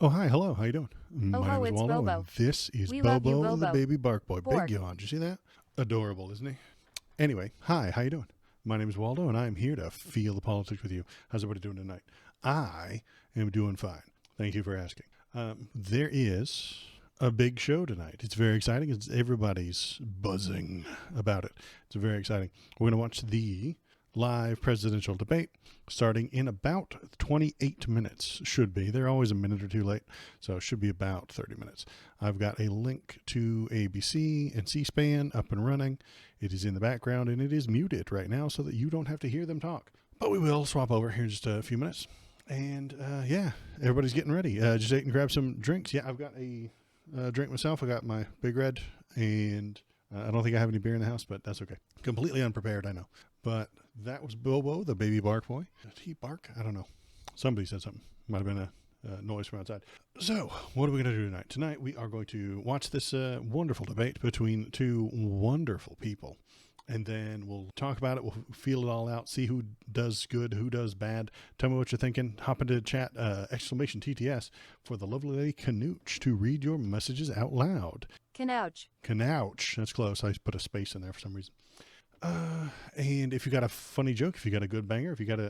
Oh, hi. Hello. How you doing? Oh My name ho, is it's Waldo, Bobo. and this is We love you, Bobo the Bobo. baby bark boy. Big Bork. yawn. Did you see that? Adorable, isn't he? Anyway, hi. How you doing? My name is Waldo, and I am here to feel the politics with you. How's everybody doing tonight? I am doing fine. Thank you for asking. There is a big show tonight. It's very exciting. Everybody's buzzing about it. It's very exciting. We're going to watch the live presidential debate starting in about 28 minutes. Should be. They're always a minute or two late, so it should be about 30 minutes. I've got a link to ABC and C-SPAN up and running. It is in the background, and it is muted right now so that you don't have to hear them talk. But we will swap over here in just a few minutes. And yeah, everybody's getting ready. Just ate and grab some drinks. Yeah, I've got a drink myself. I got my Big Red, and I don't think I have any beer in the house, but that's okay. Completely unprepared, I know. But that was Bobo, the baby bark boy. Did he bark? I don't know. Somebody said something. Might have been a noise from outside. So, what are we going to do tonight? Tonight, we are going to watch this wonderful debate between two wonderful people. And then we'll talk about it. We'll feel it all out, see who does good, who does bad. Tell me what you're thinking. Hop into the chat, exclamation TTS, for the lovely lady Canooch to read your messages out loud. Canouch. Canouch. That's close. I put a space in there for some reason. And if you got a funny joke, if you got a good banger, if you got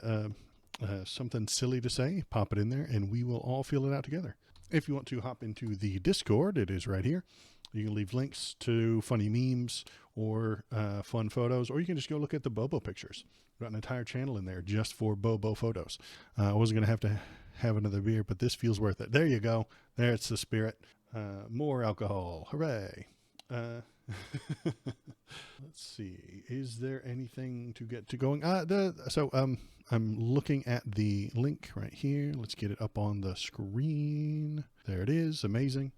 something silly to say, pop it in there, and we will all feel it out together. If you want to hop into the Discord, it is right here. You can leave links to funny memes or fun photos, or you can just go look at the Bobo pictures. We've got an entire channel in there just for Bobo photos. I wasn't going to have another beer, but this feels worth it. There you go. There's the spirit. More alcohol. Hooray. Let's see. Is there anything to get to going? I'm looking at the link right here. Let's get it up on the screen. There it is. Amazing.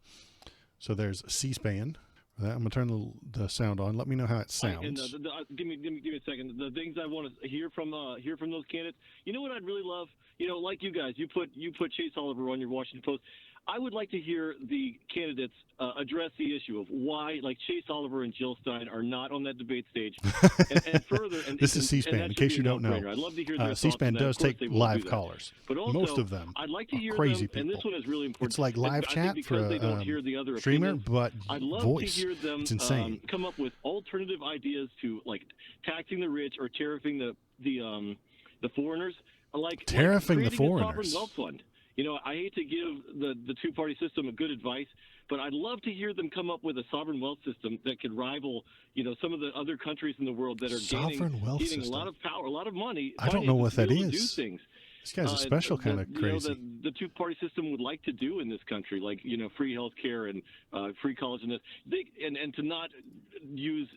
So there's C-SPAN. I'm going to turn the sound on. Let me know how it sounds. Give me a second. The things I want to hear from those candidates. You know what I'd really love? You know, like you guys, you put Chase Oliver on your Washington Post. I would like to hear the candidates address the issue of why, like, Chase Oliver and Jill Stein are not on that debate stage. and further, this is C-SPAN. In case you don't know, I'd love to hear their C-SPAN does take live do callers. But also, most of them I'd like to hear crazy them, and this one is really important. It's like live chat for a streamer, opinions, but I'd love voice. to hear them it's insane. Come up with alternative ideas to, like, taxing the rich or tariffing the foreigners. Like tariffing the creating foreigners. A sovereign wealth fund. You know, I hate to give the two-party system a good advice, but I'd love to hear them come up with a sovereign wealth system that could rival, you know, some of the other countries in the world that are gaining a lot of power, a lot of money. I don't know what that is. Do things. This guy's a special kind of crazy. You know, the two-party system would like to do in this country, like, you know, free health care and free college and this, and to not use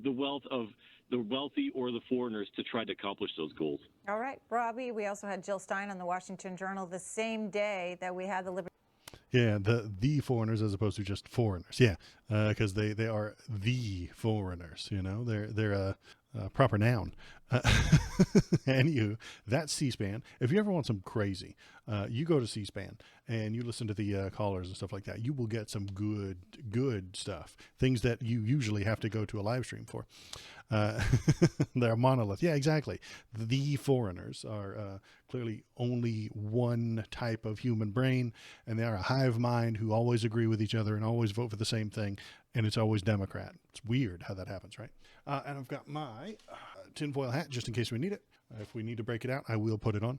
the wealth of the wealthy or the foreigners to try to accomplish those goals. All right, Robbie, we also had Jill Stein on the Washington Journal the same day that we had the Liberty. Yeah, the foreigners as opposed to just foreigners. Yeah, because they are the foreigners. You know, they're a proper noun. Anywho, that's C-SPAN. If you ever want some crazy, you go to C-SPAN and you listen to the callers and stuff like that. You will get some good stuff. Things that you usually have to go to a live stream for. They're a monolith. Yeah, exactly. The foreigners are clearly only one type of human brain, and they are a hive mind who always agree with each other and always vote for the same thing, and it's always Democrat. It's weird how that happens, right? And I've got my tinfoil hat just in case we need it. If we need to break it out, I will put it on.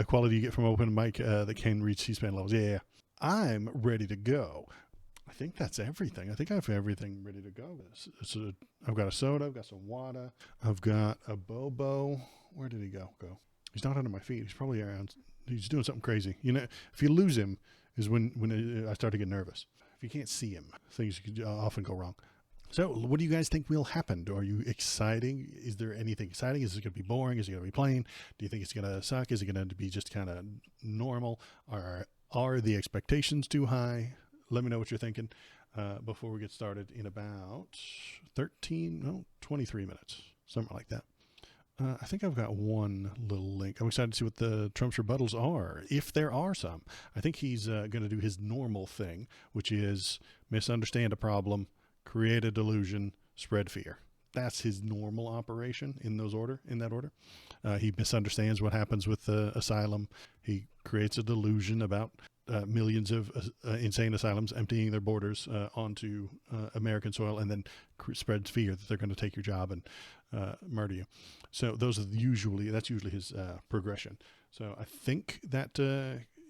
Quality you get from open mic that can reach C-SPAN levels. Yeah. I'm ready to go. I think that's everything. I think I have everything ready to go. I've got a soda. I've got some water. I've got a Bobo. Where did he go? He's not under my feet. He's probably around. He's doing something crazy. You know, if you lose him is when I start to get nervous. If you can't see him, things could often go wrong. So what do you guys think will happen? Are you exciting? Is there anything exciting? Is it going to be boring? Is it going to be plain? Do you think it's going to suck? Is it going to be just kind of normal? Are the expectations too high? Let me know what you're thinking before we get started in about 23 minutes, something like that. I think I've got one little link. I'm excited to see what the Trump's rebuttals are, if there are some. I think he's going to do his normal thing, which is misunderstand a problem, create a delusion, spread fear. That's his normal operation in that order. He misunderstands what happens with asylum. He creates a delusion about millions of insane asylums emptying their borders onto American soil, and then spreads fear that they're going to take your job and murder you. So that's usually his progression. So I think that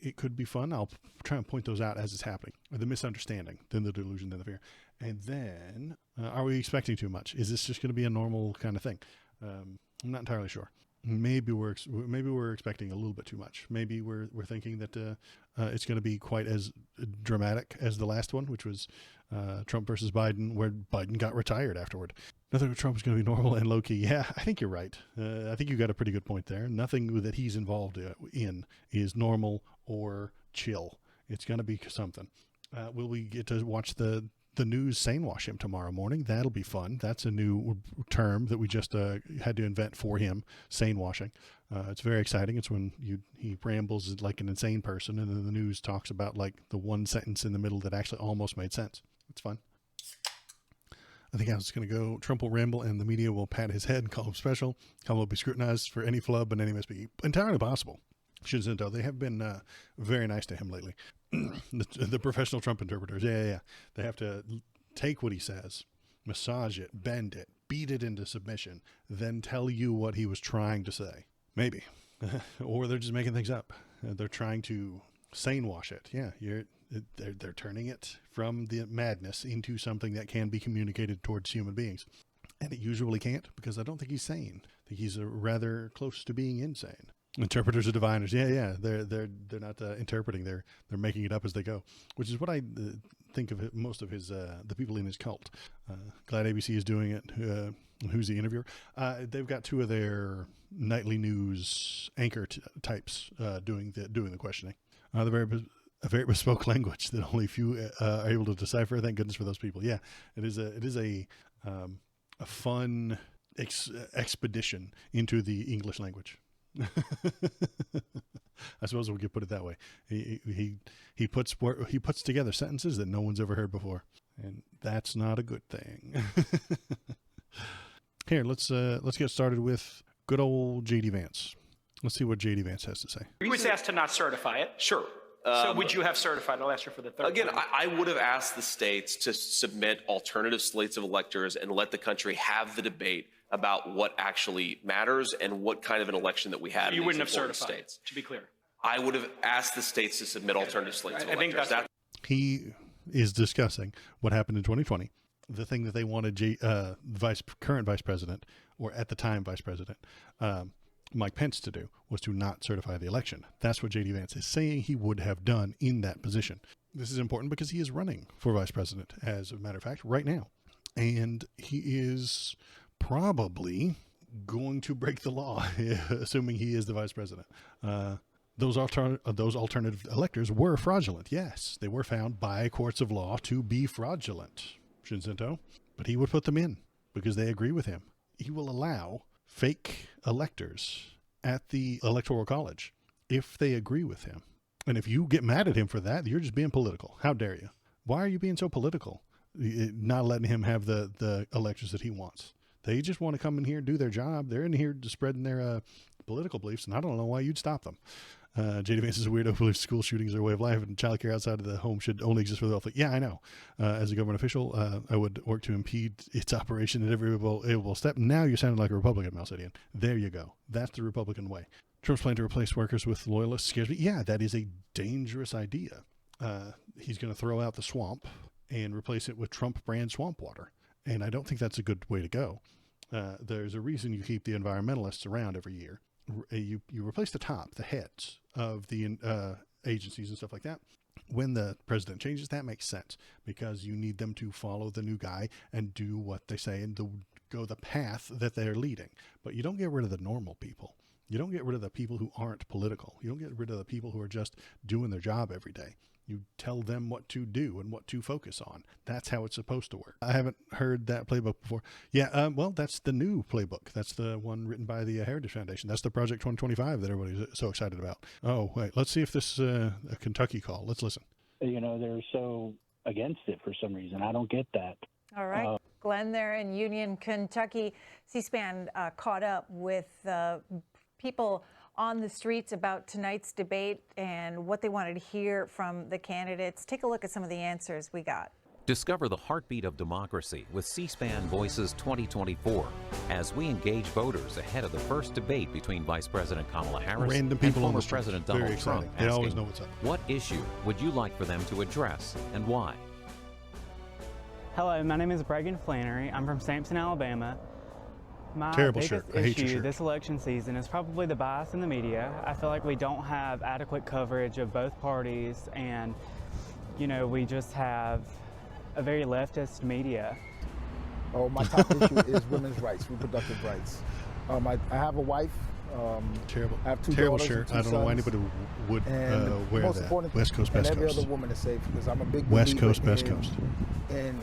it could be fun. I'll try and point those out as it's happening. The misunderstanding, then the delusion, then the fear. And then, are we expecting too much? Is this just going to be a normal kind of thing? I'm not entirely sure. Maybe we're expecting a little bit too much. Maybe we're thinking that it's going to be quite as dramatic as the last one, which was Trump versus Biden, where Biden got retired afterward. Nothing with Trump is going to be normal and low key. Yeah, I think you're right. I think you got a pretty good point there. Nothing that he's involved in is normal or chill. It's going to be something. Will we get to watch the news sane wash him tomorrow morning? That'll be fun. That's a new term that we just had to invent for him, sane washing. It's very exciting. It's when he rambles like an insane person, and then the news talks about like the one sentence in the middle that actually almost made sense. It's fun. I think how it's going to go. Trump will ramble and the media will pat his head and call him special. Kamala will be scrutinized for any flub and any misspeak. Entirely possible. Shinzo, they have been very nice to him lately. the professional Trump interpreters, yeah. They have to take what he says, massage it, bend it, beat it into submission, then tell you what he was trying to say. Maybe. Or they're just making things up. They're trying to sane wash it. Yeah, they're turning it from the madness into something that can be communicated towards human beings. And it usually can't, because I don't think he's sane. I think he's rather close to being insane. Interpreters are diviners. Yeah. They're not interpreting. They're making it up as they go, which is what I think of most of his the people in his cult. Glad ABC is doing it. Who's the interviewer? They've got two of their nightly news anchor types doing the questioning. A very bespoke language that only few are able to decipher. Thank goodness for those people. Yeah, it is a fun expedition into the English language. I suppose we could put it that way. He puts together sentences that no one's ever heard before, and that's not a good thing. Here, let's get started with good old J.D. Vance. Let's see what J.D. Vance has to say. He was asked to not certify it. Sure. So would you have certified? I'll ask you for the third Again, time. I would have asked the states to submit alternative slates of electors and let the country have the debate about what actually matters and what kind of an election that we had. You in wouldn't these have important certified, states. to be clear. I would have asked the states to submit alternative slates of I think electors. that's He is discussing what happened in 2020. The thing that they wanted current vice president, or at the time vice president, Mike Pence to do, was to not certify the election. That's what J.D. Vance is saying he would have done in that position. This is important because he is running for vice president, as a matter of fact, right now. And he is probably going to break the law, assuming he is the vice president. Those alternative electors were fraudulent. Yes, they were found by courts of law to be fraudulent, Shinzento. But he would put them in because they agree with him. He will allow fake electors at the Electoral College if they agree with him. And if you get mad at him for that, you're just being political. How dare you? Why are you being so political? Not letting him have the electors that he wants. They just want to come in here and do their job. They're in here spreading their political beliefs, and I don't know why you'd stop them. J.D. Vance is a weirdo who believes school shootings are a way of life and childcare outside of the home should only exist for the wealthy. Yeah, I know. As a government official, I would work to impede its operation at every able step. Now you're sounding like a Republican, Malsidian. There you go. That's the Republican way. Trump's plan to replace workers with loyalists scares me. Yeah, that is a dangerous idea. He's going to throw out the swamp and replace it with Trump brand swamp water. And I don't think that's a good way to go. There's a reason you keep the environmentalists around every year. You replace the heads of the agencies and stuff like that. When the president changes, that makes sense because you need them to follow the new guy and do what they say and go the path that they're leading. But you don't get rid of the normal people. You don't get rid of the people who aren't political. You don't get rid of the people who are just doing their job every day. You tell them what to do and what to focus on. That's how it's supposed to work. I haven't heard that playbook before. Yeah, well, that's the new playbook. That's the one written by the Heritage Foundation. That's the Project 2025 that everybody's so excited about. Oh, wait, let's see if this is a Kentucky call. Let's listen. You know, they're so against it for some reason. I don't get that. All right. Glenn there in Union, Kentucky. C-SPAN caught up with people on the streets about tonight's debate and what they wanted to hear from the candidates. Take a look at some of the answers we got. Discover the heartbeat of democracy with C-SPAN Voices 2024 as we engage voters ahead of the first debate between Vice President Kamala Harris and former President Donald Trump. They always know what's up. What issue would you like for them to address and why? Hello, my name is Bregan Flannery. I'm from Sampson, Alabama. My Terrible biggest shirt. I hate your issue shirt. this election season is probably the bias in the media. I feel like we don't have adequate coverage of both parties, and we just have a very leftist media. Oh, my top issue is women's rights, reproductive rights. I have a wife. Terrible. I have two terrible daughters shirt. and two I don't know why sons. anybody would And wear most that. important, West Coast, Best and every Coast. other woman is safe, because I'm a big West believer Coast, Best in, Coast. And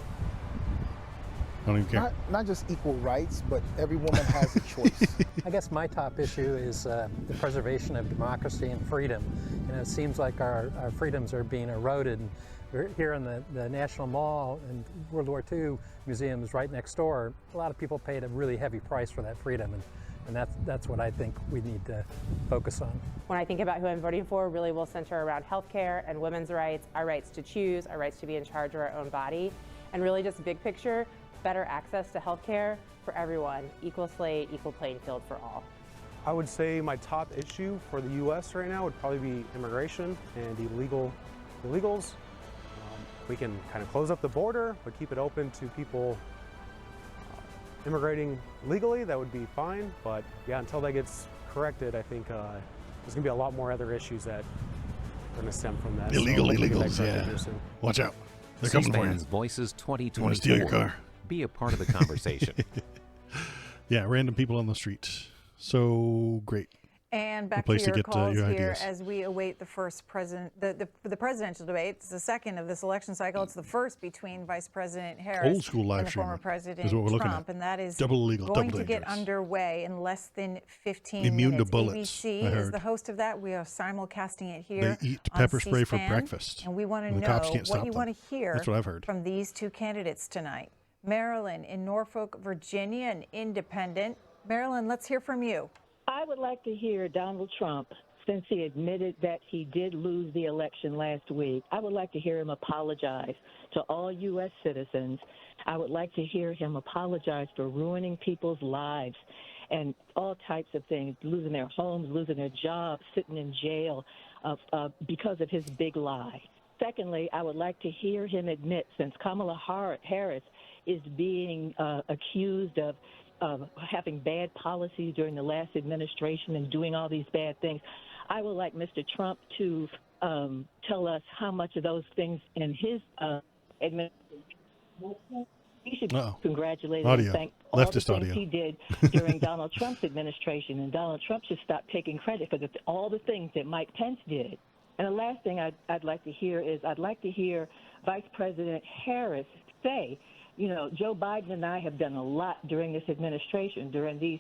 I don't even care. not just equal rights, but every woman has a choice. I guess my top issue is the preservation of democracy and freedom. It seems like our freedoms are being eroded. We're here in the National Mall and World War II Museum is right next door. A lot of people paid a really heavy price for that freedom, and that's what I think we need to focus on. When I think about who I'm voting for, really will center around healthcare and women's rights, our rights to choose, our rights to be in charge of our own body, and really just big picture, better access to healthcare for everyone, equal slate, equal playing field for all. I would say my top issue for the U.S. right now would probably be immigration and illegals. We can kind of close up the border, but keep it open to people immigrating legally. That would be fine. But yeah, until that gets corrected, I think there's going to be a lot more other issues that are going to stem from that. Illegals, yeah. Watch out. They're coming for you. C-SPAN's Voices 2024. Want to steal your car. Be a part of the conversation. Yeah, random people on the street. So great. And back to your calls here as we await the first the presidential debate. It's the second of this election cycle. It's the first between Vice President Harris Old school live and the streaming former President is what we're looking Trump, at. and that is double illegal, going double to get dangerous. underway in less than 15 Immune minutes. to bullets, ABC I is heard. the host of that. We are simulcasting it here. They eat on pepper spray for C-SPAN, breakfast, and we want to and the know cops can't what stop you them. want to hear That's what I've heard. from these two candidates tonight. Marilyn in Norfolk, Virginia, an independent. Marilyn, let's hear from you. I would like to hear Donald Trump, since he admitted that he did lose the election last week. I would like to hear him apologize to all U.S. citizens. I would like to hear him apologize for ruining people's lives and all types of things, losing their homes, losing their jobs, sitting in jail because of his big lie. Secondly, I would like to hear him admit, since Kamala Harris is being accused of having bad policies during the last administration and doing all these bad things, I would like Mr. Trump to tell us how much of those things in his administration he should be congratulated and thank all the things he did during Donald Trump's administration. And Donald Trump should stop taking credit for all the things that Mike Pence did. And the last thing I'd like to hear is I'd like to hear Vice President Harris say, you know, Joe Biden and I have done a lot during this administration, during these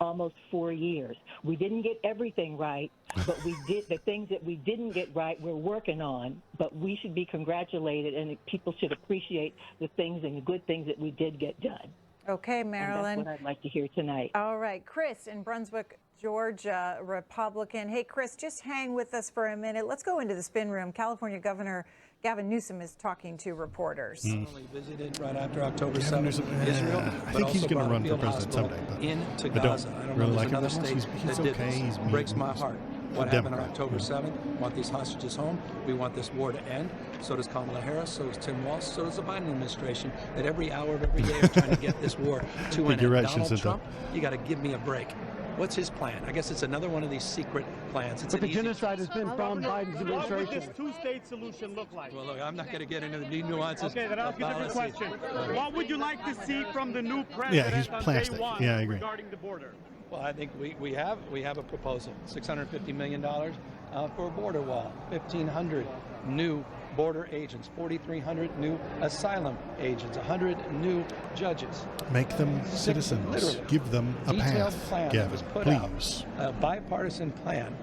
almost 4 years. We didn't get everything right, but we did the things that we didn't get right, we're working on. But we should be congratulated, and people should appreciate the things and the good things that we did get done. Okay, Marilyn. And that's what I'd like to hear tonight. All right, Chris in Brunswick, Georgia, Republican. Hey, Chris, just hang with us for a minute. Let's go into the spin room. California Governor Gavin Newsom is talking to reporters. Visited right after October 7th, Israel, I think he's going to run for president someday. But into I Gaza. don't I don't really know like there's him another that much. state He's that did okay. this. He's Breaks my heart. What happened on Democrat. October 7th? Want these hostages home. We want this war to end. So does Kamala Harris. So does Tim Walz. So does the Biden administration. That every hour of every day are trying to get this war to an end. Right, Donald Trump, you got to give me a break. What's his plan? I guess it's another one of these secret plans. It's but the genocide has been from Biden's administration. What would this two-state solution look like? Well, look, I'm not going to get into the nuances. Okay, then I'll ask you a different question. What would you like to see from the new president Yeah, he's plastic. on day one Yeah, I agree. regarding the border? Well, I think we have a proposal, $650 million for a border wall, 1,500 new border agents, 4,300 new asylum agents, 100 new judges. Make them citizens. Literally. Give them a Detailed path, plan that Gavin, was put please. out, a bipartisan plan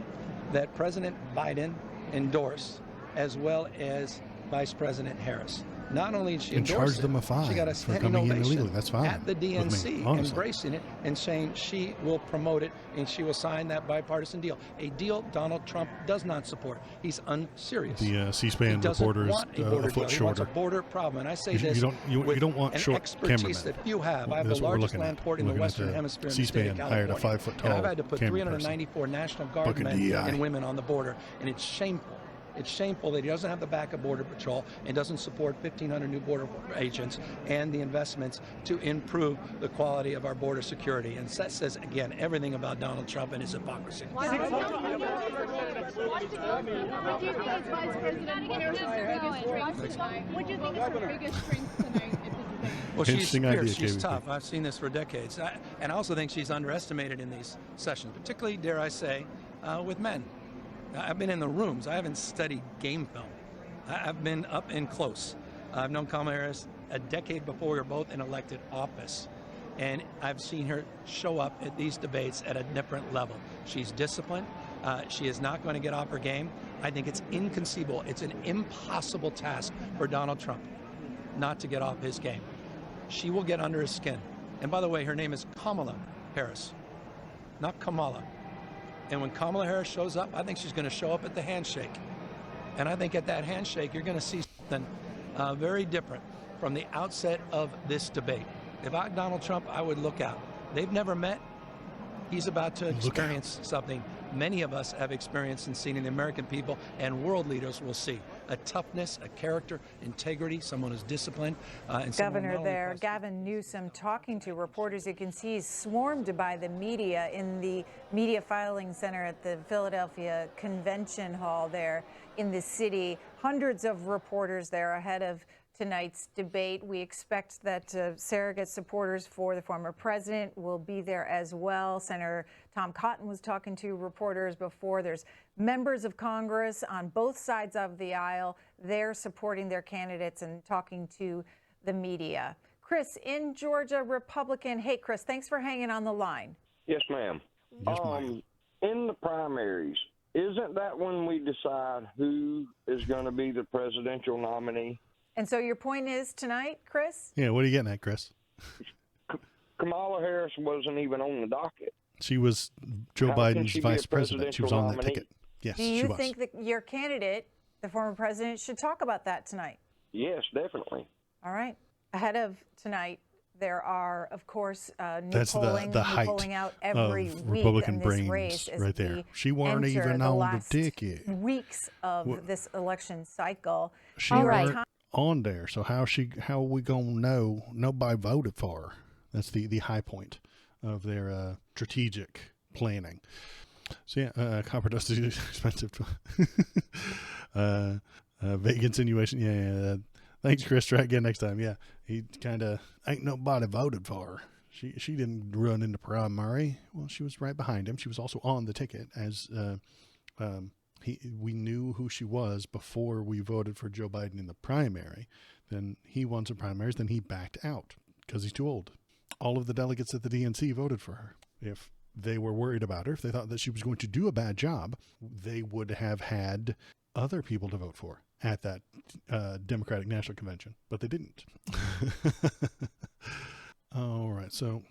that President Biden endorsed, as well as Vice President Harris. Not only did she and endorse charge them a fine she got a for standing coming in ovation illegally. That's fine at the with me, DNC, honestly. embracing it and saying she will promote it and she will sign that bipartisan deal. A deal Donald Trump does not support. He's unserious. The C-SPAN he doesn't reporter is want a border a foot deal. He wants shorter. a border problem. And I say You this don't want an short expertise cameramen. that few have. I have That's the what we're largest looking land at. port in the Looking at Western the Hemisphere in the state of C-SPAN California. hired a 5-foot And I've tall had to put camera 394 National Guard Fucking men DEI. and women on the border, and it's shameful. It's shameful that he doesn't have the back of Border Patrol and doesn't support 1,500 new border agents and the investments to improve the quality of our border security. And that says, again, everything about Donald Trump and his hypocrisy. What do you think is her biggest strength tonight? Well, she's Interesting fierce. idea, She's KVP. tough. I've seen this for decades. And I also think she's underestimated in these sessions, particularly, dare I say, with men. I've been in the rooms. I haven't studied game film. I've been up and close. I've known Kamala Harris a decade before we were both in elected office. And I've seen her show up at these debates at a different level. She's disciplined. She is not going to get off her game. I think it's inconceivable. It's an impossible task for Donald Trump not to get off his game. She will get under his skin. And by the way, her name is Kamala Harris, not Kamala. And when Kamala Harris shows up, I think she's going to show up at the handshake. And I think at that handshake, you're going to see something very different from the outset of this debate. If I were Donald Trump, I would look out. They've never met. He's about to experience something many of us have experienced and seen in the American people, and world leaders will see. A toughness, a character, integrity, someone who's disciplined. And Governor there, Gavin Newsom, talking to reporters. You can see he's swarmed by the media in the media filing center at the Philadelphia Convention Hall there in the city. Hundreds of reporters there ahead of tonight's debate. We expect that surrogate supporters for the former president will be there as well. Senator Tom Cotton was talking to reporters before. There's members of Congress on both sides of the aisle. They're supporting their candidates and talking to the media. Chris, in Georgia, Republican. Hey, Chris, thanks for hanging on the line. Yes, ma'am. In the primaries, isn't that when we decide who is going to be the presidential nominee? And so your point is tonight, Chris? Yeah, what are you getting at, Chris? Kamala Harris wasn't even on the docket. She was Joe How can Biden's she be a vice president. She was on that presidential ticket. Yes, Do she you was. think that your candidate, the former president, should talk about that tonight? Yes, definitely. All right. Ahead of tonight, there are, of course, new That's polling, the new height polling out every of week Republican in this brains race as right there. we She weren't enter even the on the last ticket. weeks of this election cycle. She weren't on there. So how we gonna know nobody voted for her? That's the high point of their strategic planning. So yeah, copper dust is expensive. Vague insinuation. Yeah. Thanks, Chris. Try again next time. Yeah, he kind of ain't nobody voted for her. She didn't run in the primary. Well, she was right behind him. She was also on the ticket as we knew who she was before we voted for Joe Biden in the primary. Then he won some primaries. Then he backed out because he's too old. All of the delegates at the DNC voted for her. If they were worried about her, if they thought that she was going to do a bad job, they would have had other people to vote for at that Democratic National Convention, but they didn't. All right. So,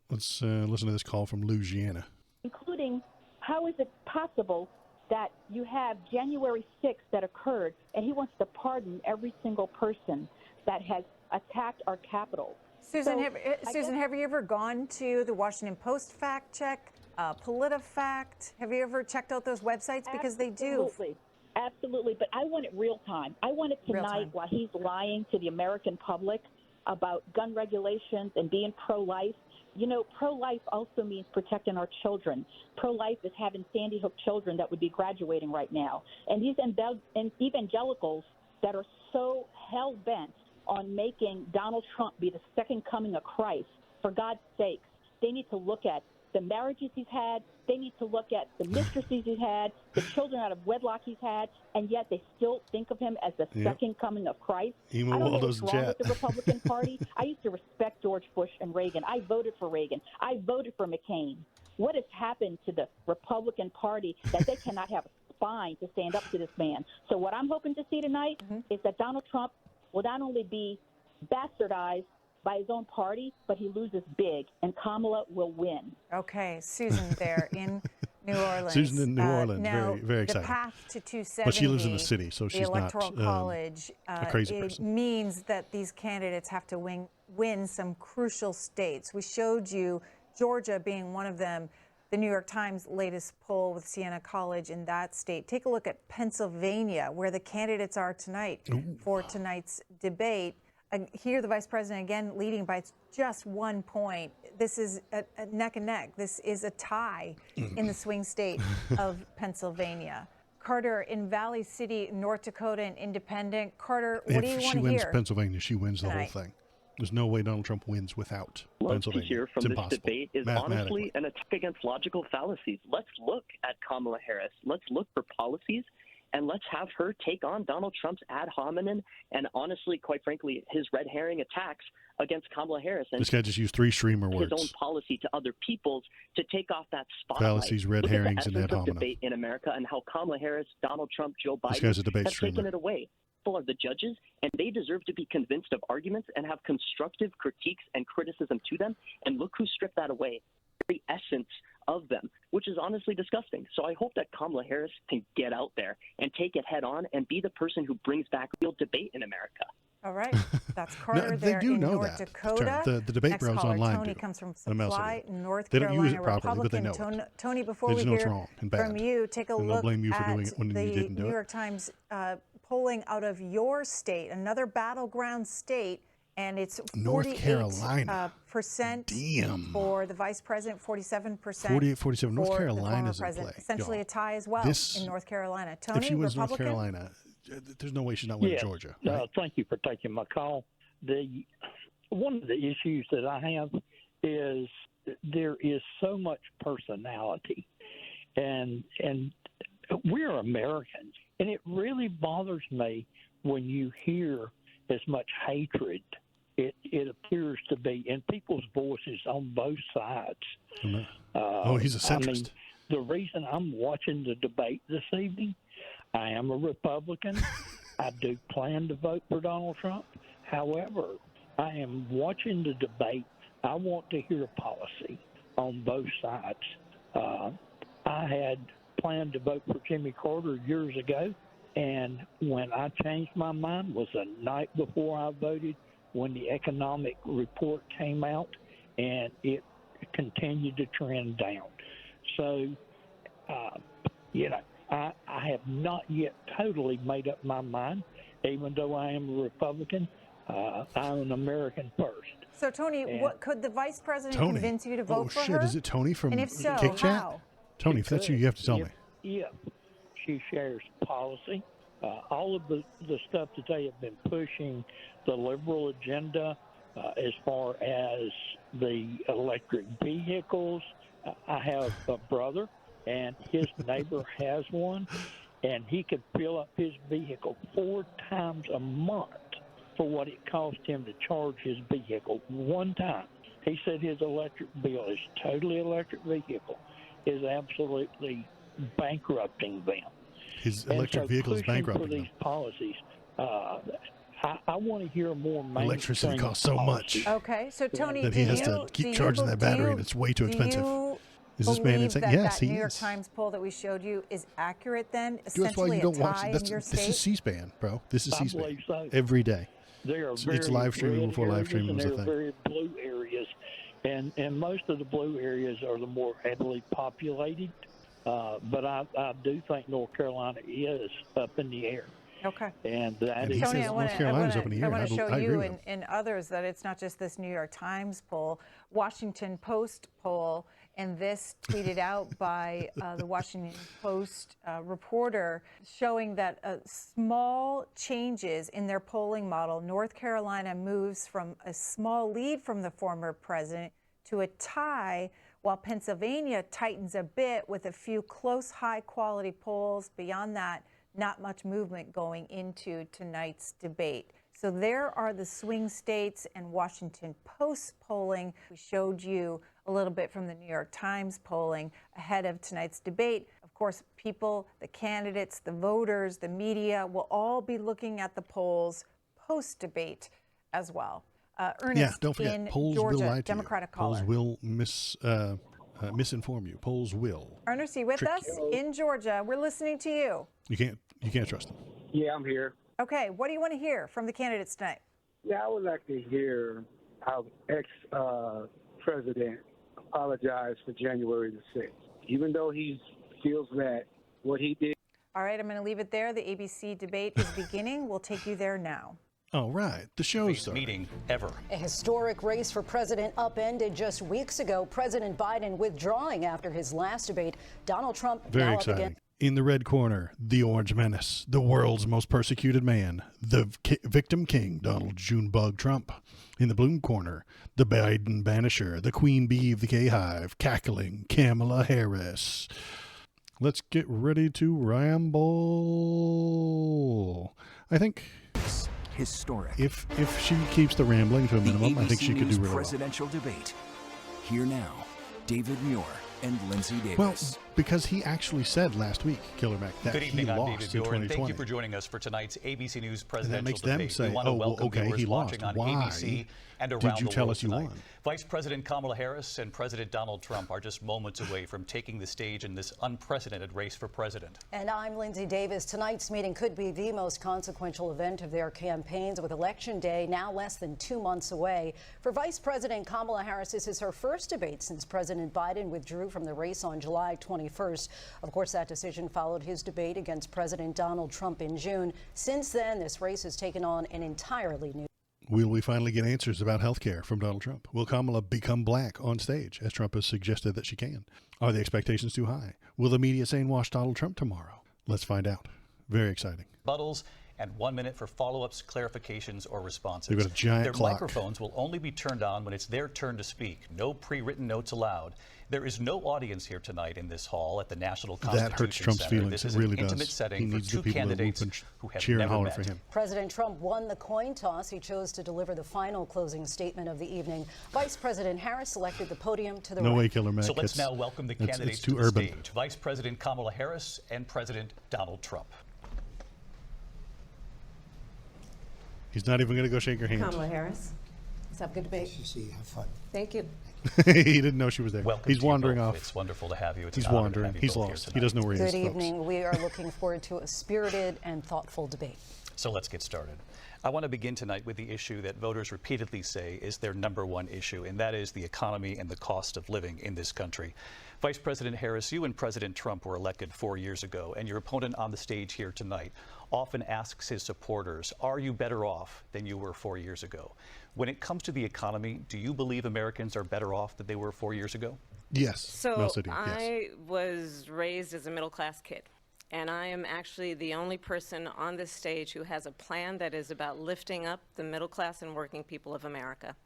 let's listen to this call from Louisiana. Including, how is it possible that you have January 6th that occurred, and he wants to pardon every single person that has attacked our Capitol? Susan, have you ever gone to the Washington Post fact check, PolitiFact? Have you ever checked out those websites? Because they do. Absolutely, but I want it real time. I want it tonight while he's lying to the American public about gun regulations and being pro-life. You know, pro-life also means protecting our children. Pro-life is having Sandy Hook children that would be graduating right now. And these evangelicals that are so hell-bent on making Donald Trump be the second coming of Christ, for God's sakes, they need to look at the marriages he's had. They need to look at the mistresses he's had, the children out of wedlock he's had, and yet they still think of him as the second coming of Christ. I don't know what's wrong with the Republican Party. I used to respect George Bush and Reagan. I voted for Reagan. I voted for McCain. What has happened to the Republican Party that they cannot have a spine to stand up to this man? So what I'm hoping to see tonight is that Donald Trump will not only be bastardized by his own party, but he loses big, and Kamala will win. Okay, Susan there in New Orleans. Susan in New Orleans, now, very, very excited. The path to 270, but she lives in the city, so she's the Electoral not College, a crazy it person. means that these candidates have to win some crucial states. We showed you Georgia being one of them. The New York Times latest poll with Siena College in that state. Take a look at Pennsylvania, where the candidates are tonight for tonight's debate. Here, the vice president again leading by just 1 point. This is a neck and neck. This is a tie in the swing state of Pennsylvania. Carter, in Valley City, North Dakota, an independent. Carter, what do you want to hear? If she wins Pennsylvania, she wins the whole thing. There's no way Donald Trump wins without Pennsylvania. To hear from it's this impossible. debate is honestly an attack against logical fallacies. Let's look at Kamala Harris. Let's look for policies, and let's have her take on Donald Trump's ad hominem and honestly, quite frankly, his red herring attacks against Kamala Harris. And this guy just used 3 streamer words. His own policy to other people's to take off that spotlight. Fallacies, red Look herrings, at and the ad essence of hominem. debate in America and how Kamala Harris, Donald Trump, Joe This Biden guy's a debate have streamer. taken it away. Are the judges, and they deserve to be convinced of arguments and have constructive critiques and criticism to them. And look who stripped that away, the essence of them, which is honestly disgusting. So I hope that Kamala Harris can get out there and take it head on and be the person who brings back real debate in America. All right, that's Carter No, there they do in know North that Dakota. The debate Next bros caller, online Tony do. comes from The mouse Supply, do. North They don't Carolina, use it properly, but they Republican. know it. Tony, before They we just know it's hear wrong and bad. from you, take a And they'll look blame you for at doing it when you the didn't do New it. York Times polling out of your state, another battleground state, and it's North Carolina. percent for the vice president, 47%. 47. North for the Carolina's former in president. play. Essentially y'all. a tie as well in North Carolina. Tony, if she wins North Republican? Carolina, there's no way she's not winning Yes. Georgia. Right? Thank you for taking my call. One of the issues that I have is there is so much personality, and we're Americans, and it really bothers me when you hear as much hatred. It appears to be in people's voices on both sides. He's a centrist. I mean, the reason I'm watching the debate this evening, I am a Republican. I do plan to vote for Donald Trump. However, I am watching the debate. I want to hear policy on both sides. I had planned to vote for Jimmy Carter years ago, and when I changed my mind was the night before I voted when the economic report came out, and it continued to trend down. So, I have not yet totally made up my mind, even though I am a Republican. I'm an American first. So, Tony, what could the vice president convince you to vote for shit, her? Is it Tony from And if so, Kick Chat? how? Tony, if that's you have to tell me. If she shares policy, all of the stuff that they have been pushing, the liberal agenda, as far as the electric vehicles. I have a brother, and his neighbor has one, and he could fill up his vehicle 4 times a month for what it cost him to charge his vehicle one time. He said his electric bill, his totally electric vehicle, is absolutely bankrupting them. His electric vehicle is bankrupting for these them. policies. I want to hear more mainstream Electricity costs so much. Okay, so Tony, that he has to keep charging that battery, and it's way too expensive. Is this man insane? Yes, that he New York is. Times poll that we showed you is accurate then? That's why Essentially you don't a watch tie it. in your This state? is C-SPAN, bro. This is I C-SPAN. believe so. Every day. There are It's live streaming red before live areas streaming was a and thing. there are very blue areas, and most of the blue areas are the more heavily populated. But I do think North Carolina is up in the air. Okay. And that is Tony, I want to show I agree you with him. and others that it's not just this New York Times poll, Washington Post poll, and this tweeted out by the Washington Post reporter showing that small changes in their polling model, North Carolina moves from a small lead from the former president to a tie, while Pennsylvania tightens a bit with a few close, high-quality polls. Beyond that, not much movement going into tonight's debate. So there are the swing states and Washington Post polling. We showed you a little bit from the New York Times polling ahead of tonight's debate. Of course, people, the candidates, the voters, the media will all be looking at the polls post-debate as well. Ernest, don't forget, in polls will Georgia, lie to Democratic you. Polls caller. will misinform you. Polls will. Ernest, are you with us? In Georgia, we're listening to you. You can't trust them. Yeah, I'm here. Okay, what do you want to hear from the candidates tonight? Yeah, I would like to hear how ex-president apologized for January the 6th, even though he feels that what he did. All right, I'm going to leave it there. The ABC debate is beginning. We'll take you there now. All right, the show's starting. Meeting ever. A historic race for president upended just weeks ago. President Biden withdrawing after his last debate. Donald Trump Very now exciting. up again. In the red corner, the Orange Menace, the world's most persecuted man, the victim king, Donald Junebug Trump. In the blue corner, the Biden banisher, the queen bee of the K-Hive, cackling Kamala Harris. Let's get ready to ramble. I think historic. If she keeps the rambling to a minimum, I think she could do really well. Presidential debate. Here now, David Muir and Lindsay Davis. Well, because he actually said last week, Killer Mac, that Good evening, he I'm lost David in Muir, and 2020. thank you for joining us for tonight's ABC News presidential makes debate. them say, we want to oh, well, welcome okay, viewers he watching lost. on Why ABC and did around you the tell world us you tonight. won? Vice President Kamala Harris and President Donald Trump are just moments away from taking the stage in this unprecedented race for president. And I'm Lindsay Davis. Tonight's meeting could be the most consequential event of their campaigns, with Election Day now less than 2 months away. For Vice President Kamala Harris, this is her first debate since President Biden withdrew from the race on July 21st. Of course, that decision followed his debate against President Donald Trump in June. Since then, this race has taken on an entirely new. Will we finally get answers about health care from Donald Trump? Will Kamala become black on stage, as Trump has suggested that she can? Are the expectations too high? Will the media brainwash Donald Trump tomorrow? Let's find out. Very exciting. Buttles and 1 minute for follow-ups, clarifications, or responses. They've got a giant Their clock. microphones will only be turned on when it's their turn to speak. No pre-written notes allowed. There is no audience here tonight in this hall at the National Constitution That hurts Trump's Center. feelings. This is It really an intimate does. setting He for needs two the people to whoop candidates and who have cheer and never holler met. for him. President Trump won the coin toss. He chose to deliver the final closing statement of the evening. Vice President Harris selected the podium to the No right. way, Killer Mac. So let's It's- now welcome the it's candidates too to the urban. stage. Vice President Kamala Harris and President Donald Trump. He's not even going to go shake her hand. Kamala Harris. Let's have a good debate. Have fun. Thank you. He didn't know she was there. Welcome He's to you wandering both. off. It's wonderful to have you. It's He's an honor to wandering. have you He's both here lost. He tonight. doesn't know where he is. Good folks. evening. We are looking forward to a spirited and thoughtful debate. So let's get started. I want to begin tonight with the issue that voters repeatedly say is their #1 issue, and that is the economy and the cost of living in this country. Vice President Harris, you and President Trump were elected 4 years ago, and your opponent on the stage here tonight often asks his supporters, are you better off than you were 4 years ago? When it comes to the economy, do you believe Americans are better off than they were 4 years ago? Yes. So Mel City, yes. I was raised as a middle-class kid, and I am actually the only person on this stage who has a plan that is about lifting up the middle class and working people of America.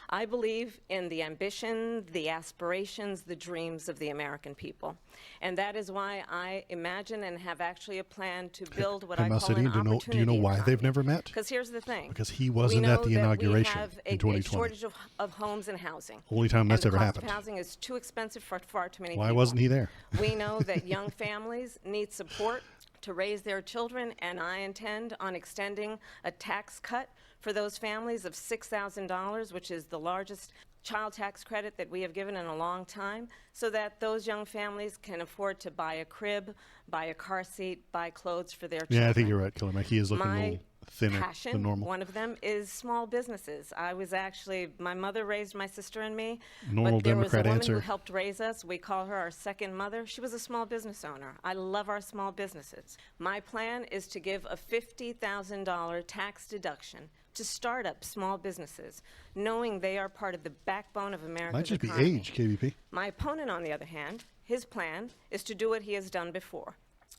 I believe in the ambition, the aspirations, the dreams of the American people. And that is why I imagine and have actually a plan to build what I Mel call City, an opportunity do you know why they've never met? Because here's the thing. Because he wasn't at the inauguration we have in a 2020. shortage of homes and housing. Only time that's and the ever cost happened. of housing is too expensive for far too many Why people. wasn't he there? We know that young families need support to raise their children, and I intend on extending a tax cut for those families of $6,000, which is the largest child tax credit that we have given in a long time, so that those young families can afford to buy a crib, buy a car seat, buy clothes for their children. Yeah, I think you're right, Killer Mac. He is looking a little thinner passion, than normal. one of them is small businesses. I was actually, my mother raised my sister and me, Normal but there Democrat was a woman answer. who helped raise us. We call her our second mother. She was a small business owner. I love our small businesses. My plan is to give a $50,000 tax deduction to start up small businesses, knowing they are part of the backbone of America's Might just be economy. age, KBP. My opponent, on the other hand, his plan is to do what he has done before,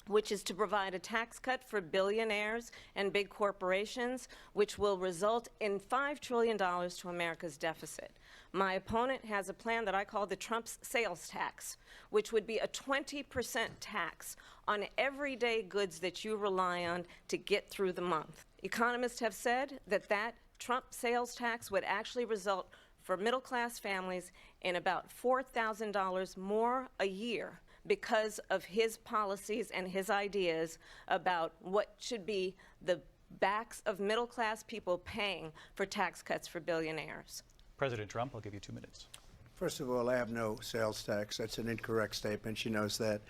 which is to provide a tax cut for billionaires and big corporations, which will result in $5 trillion to America's deficit. My opponent has a plan that I call the Trump's sales tax, which would be a 20% tax on everyday goods that you rely on to get through the month. Economists have said that that Trump sales tax would actually result for middle-class families in about $4,000 more a year because of his policies and his ideas about what should be the backs of middle-class people paying for tax cuts for billionaires. President Trump, I'll give you 2 minutes. First of all, I have no sales tax. That's an incorrect statement. She knows that.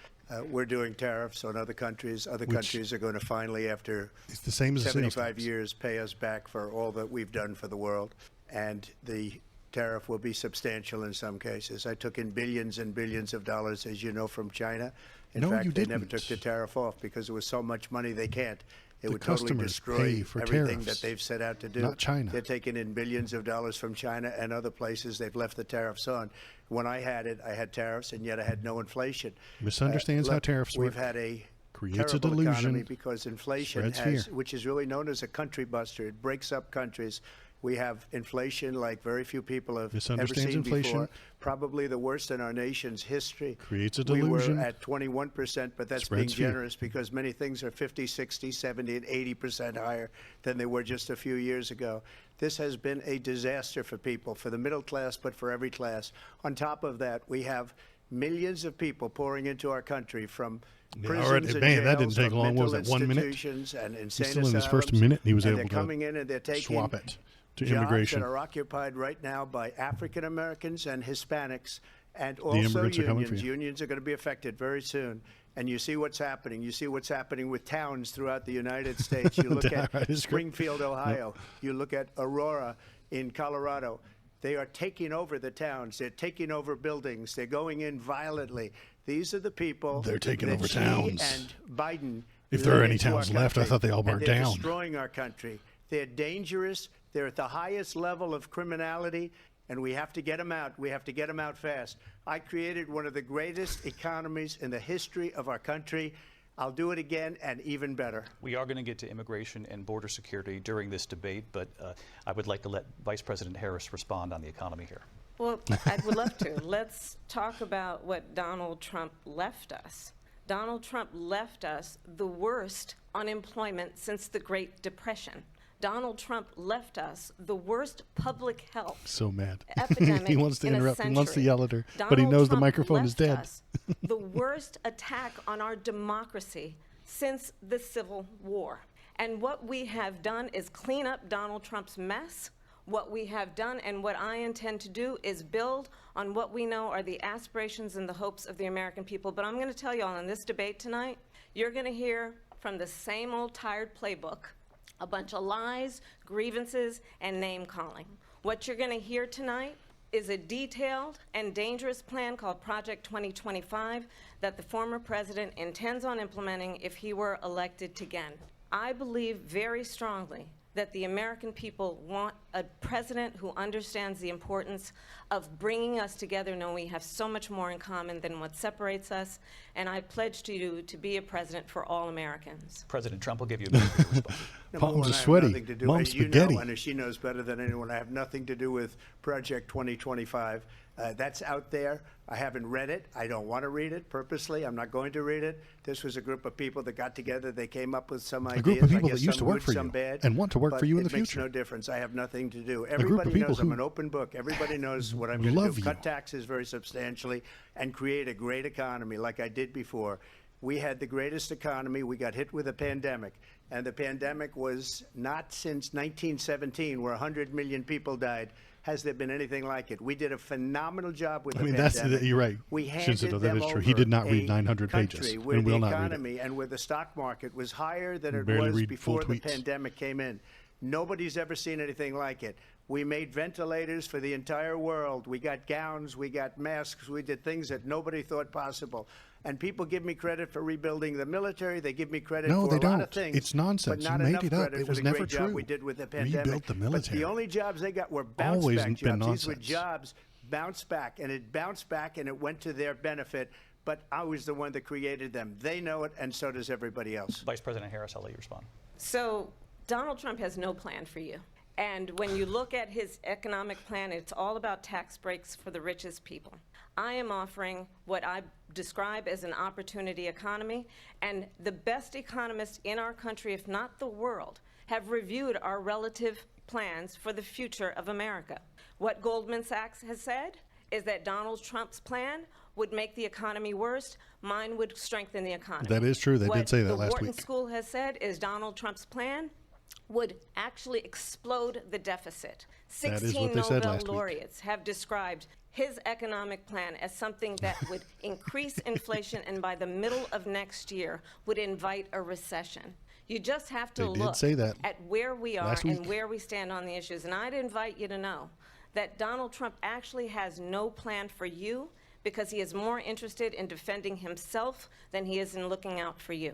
We're doing tariffs on other countries. Other countries are going to finally, after it's the same as 75 years, pay us back for all that we've done for the world. And the tariff will be substantial in some cases. I took in billions and billions of dollars, as you know, from China. In fact, they never took the tariff off because it was so much money they can't. It would totally destroy everything that they've set out to do. Not China. They're taking in billions of dollars from China and other places. They've left the tariffs on. When I had it, I had tariffs, and yet I had no inflation. Misunderstands how tariffs work. We've had a creates a terrible delusion economy because inflation has, which is really known as a country buster. It breaks up countries. We have inflation like very few people have ever seen before. Probably the worst in our nation's history. Creates a delusion. We were at 21%, but that's being generous because many things are 50, 60, 70, and 80% higher than they were just a few years ago. This has been a disaster for people, for the middle class, but for every class. On top of that, we have millions of people pouring into our country from prisons and jails, that didn't take long. What was it, 1 minute? And insane Still in his first asylums, minute, he was able they're to coming in and they're taking swap it to jobs immigration. that are occupied right now by African Americans and Hispanics, and The also immigrants are coming for unions. you. Unions are going to be affected very soon. And you see what's happening. You see what's happening with towns throughout the United States. You look at Springfield, Ohio. You look at Aurora in Colorado. They are taking over the towns. They're taking over buildings. They're going in violently. These are the people. They're taking over Xi towns. And Biden. If there are led any into our towns left, I country, thought they all and burned they're down. Destroying our country. They're dangerous. They're at the highest level of criminality, and we have to get them out. We have to get them out fast. I created one of the greatest economies in the history of our country. I'll do it again and even better. We are going to get to immigration and border security during this debate, but I would like to let Vice President Harris respond on the economy here. Well, I would love to. Let's talk about what Donald Trump left us. Donald Trump left us the worst unemployment since the Great Depression. Donald Trump left us the worst public health So mad. epidemic He wants to in a interrupt. He wants to century. yell at her, but he Donald knows the Trump microphone is left dead. us the worst attack on our democracy since the Civil War. And what we have done is clean up Donald Trump's mess. What we have done and what I intend to do is build on what we know are the aspirations and the hopes of the American people. But I'm going to tell you all in this debate tonight, you're going to hear from the same old tired playbook, a bunch of lies, grievances, and name-calling. What you're going to hear tonight is a detailed and dangerous plan called Project 2025 that the former president intends on implementing if he were elected again. I believe very strongly that the American people want a president who understands the importance of bringing us together, knowing we have so much more in common than what separates us, and I pledge to you to be a president for all Americans. President Trump will give you a minute to respond. Palms are sweaty. Mom's spaghetti. You know, and she knows better than anyone, I have nothing to do with Project 2025. That's out there. I haven't read it. I don't want to read it purposely. I'm not going to read it. This was a group of people that got together. They came up with some ideas. A group of people I guess that used to some work good, for some you bad, and want to work but for you in the it makes future. no difference. I have nothing to do. group of Everybody people knows I'm who an open book. Everybody knows what I'm going to love do. you. Cut taxes very substantially and create a great economy like I did before. We had the greatest economy. We got hit with a pandemic. And the pandemic was not since 1917, where 100 million people died. Has there been anything like it? We did a phenomenal job with the pandemic. You're right. We Shouldn't say handed that them is true. He did not over read a 900 country pages where and the will not read it. economy and where the stock market was higher than it Barely was read before full the tweets. pandemic came in. Nobody's ever seen anything like it. We made ventilators for the entire world. We got gowns, we got masks, we did things that nobody thought possible. And people give me credit for rebuilding the military. They give me credit No, for they a lot don't. of things. It's nonsense. But not You made enough it up. credit It for was the never great job true. we did with the pandemic. Rebuilt the military. But the only jobs they got were bounce Always back been jobs. These were nonsense. jobs bounce back, and it bounced back, and it went to their benefit. But I was the one that created them. They know it, and so does everybody else. Vice President Harris, I'll let you respond. So Donald Trump has no plan for you. And when you look at his economic plan, it's all about tax breaks for the richest people. I am offering what I describe as an opportunity economy, and the best economists in our country, if not the world, have reviewed our relative plans for the future of America. What Goldman Sachs has said is that Donald Trump's plan would make the economy worse. Mine would strengthen the economy. That is true. They did say that last What the Wharton week. School has said is Donald Trump's plan would actually explode the deficit. That is 16 what they said Nobel last week. laureates have described his economic plan as something that would increase inflation and by the middle of next year would invite a recession. You just have to They did look say that at where we are last and week. where we stand on the issues. And I'd invite you to know that Donald Trump actually has no plan for you because he is more interested in defending himself than he is in looking out for you.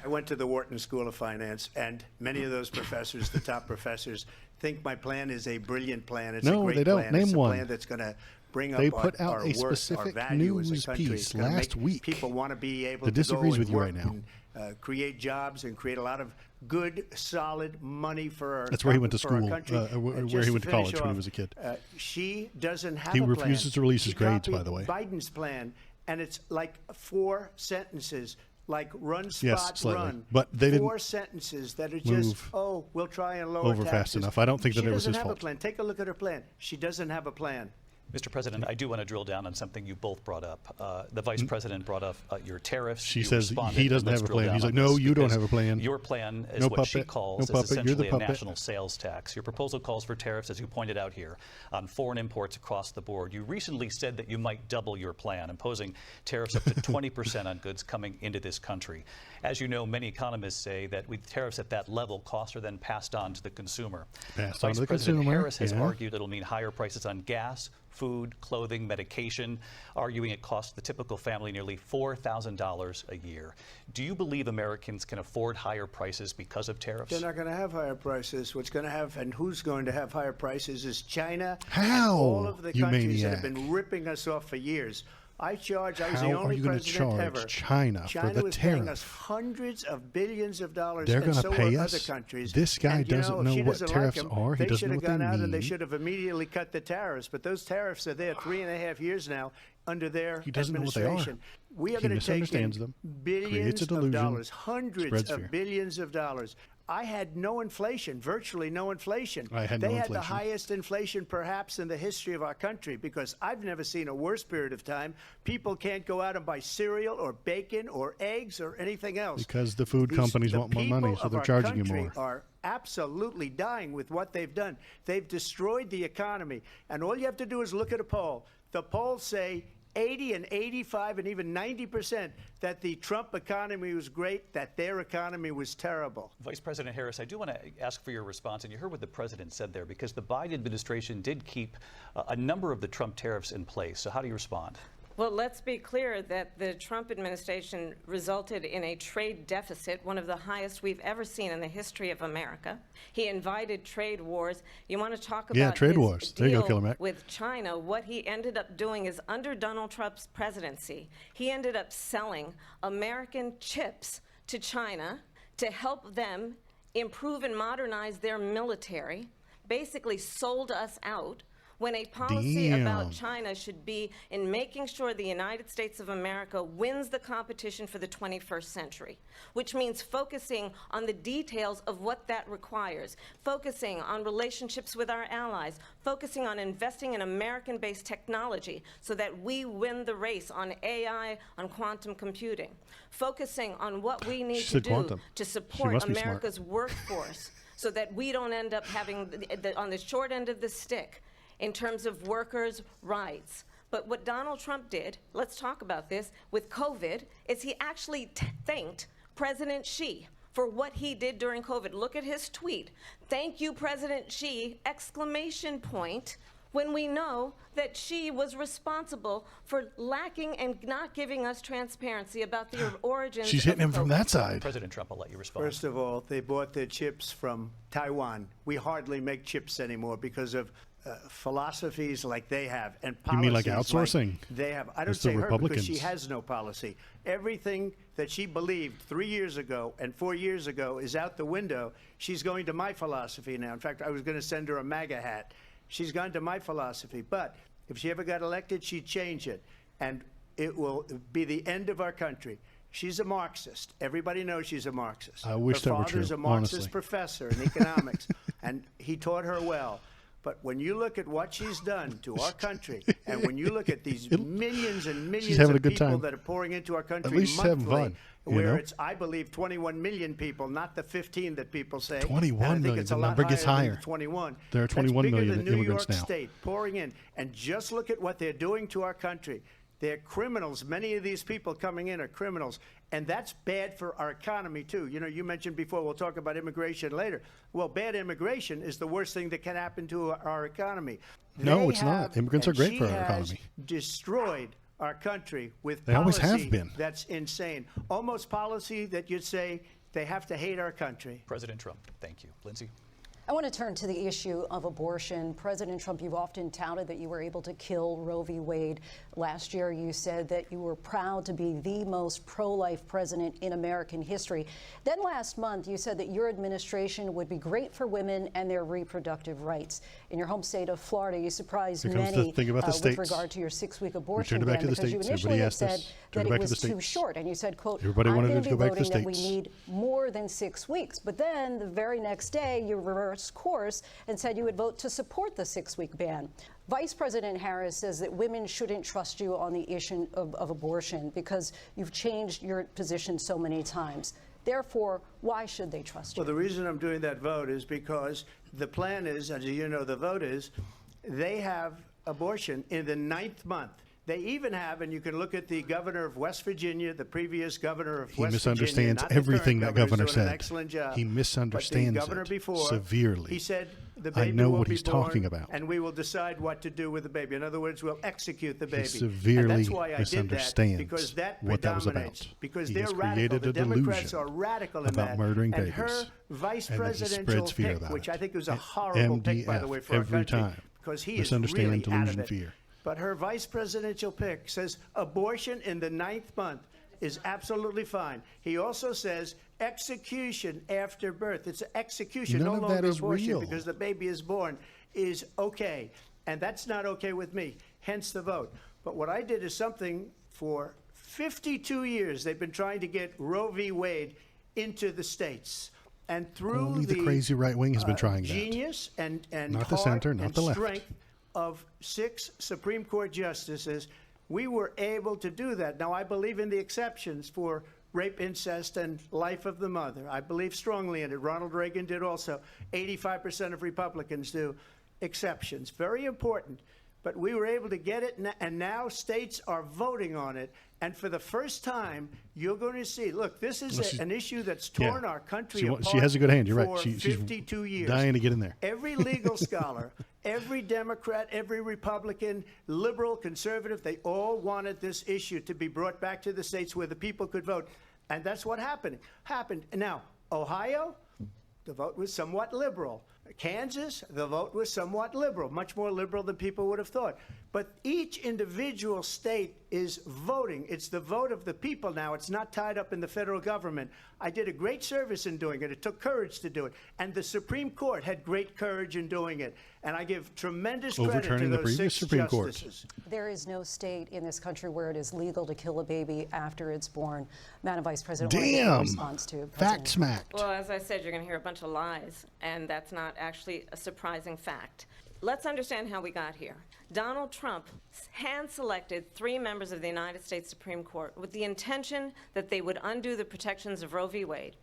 I went to the Wharton School of Finance, and many of those professors, the top professors, think my plan is a brilliant plan. It's a No, great they don't. plan. Name it's a one. plan that's going to bring up They our, put out our a worth, our specific value as news a country. piece It's gonna last make week people want to be able that to disagrees go with and you work right now. and create jobs and create a lot of good, solid money for our That's where he went to for our school, country. where And he just went to finish college when he off, was a kid. She doesn't have He a plan. refuses to release his She grades, by copied the way. Biden's plan, and it's like 4 sentences. Like run, Yes, spot, slightly. run. But they didn't 4 sentences that are just, move oh, we'll try and lower over taxes. fast enough. I don't think that She it was doesn't his have fault. a plan. Take a look at her plan. She doesn't have a plan. Mr. President, I do want to drill down on something you both brought up. The Vice President brought up your tariffs. She You says responded, he doesn't and let's have a drill plan. down He's like, on no, this you don't because have a plan. Your plan is No what she puppet. calls No is puppet. You're the essentially a puppet. national sales tax. Your proposal calls for tariffs, as you pointed out here, on foreign imports across the board. You recently said that you might double your plan, imposing tariffs up to 20% on goods coming into this country. As you know, many economists say that with tariffs at that level, costs are then passed on to the consumer. Passed on to the Vice President consumer, Harris has yeah. argued it'll mean higher prices on gas, food, clothing, medication, arguing it costs the typical family nearly $4,000 a year. Do you believe Americans can afford higher prices because of tariffs? They're not going to have higher prices. What's going to have and who's going to have higher prices is China. How, And all of the you countries that maniac? have been ripping us off for years. I was How the are only you gonna president charge ever. China for the was paying tariff? us hundreds of billions of dollars, They're and gonna so pay were us? other countries. This guy And, you doesn't if know she what doesn't tariffs like 'em, are. He they doesn't should know have what they gone out and they mean. should have immediately cut the tariffs. But those tariffs are there 3.5 years now under their He doesn't know what they are. administration. We are He going to take in misunderstands them, billions creates a of delusion, dollars, hundreds spreads of fear. billions of dollars. I had no inflation, virtually no inflation. I had they no had the inflation. highest inflation perhaps in the history of our country because I've never seen a worse period of time. People can't go out and buy cereal or bacon or eggs or anything else. Because the food companies the want more money, people so of they're our charging you country more. are absolutely dying with what they've done. They've destroyed the economy. And all you have to do is look at a poll. The polls say 80 and 85 and even 90% that the Trump economy was great, that their economy was terrible. Vice President Harris, I do want to ask for your response, and you heard what the president said there, because the Biden administration did keep a number of the Trump tariffs in place. So how do you respond? Well, let's be clear that the Trump administration resulted in a trade deficit, one of the highest we've ever seen in the history of America. He invited trade wars. You want to talk about trade his wars. There you go, deal Killer Mac. with China? What he ended up doing is under Donald Trump's presidency, he ended up selling American chips to China to help them improve and modernize their military, basically sold us out. When a policy about China should be in making sure the United States of America wins the competition for the 21st century, which means focusing on the details of what that requires, focusing on relationships with our allies, focusing on investing in American-based technology so that we win the race on AI, on quantum computing, focusing on what we need to do to support America's workforce so that we don't end up having on the short end of the stick in terms of workers' rights. But what Donald Trump did, let's talk about this, with COVID, is he actually thanked President Xi for what he did during COVID. Look at his tweet. Thank you, President Xi, exclamation point, when we know that Xi was responsible for lacking and not giving us transparency about the origins She's hitting him from that side. President Trump, I'll let you respond. First of all, they bought their chips from Taiwan. We hardly make chips anymore because of philosophies like they have and You mean like policies outsourcing? they have. I don't It's the say her because Republicans. she has no policy. Everything that she believed 3 years ago and 4 years ago is out the window. She's going to my philosophy now. In fact, I was going to send her a MAGA hat. She's gone to my philosophy. But if she ever got elected, she'd change it. And it will be the end of our country. She's a Marxist. Everybody knows she's a Marxist. I wish her that were father's true, a Marxist honestly. professor in economics, and he taught her well. But when you look at what she's done to our country, and when you look at these millions and millions having a of good people time. that are pouring into our country At least she's having monthly, fun, you where know? it's, I believe, 21 million people, not the 15 that people say. 21 and I think million, it's the a lot number gets higher than higher. the 21. There are 21 That's bigger million than New immigrants York now. State pouring in. And just look at what they're doing to our country. They're criminals. Many of these people coming in are criminals. And that's bad for our economy, too. You know, you mentioned before, we'll talk about immigration later. Well, bad immigration is the worst thing that can happen to our economy. No, it's not. Immigrants are great for our economy. Destroyed our country with They always policy have been. that's insane. Almost policy that you'd say they have to hate our country. President Trump, thank you. Lindsay? I want to turn to the issue of abortion. President Trump, you've often touted that you were able to kill Roe v. Wade. Last year, you said that you were proud to be the most pro-life president in American history. Then last month, you said that your administration would be great for women and their reproductive rights. In your home state of Florida, you surprised Here comes many the thing about the with states. regard to your 6-week abortion Returned it back ban to the because you states. initially Everybody had asked said us. that Turn it it back to was the too states. short. And you said, quote, Everybody I'm wanted going it to to be go back to the voting that we states. need more than 6 weeks. But then the very next day, you reversed course and said you would vote to support the 6-week ban. Vice President Harris says that women shouldn't trust you on the issue of abortion because you've changed your position so many times. Therefore, why should they trust you? Well, the reason I'm doing that vote is because the plan is, as you know, the vote is, they have abortion in the 9th month. They even have, and you can look at the governor of West Virginia, the previous governor of He West misunderstands Virginia, not the everything current that governor who's doing said. An excellent job. He misunderstands but the governor it before, severely. He said the I baby know will what be he's born, talking about. and we will decide what to do with the baby. In other words, we'll execute the baby. He severely and that's why I misunderstands did that, because that what that was predominates. about. Because He they're has radical. created The a Democrats delusion are radical in about that. murdering and babies. her vice And that he presidential spreads fear pick, about which it. I think was a horrible pick, by the way, for our every country, time. because he is Misunderstand, really out of delusion, it. fear. But her vice presidential pick says abortion in the 9th month is absolutely fine. He also says execution after birth. It's execution, None no of longer that is abortion, real. because the baby is born, is okay. And that's not okay with me, hence the vote. But what I did is something for 52 years they've been trying to get Roe v. Wade into the states. And through Only the crazy right wing has been trying that. genius and Not the heart center, not and the left. strength of 6 Supreme Court justices, we were able to do that. Now, I believe in the exceptions for rape, incest, and life of the mother. I believe strongly in it. Ronald Reagan did also. 85% of Republicans do. Exceptions. Very important. But we were able to get it, and now states are voting on it. And for the first time, you're going to see, look, this is an issue that's torn our country apart. She has a good hand. You're right. For She's 52 years. dying to get in there. Every legal scholar, every Democrat, every Republican, liberal, conservative, they all wanted this issue to be brought back to the states where the people could vote. And that's what happened. Now, Ohio, the vote was somewhat liberal. Kansas, the vote was somewhat liberal, much more liberal than people would have thought. But each individual state is voting. It's the vote of the people now. It's not tied up in the federal government. I did a great service in doing it. It took courage to do it. And the Supreme Court had great courage in doing it. And I give tremendous credit to Overturning the those previous 6 Supreme Court. justices. There is no state in this country where it is legal to kill a baby after it's born. Madam Vice President, what is your response to fact smacked. Well, as I said, you're going to hear a bunch of lies, and that's not actually a surprising fact. Let's understand how we got here. Donald Trump hand-selected 3 members of the United States Supreme Court with the intention that they would undo the protections of Roe v. Wade.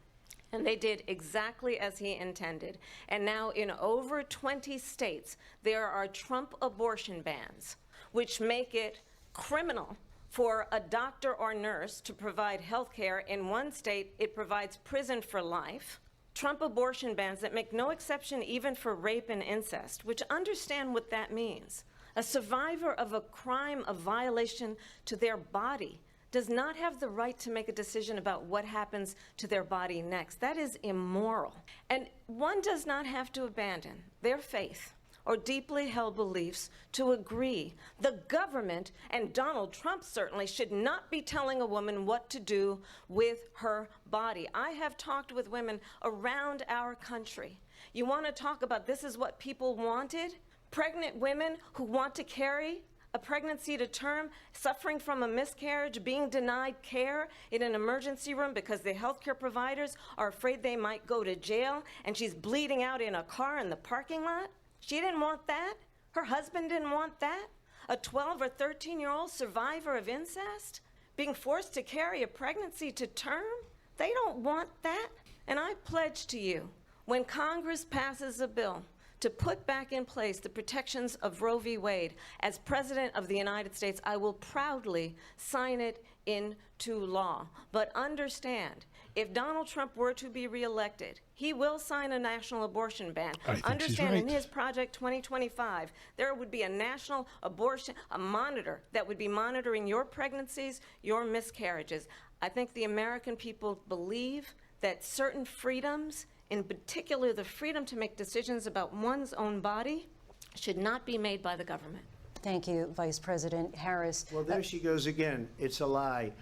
And they did exactly as he intended. And now in over 20 states, there are Trump abortion bans, which make it criminal for a doctor or nurse to provide health care. In one state, it provides prison for life. Trump abortion bans that make no exception even for rape and incest, which understand what that means. A survivor of a crime of violation to their body does not have the right to make a decision about what happens to their body next. That is immoral. And one does not have to abandon their faith or deeply held beliefs to agree. The government, and Donald Trump certainly, should not be telling a woman what to do with her body. I have talked with women around our country. You want to talk about this is what people wanted? Pregnant women who want to carry a pregnancy to term, suffering from a miscarriage, being denied care in an emergency room because the healthcare providers are afraid they might go to jail, and she's bleeding out in a car in the parking lot. She didn't want that. Her husband didn't want that. A 12 or 13-year-old survivor of incest being forced to carry a pregnancy to term? They don't want that. And I pledge to you, when Congress passes a bill to put back in place the protections of Roe v. Wade, as President of the United States, I will proudly sign it into law. But understand, if Donald Trump were to be reelected, he will sign a national abortion ban. Understand, in his Project 2025, there would be a national abortion, a monitor that would be monitoring your pregnancies, your miscarriages. I think the American people believe that certain freedoms, in particular the freedom to make decisions about one's own body, should not be made by the government. Thank you, Vice President Harris. Well, there she goes again. It's a lie.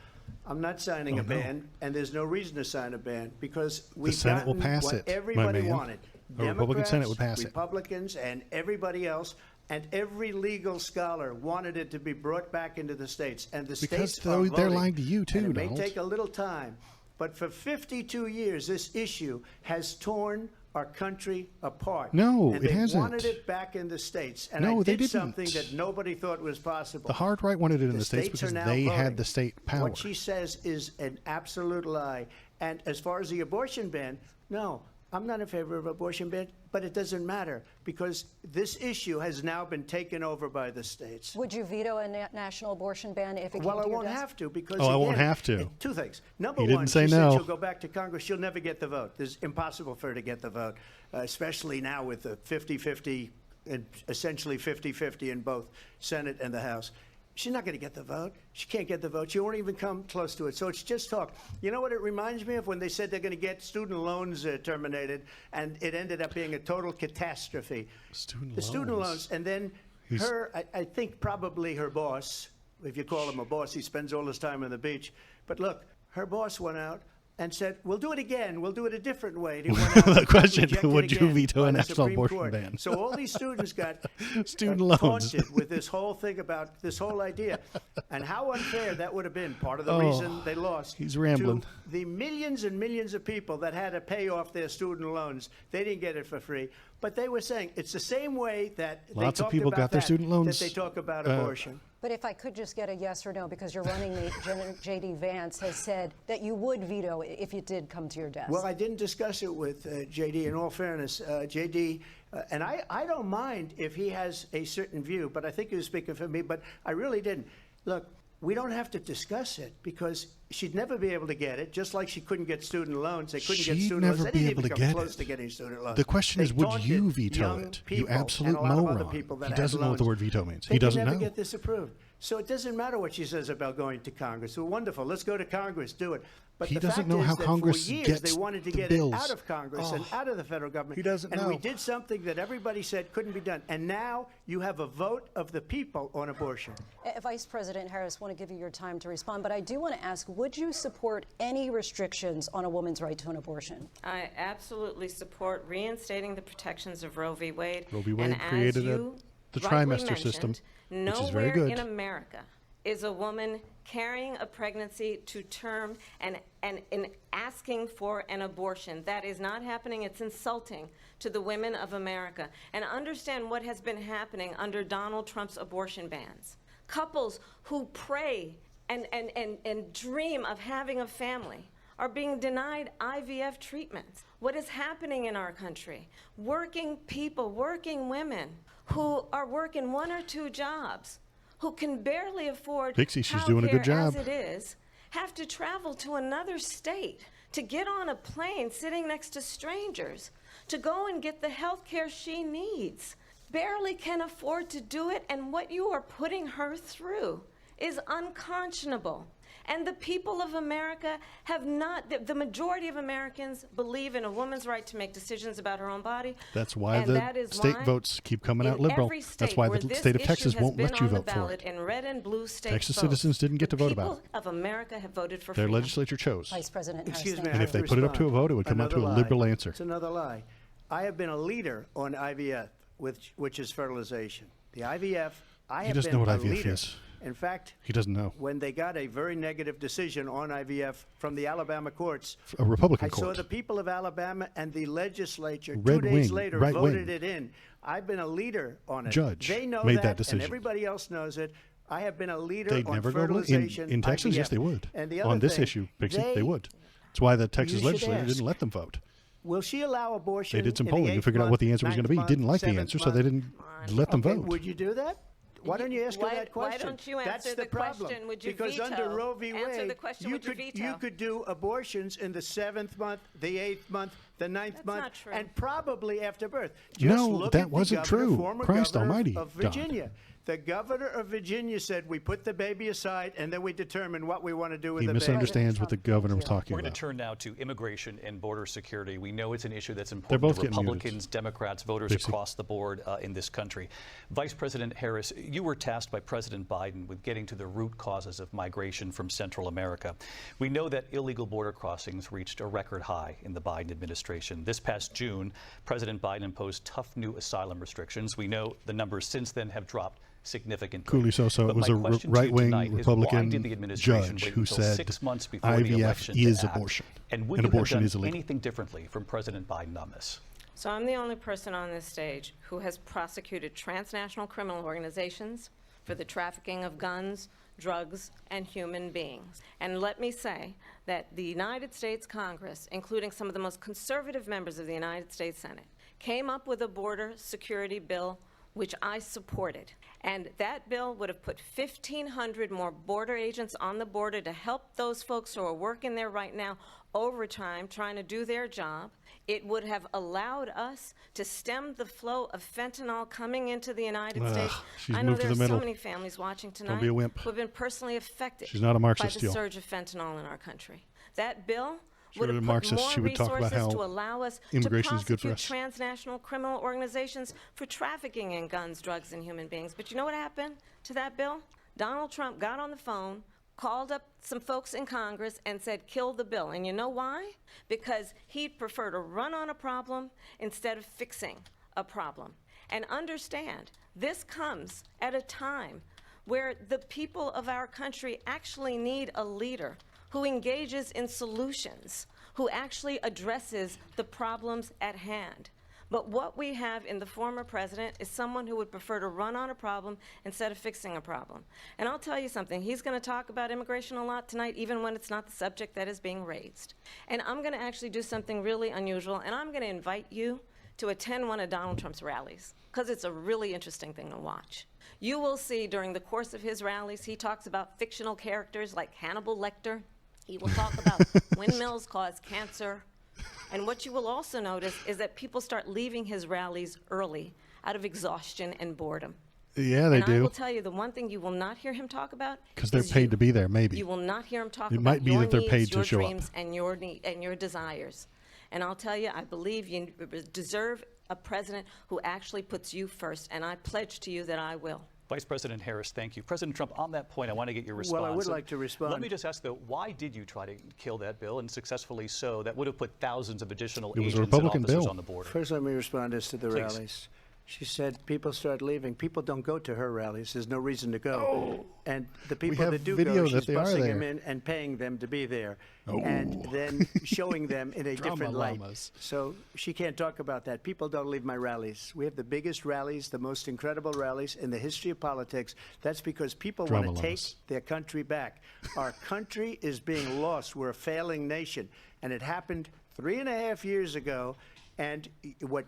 I'm not signing a ban, and there's no reason to sign a ban because we've Senate will gotten pass what it, everybody my man. wanted. A Republican Senate would Democrats, pass it. Republicans, and everybody else, and every legal scholar wanted it to be brought back into the states. And the Because states are they're voting. lying to you, too, And it may Donald. take a little time, but for 52 years, this issue has torn our country apart. No, and it they hasn't. wanted it back in the states. And No, I they did didn't. something that nobody thought was possible. The hard right wanted it in the states are because now they voting. had the state power. What she says is an absolute lie. And as far as the abortion ban, no, I'm not in favor of abortion ban, but it doesn't matter because this issue has now been taken over by the states. Would you veto a national abortion ban if it came Well, to I your won't desk? have to because I won't again, have to. Two things. Number He didn't one, say she no. said she'll go back to Congress. She'll never get the vote. It's impossible for her to get the vote, especially now with the 50-50, and essentially 50-50 in both Senate and the House. She's not going to get the vote. She can't get the vote. She won't even come close to it. So it's just talk. You know what it reminds me of? When they said they're going to get student loans terminated, and it ended up being a total catastrophe. Student Student loans. And then I think probably her boss, if you call him a boss, he spends all his time on the beach. But look, her boss went out and said, we'll do it again. We'll do it a different way. And he went out The and question, rejected would you again veto by a the national Supreme abortion Court. ban? So all these students got Student loans. taunted with this whole thing about this whole idea. And how unfair that would have been. Part of the reason they lost. He's rambling. To the millions and millions of people that had to pay off their student loans. They didn't get it for free. But they were saying it's the same way that Lots they of talked people about got their that, student loans, that they talk about abortion. But if I could just get a yes or no, because your running mate, J.D. Vance, has said that you would veto it if it did come to your desk. Well, I didn't discuss it with J.D. In all fairness, J.D. And I don't mind if he has a certain view, but I think he was speaking for me, but I really didn't. Look, we don't have to discuss it because she'd never be able to get it, just like she couldn't get student loans. They couldn't get She'd student loans. never They be didn't able even to come get close it. to getting student loans. The question They is, would taunted you veto young it? people You absolute and a lot of other moron. people that He had doesn't know what the loans. word veto means. They He doesn't could never know. get this approved. So it doesn't matter what she says about going to Congress. Well, wonderful. Let's go to Congress. Do it. But He the doesn't fact know is how that Congress for years gets they wanted to the get bills. it out of Congress and out of the federal government. He doesn't and know. we did something that everybody said couldn't be done. And now you have a vote of the people on abortion. Vice President Harris, I want to give you your time to respond, but I do want to ask, would you support any restrictions on a woman's right to an abortion? I absolutely support reinstating the protections of Roe v. Wade. Roe v. Wade And created as you the rightly trimester system, mentioned, which is very nowhere good. in America is a woman carrying a pregnancy to term and asking for an abortion. That is not happening. It's insulting to the women of America. And understand what has been happening under Donald Trump's abortion bans. Couples who pray and dream of having a family are being denied IVF treatments. What is happening in our country? Working people, working women who are working 1 or 2 jobs, who can barely afford Pixie, she's doing a good childcare job. as it is, have to travel to another state to get on a plane sitting next to strangers to go and get the health care she needs. Barely can afford to do it, and what you are putting her through is unconscionable. And the people of America have not, the majority of Americans believe in a woman's right to make decisions about her own body. That's why and the that is state why votes keep coming out in liberal. every That's why where the this state of issue Texas has won't been let you on the vote for ballot it. in red and blue state Texas votes, citizens didn't get to vote about it. people of America have voted for Their freedom. legislature chose. Vice President Harris, Excuse me. thank I And you. if they put it up to a vote, it would come out to a Another liberal lie. answer. It's another lie. I have been a leader on IVF, which is fertilization. The IVF, I He have doesn't been know what a IVF leader is. In fact, he doesn't know. When they got a very negative decision on IVF from the Alabama courts, A Republican I saw court. the people of Alabama and the legislature Red 2 days wing, later right voted wing. it in. I've been a leader on it. Judge they know made that decision. and everybody else knows it. I have been a leader They'd on never go to fertilization. in Texas. IVF. Yes, they would. And the other On this thing, issue, Pixie, they would. That's why the Texas You should legislature ask. didn't let them vote. Will she allow abortion? They did some in the polling and 8th figured out what the month, answer was going to be. 9th Didn't like the month, answer, 7th so they month? didn't let them Okay, vote. Would you do that? Why don't you ask her that question? Why don't you That's answer the the problem. question? Would you because veto? under Roe v. Answer Wade, the question, you would you could veto? you could do abortions in the 7th month, the 8th month, the 9th month, not true. and probably after birth. No, look that at the wasn't governor, true. former Christ governor almighty, of Don. Virginia. The governor of Virginia said we put the baby aside and then we determine what we want to do with He the baby. misunderstands what the governor was talking We're going about. to turn now to immigration and border security. We know it's an issue that's They're important both to getting muted. Republicans, Democrats, voters Dixie. across the board in this country. Vice President Harris, you were tasked by President Biden with getting to the root causes of migration from Central America. We know that illegal border crossings reached a record high in the Biden administration. This past June, President Biden imposed tough new asylum restrictions. We know the numbers since then have dropped significantly. Cooley so But it was my a question to you right-wing tonight is, why Republican did the administration judge wait who until said 6 months before the IVF election is to act? abortion, And would and you abortion have is done illegal. anything differently from President Biden on this? So I'm the only person on this stage who has prosecuted transnational criminal organizations for the trafficking of guns, drugs, and human beings. And let me say that the United States Congress, including some of the most conservative members of the United States Senate, came up with a border security bill which I supported. And that bill would have put 1,500 more border agents on the border to help those folks who are working there right now overtime trying to do their job. It would have allowed us to stem the flow of fentanyl coming into the United States. she's I know moved to there the are so middle. many families watching tonight Don't be a wimp. who have been personally affected She's not a Marxist, by the Steele. surge of fentanyl in our country. That bill She would were have a put Marxist, more she would talk about resources how to allow us to immigration is good prosecute for us. transnational criminal organizations for trafficking in guns, drugs, and human beings. But you know what happened to that bill? Donald Trump got on the phone, called up some folks in Congress and said, kill the bill. And you know why? Because he'd prefer to run on a problem instead of fixing a problem. And understand, this comes at a time where the people of our country actually need a leader who engages in solutions, who actually addresses the problems at hand. But what we have in the former president is someone who would prefer to run on a problem instead of fixing a problem. And I'll tell you something, he's going to talk about immigration a lot tonight, even when it's not the subject that is being raised. And I'm going to actually do something really unusual, and I'm going to invite you to attend one of Donald Trump's rallies, because it's a really interesting thing to watch. You will see during the course of his rallies, he talks about fictional characters like Hannibal Lecter. He will talk about windmills cause cancer. And what you will also notice is that people start leaving his rallies early out of exhaustion and boredom. Yeah, they and do. I will tell you, the one thing you will not hear him talk about Because they're is paid you. to be there, maybe. You will not hear him talk It about might be your that they're needs, paid to your show up. dreams, and your desires. And I'll tell you, I believe you deserve a president who actually puts you first, and I pledge to you that I will. Vice President Harris, thank you. President Trump, on that point, I want to get your response. Well, I would like to respond. Let me just ask, though, why did you try to kill that bill, and successfully so? That would have put thousands of additional It was a agents and Republican officers bill. on the border. First, let me respond as to the Please. rallies. She said people start leaving. People don't go to her rallies. There's no reason to go. Oh. And the people have that do video go, that she's they are busing them there. in and paying them to be there. Oh. And then showing them in a Drama different light. llamas. So she can't talk about that. People don't leave my rallies. We have the biggest rallies, the most incredible rallies in the history of politics. That's because people Drama want to take llamas. their country back. Our country is being lost. We're a failing nation. And it happened 3.5 years ago. And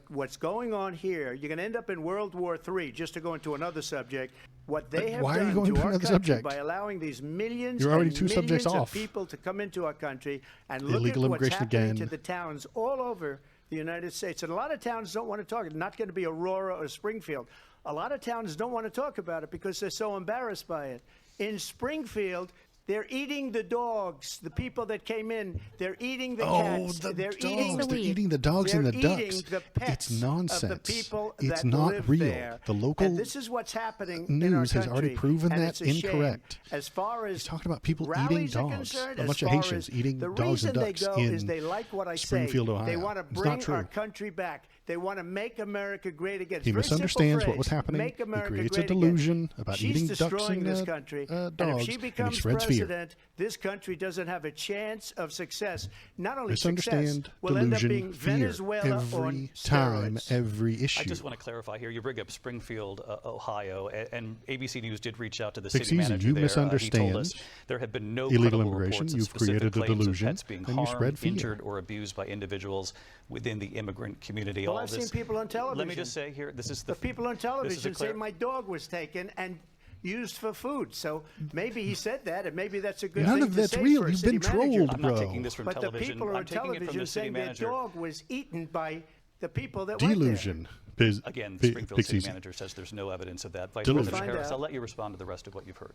what's going on here, you're going to end up in World War III, just to go into another subject. What they have why are you done going to to our another country subject? by allowing these millions You're already and two subjects millions of off. people to come into our country and look Illegal at what's immigration happening again. to the towns all over the United States. And a lot of towns don't want to talk. It's not going to be Aurora or Springfield. A lot of towns don't want to talk about it because they're so embarrassed by it. In Springfield, They're eating the dogs, the people that came in. They're eating the cats. They're eating the dogs and the ducks. The pets it's nonsense. Of the people it's that not live real. There. The local and this is what's happening news in our country, has already proven that incorrect. As far as he's talking about people eating dogs, a bunch of Haitians eating dogs and ducks in is they like what I Springfield, say. Ohio. They want to bring our country back. They want to make America great again. He misunderstands what was happening. Make America he creates great a delusion again. about She's eating ducks and this country. dogs, and if she becomes fear. president, this country doesn't have a chance of success. Not only Misunderstand, success, will end up being delusion, fear Venezuela every on time, steroids. every issue. I just want to clarify here. You bring up Springfield, Ohio, and ABC News did reach out to the Big city manager you there. misunderstand he told us there have been no illegal credible immigration. reports of You've specific created a claims delusion, of pets being and you spread harmed, fear. injured, or abused by individuals within the immigrant community. Well, All I've this. seen people on television. Let me just say here, this is the people on this is television a say my dog was taken and used for food. So maybe he said that, and maybe that's a good None thing of to that's say real. for a You've city been trolled, manager. I'm not taking this from but television. the people I'm on taking it from television the city saying their manager. dog was eaten by the people that Delusion. Again, the Springfield city manager says there's no evidence of that. Vice Delusion. President Harris, I'll let you respond to the rest of what you've heard.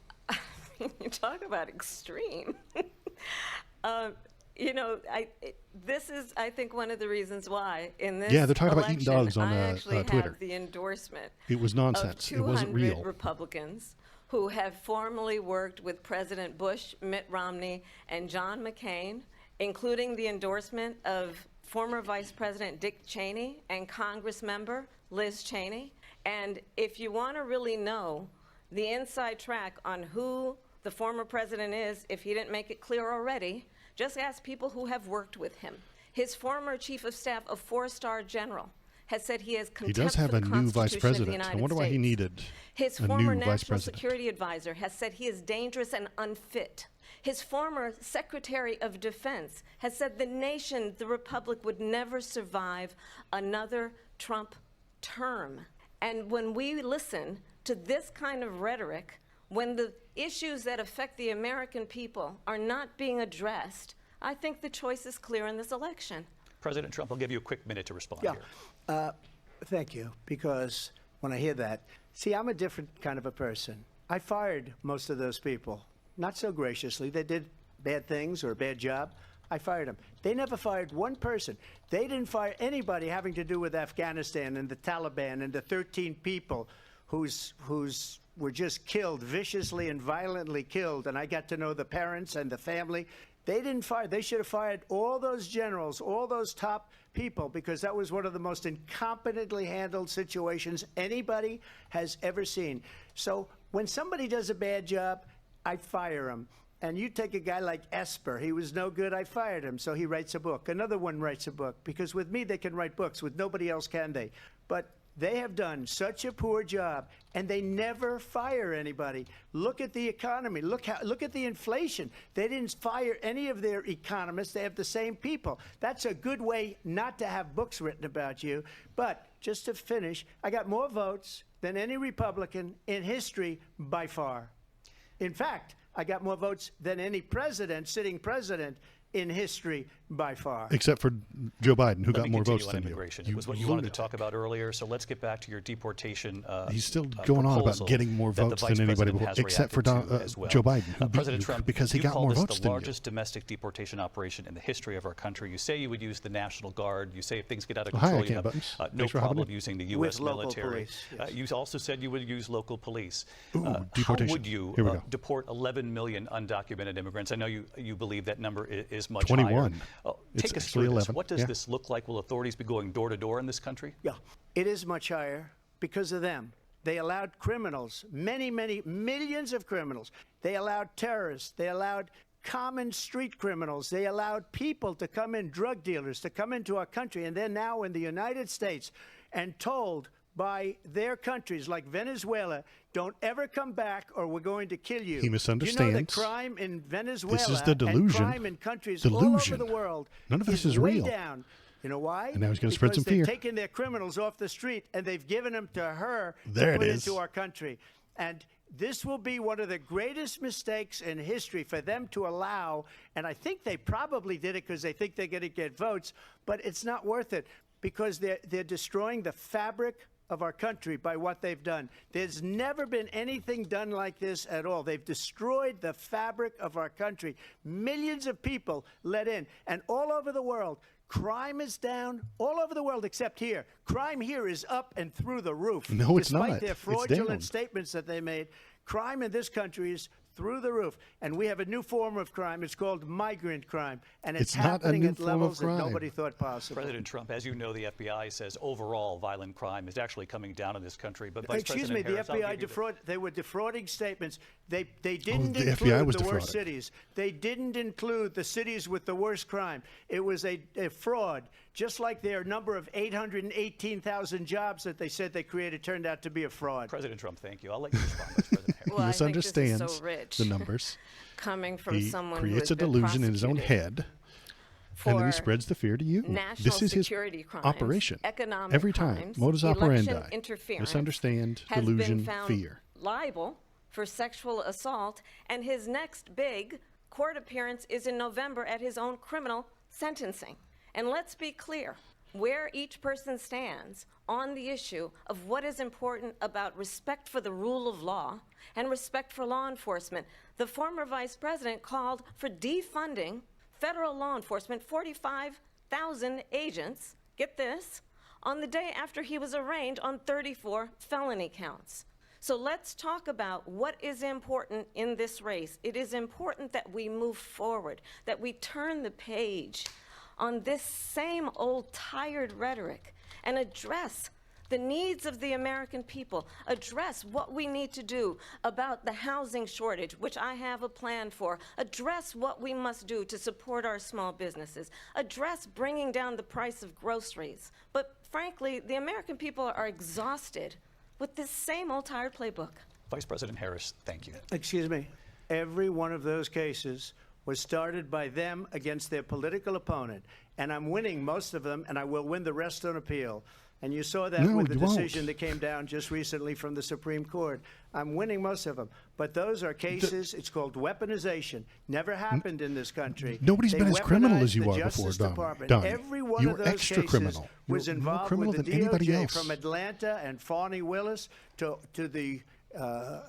You talk about extreme. This is, I think, one of the reasons why in this they're talking about election, eating dogs on I actually Twitter. have the endorsement. It was nonsense. Of It wasn't 200 real. Republicans who have formerly worked with President Bush, Mitt Romney, and John McCain, including the endorsement of former Vice President Dick Cheney and Congress member Liz Cheney. And if you want to really know the inside track on who the former president is, if he didn't make it clear already, just ask people who have worked with him. His former chief of staff, a 4-star general, has said he has contempt He does have for a the new vice Constitution of the president. I United wonder why he States. needed His a former new vice national president. security advisor has said he is dangerous and unfit. His former secretary of defense has said the nation, the republic, would never survive another Trump term. And when we listen to this kind of rhetoric, when the issues that affect the American people are not being addressed, I think the choice is clear in this election. President Trump, I'll give you a quick minute to respond here. Thank you, because when I hear that, see, I'm a different kind of a person. I fired most of those people, not so graciously. They did bad things or a bad job. I fired them. They never fired one person. They didn't fire anybody having to do with Afghanistan and the Taliban and the 13 people whose were just killed, viciously and violently killed. And I got to know the parents and the family. They didn't fire. They should have fired all those generals, all those top people, because that was one of the most incompetently handled situations anybody has ever seen. So when somebody does a bad job, I fire him. And you take a guy like Esper. He was no good. I fired him. So he writes a book. Another one writes a book. Because with me, they can write books. With nobody else can they. But they have done such a poor job, and they never fire anybody. Look at the economy. Look at the inflation. They didn't fire any of their economists. They have the same people. That's a good way not to have books written about you. But just to finish, I got more votes than any Republican in history by far. In fact, I got more votes than any president, sitting president, in history by far. Except for Joe Biden, who Let got me more continue votes on than immigration. you. It was what you wanted to talk about earlier. So let's get back to your deportation. He's still going on about getting more votes than anybody before, except for Joe Biden, who President beat Trump, because he got more votes the than you. largest domestic deportation operation in the history of our country. You say you would use the National Guard. You say if things get out of Oh, hi, control, I you can't have buttons. no Thanks for having problem me. using the With U.S. local military. police, yes. You also said you would use local police. Ooh, deportation. How would you Here we go. deport 11 million undocumented immigrants? I know you believe that number is much 21. higher. It's Take us actually through this. 11. What does Yeah. this look like? Will authorities be going door to door in this country? Yeah, it is much higher because of them. They allowed criminals, many, many millions of criminals. They allowed terrorists. They allowed common street criminals. They allowed people to come in, drug dealers, to come into our country. And they're now in the United States and told by their countries like Venezuela, don't ever come back or we're going to kill you. He misunderstands. You know that crime in Venezuela This is the delusion. and crime in countries all over the world None of this is way real. down. You know why? And now he's going to spread some fear. Because they've taken their criminals off the street and they've given them to her There to it put is. into our country. And this will be one of the greatest mistakes in history for them to allow. And I think they probably did it because they think they're going to get votes. But it's not worth it because they're destroying the fabric of our country by what they've done. There's never been anything done like this at all. They've destroyed the fabric of our country. Millions of people let in, and all over the world, crime is down all over the world except here. Crime here is up and through the roof. No, it's not. Despite their It's fraudulent down. statements that they made, crime in this country is through the roof. And we have a new form of crime. It's called migrant crime. And it's It's not a happening new at form of levels that crime. nobody thought possible. President Trump, as you know, the FBI says overall violent crime is actually coming down in this country. But Vice Excuse me, President the Harris, FBI they were defrauding statements. They didn't the include FBI was the worst defrauding. cities. They didn't include the cities with the worst crime. It was a fraud. Just like their number of 818,000 jobs that they said they created turned out to be a fraud. President Trump, thank you. I'll let you respond, Vice President Harris. Well, I think this is misunderstands so rich. the numbers. Coming from He someone who creates has a been delusion in his own prosecuted head, and then he for spreads the fear to you. national This is his security crimes, operation. economic Every time. crimes, Modus election operandi. interference, Misunderstand, has delusion, been found fear. liable for sexual assault, and his next big court appearance is in November at his own criminal sentencing. And let's be clear, where each person stands on the issue of what is important about respect for the rule of law and respect for law enforcement. The former vice president called for defunding federal law enforcement, 45,000 agents, get this, on the day after he was arraigned on 34 felony counts. So let's talk about what is important in this race. It is important that we move forward, that we turn the page on this same old tired rhetoric and address the needs of the American people, address what we need to do about the housing shortage, which I have a plan for, address what we must do to support our small businesses, address bringing down the price of groceries. But frankly, the American people are exhausted with this same old tired playbook. Vice President Harris, thank you. Excuse me. Every one of those cases was started by them against their political opponent. And I'm winning most of them, and I will win the rest on appeal. And you saw that No, with the you won't. decision that came down just recently from the Supreme Court. I'm winning most of them. But those are cases, it's called weaponization. Never happened in this country. Nobody's They been as criminal as weaponized you the are before, Justice Don. Department. Don, Every one you of were those extra cases criminal. was You're more involved criminal with the than anybody DOJ, else. from Atlanta and Fani Willis to the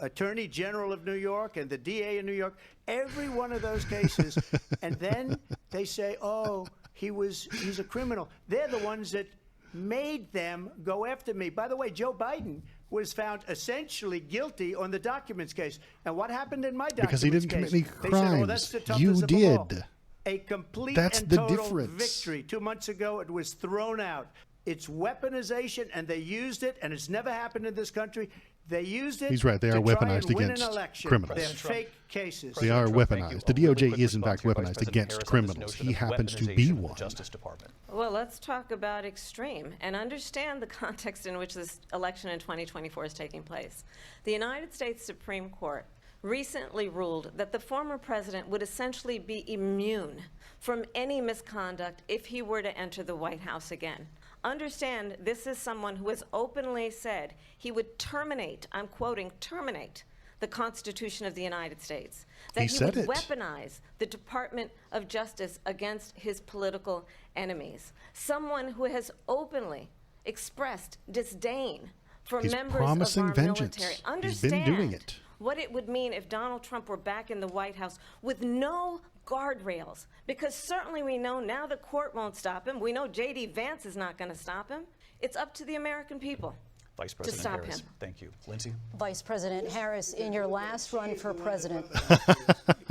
Attorney General of New York and the DA in New York. Every one of those cases. And then they say, oh, he's a criminal. They're the ones that made them go after me. By the way, Joe Biden was found essentially guilty on the documents case. And what happened in my documents Because he didn't case? commit any They said, oh, that's crimes. the toughest You of them all. did. A complete That's and the total difference. victory. 2 months ago, it was thrown out. It's weaponization, and they used it, and it's never happened in this country. They used it. He's right. They to are try weaponized and win against an election. criminals. They're fake cases. They are President Trump, weaponized. thank The you. A really DOJ quick is, in response fact, here, Vice weaponized President against Harris, on this criminals. notion He of happens to be weaponization of the one. Justice Department. Well, let's talk about extreme and understand the context in which this election in 2024 is taking place. The United States Supreme Court recently ruled that the former president would essentially be immune from any misconduct if he were to enter the White House again. Understand, this is someone who has openly said he would terminate, I'm quoting, terminate the Constitution of the United States, that he would weaponize the Department of Justice against his political enemies. Someone who has openly expressed disdain for He's members promising of our vengeance. military. He's Understand been doing it. what it would mean if Donald Trump were back in the White House with no guardrails, because certainly we know now the court won't stop him. We know J.D. Vance is not going to stop him. It's up to the American people Vice to President stop Harris, him. thank you. Lindsay? Vice President Harris, in your last run for president.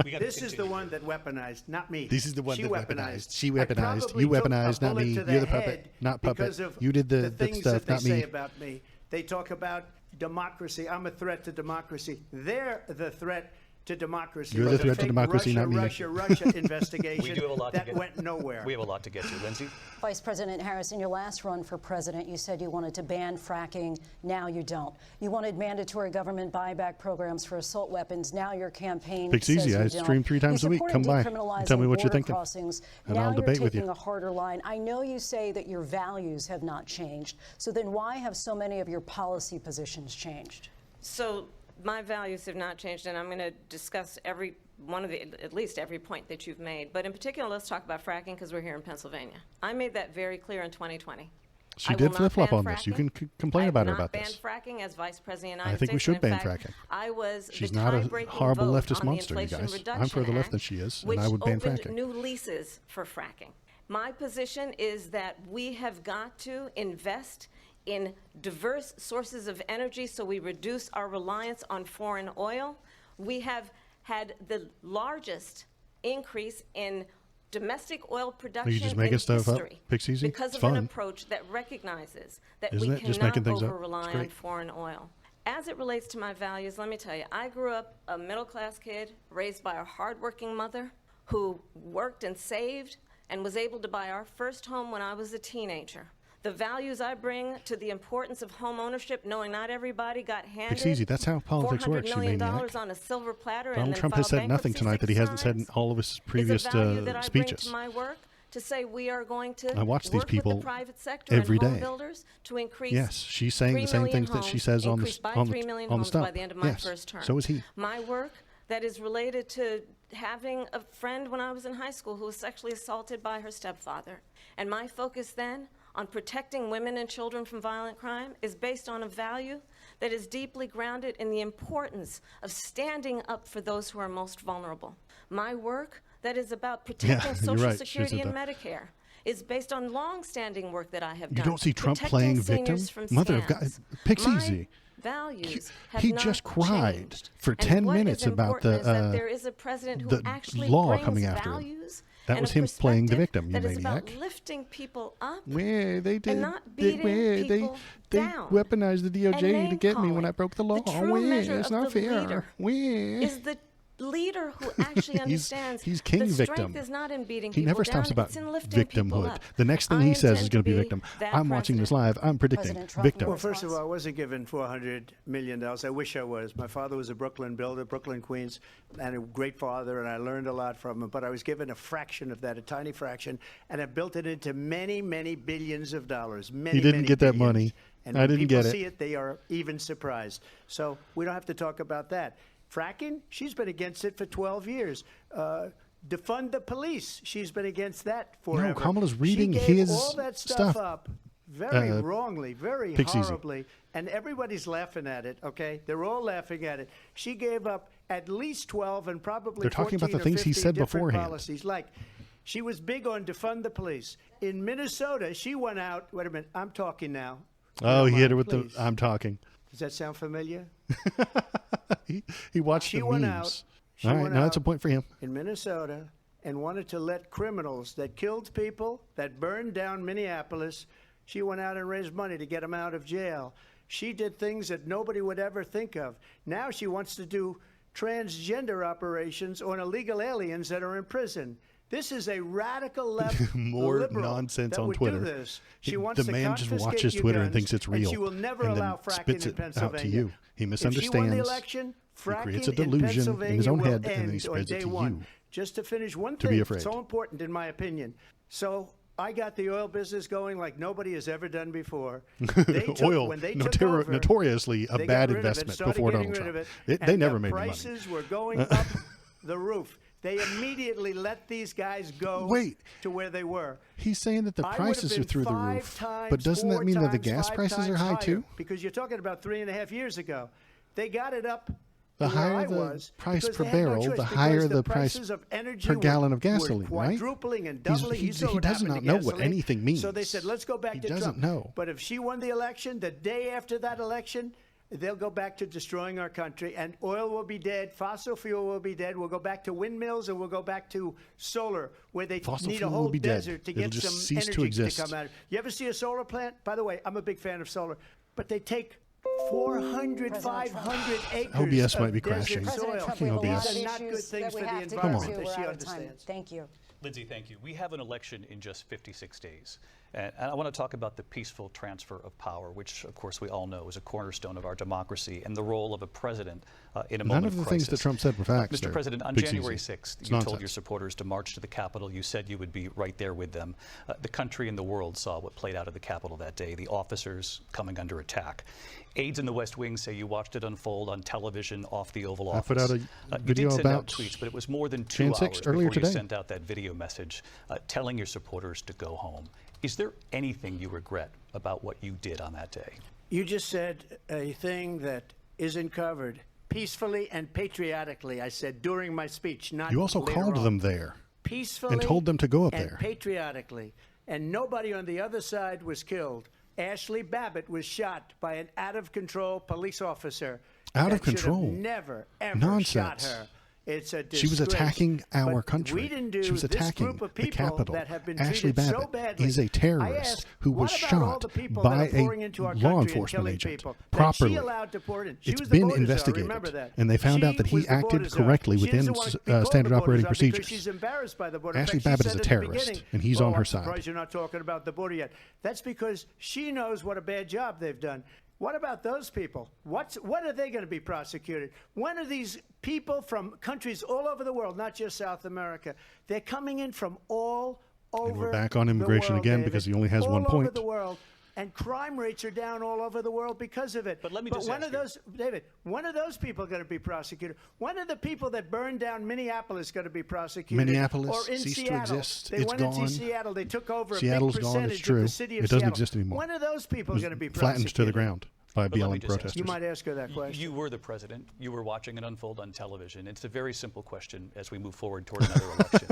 This is the one that weaponized, not me. This is the one She that weaponized. She I weaponized. probably You took a weaponized, not bullet me. to You're the head puppet, not puppet. because of You did the things stuff, that not they me. say about me. They talk about democracy. I'm a threat to democracy. They're the threat to democracy. You're the With threat to fake democracy, not me. Russia investigation We do have a lot to that get. went nowhere. We have a lot to get to. Lindsay? Vice President Harris, in your last run for president, you said you wanted to ban fracking. Now you don't. You wanted mandatory government buyback programs for assault weapons. Now your campaign It's says easy. you I don't. stream 3 times You a week. supported Come by. decriminalizing Tell me what you're border thinking. crossings. And now I'll you're debate with taking you. a harder line. I know you say that your values have not changed. So then why have so many of your policy positions changed? So my values have not changed, and I'm going to discuss at least every point that you've made. But in particular, let's talk about fracking because we're here in Pennsylvania. I made that very clear in 2020. She did flip-flop on this. You can complain about her about this. I have not banned fracking as Vice President of the United States. I think we should ban fracking. I was She's the not a tie-breaking horrible vote leftist on monster, the you Inflation guys. Reduction I'm further left Act, than she is, which and I would ban opened fracking. new leases for fracking. My position is that we have got to invest in diverse sources of energy so we reduce our reliance on foreign oil. We have had the largest increase in domestic oil production just making stuff up? history Picks easy? because It's of an fun. approach that recognizes that Isn't we it? Just cannot making things up? over-rely It's on great. foreign oil. As it relates to my values, let me tell you, I grew up a middle-class kid raised by a hardworking mother who worked and saved and was able to buy our first home when I was a teenager. The values I bring to the importance of home ownership, knowing not everybody got handed It's easy. That's how politics $400 works, you million maniac. on a silver platter and Donald then Trump has filed said nothing bankruptcy tonight that he 6 hasn't said in times. all of his Is previous a value that I bring speeches. to my work to say we are going to I watch these work people with the private sector every and home day. builders to increase Yes, she's saying the 3 same million things that she homes, says on the increase by on 3 the million on the homes by stump. the end of my Yes, first term. so is he. My work that is related to having a friend when I was in high school who was sexually assaulted by her stepfather. And my focus then on protecting women and children from violent crime is based on a value that is deeply grounded in the importance of standing up for those who are most vulnerable. My work that is about protecting you're Social right. She Security said and that. Medicare is based on long-standing work that I have You done. don't see Trump protecting playing victim? seniors from Mother of God, scams. picks My easy. values have He not just cried changed. for And 10 what is minutes about important is that the there is a president who the actually law brings coming after him. values That and was a him playing the perspective victim, you that is about maniac. lifting people up Where they did, and not beating people they down. weaponized the DOJ to name get me when calling. I broke the law. The true Where? measure It's of not the fair. leader Where? is the leader who actually understands he's king the victim. strength is not in beating He people never down, stops about it's in lifting people victimhood. up. The next thing I he says is intend going to be to victim. that I'm watching this president. live. I'm predicting President Trump, victim. Well, First of all, I wasn't given $400 million. I wish I was. My father was a Brooklyn builder, Brooklyn, Queens, and a great father, and I learned a lot from him. But I was given a fraction of that, a tiny fraction, and I built it into many, many billions of dollars. Many, He didn't many get that billions. money. And I when didn't people get it. see it, they are even surprised. So we don't have to talk about that. Fracking, she's been against it for 12 years. Defund the police, she's been against that forever. No, Kamala's reading she gave his all that stuff stuff. up very wrongly, very Picks easy. horribly, and everybody's laughing at it, okay? They're all laughing at it. She gave up at least 12 and probably They're talking about 14 the or things he 15 said different beforehand. policies. Like, she was big on defund the police. In Minnesota, she went out, wait a minute, I'm talking now. Oh, he hit her with Please. the I'm talking. Does that sound familiar? He watched She the went memes. out. She All right, went now that's a out point for him. in Minnesota and wanted to let criminals that killed people, that burned down Minneapolis, she went out and raised money to get them out of jail. She did things that nobody would ever think of. Now she wants to do transgender operations on illegal aliens that are in prison. This is a radical left More liberal nonsense that on would Twitter. Do this. She He- wants the to man just confiscate watches your Twitter and guns, thinks it's real, and she will never and then allow fracking spits in it out to Pennsylvania. you. He If she won the misunderstands. election, He fracking creates a in delusion in his Pennsylvania own will head, and then end he on spreads it day to one. you. Just to finish one To thing, be afraid. so important in my opinion. So I got the oil business going like nobody has ever done before. They took, Oil, when they took over, notoriously a they bad got rid of it, investment started before getting Donald rid Trump. of it, They and never the made any money. prices were going up the roof. They immediately let these guys go Wait. to where they were. He's saying that the I would prices have are been through the 5 roof. times, But doesn't that 4 mean that the times, gas 5 prices are times high higher, too? Because you're talking about 3.5 years ago. They got it up The to where higher I the was price because per they had no barrel, choice, the because higher the price prices of energy per were- gallon of were gasoline, right? quadrupling and He's- doubling. he- You saw he what does happened not to know what gasoline. anything means. So they said, let's go back He to doesn't Trump. know. But if she won the election, the day after that election, they'll go back to destroying our country, and oil will be dead, fossil fuel will be dead. We'll go back to windmills, and we'll go back to solar, where they Fossil need a fuel will whole be dead. desert to It'll get just some cease to energy exist. come out of it. You ever see a solar plant? By the way, I'm a big fan of solar, but they take 400, 500 acres OBS of might be desert crashing. soil. President Trump, we have a lot OBS. of These are not good issues things that we for the have to Come get on. to. environment, We're as she out of time. understands. Thank you. Lindsay, thank you. We have an election in just 56 days. And I want to talk about the peaceful transfer of power, which, of course, we all know is a cornerstone of our democracy, and the role of a president in a None moment of the of things crisis. that Trump said were facts. Mr. President, on Big January easy. 6th, It's you told nonsense. your supporters to march to the Capitol. You said you would be right there with them. The country and the world saw what played out at the Capitol that day, the officers coming under attack. Aides in the West Wing say you watched it unfold on television off the Oval I Office. put out a You video did send out about tweets, but it was more than 2 Jan hours 6 before earlier you today. sent out that video message telling your supporters to go home. Is there anything you regret about what you did on that day? You just said a thing that isn't covered. Peacefully and patriotically, I said during my speech, not You also later called on. them there. Peacefully and told them to go up and there. Patriotically. And nobody on the other side was killed. Ashley Babbitt was shot by an out-of-control police officer. Out of that should have control? Never, ever Nonsense. shot her. It's a disgrace. She was attacking our But country. We didn't do She was this attacking group of the people Capitol. that have been Ashley treated Babbitt so badly. is a I terrorist asked, who was what about all shot the people by that are pouring into a our law country and enforcement killing agent people that properly. she allowed to pour in? She It's was the been border czar, investigated, remember that. and they found out that She was he the acted border czar. correctly She within doesn't want to be called standard the border operating czar because procedures. she's embarrassed by the border. In Ashley fact, she Babbitt said is a at the terrorist, beginning, and he's on her I'm side. surprised you're not talking about the border yet. That's because she knows what a bad job they've done. What about those people? What are they going to be prosecuted? When are these people from countries all over the world, not just South America, they're coming in from all over And we're back on immigration the world, again David, because he only has all 1 over point. the world, and crime rates are down all over the world because of it. But let me just when ask are those, David? When are those people going to be prosecuted? When are the people that burned down Minneapolis going to be prosecuted? Minneapolis or in ceased to Seattle? exist. They It's went gone. into Seattle. They took over Seattle's a big gone, percentage it's true. of the city of It doesn't Seattle. exist anymore. When are those people It was going to be flattened prosecuted? to the ground by But let me BLM just ask protesters. You might ask her that question. You were the president. You were watching it unfold on television. It's a very simple question as we move forward toward another election.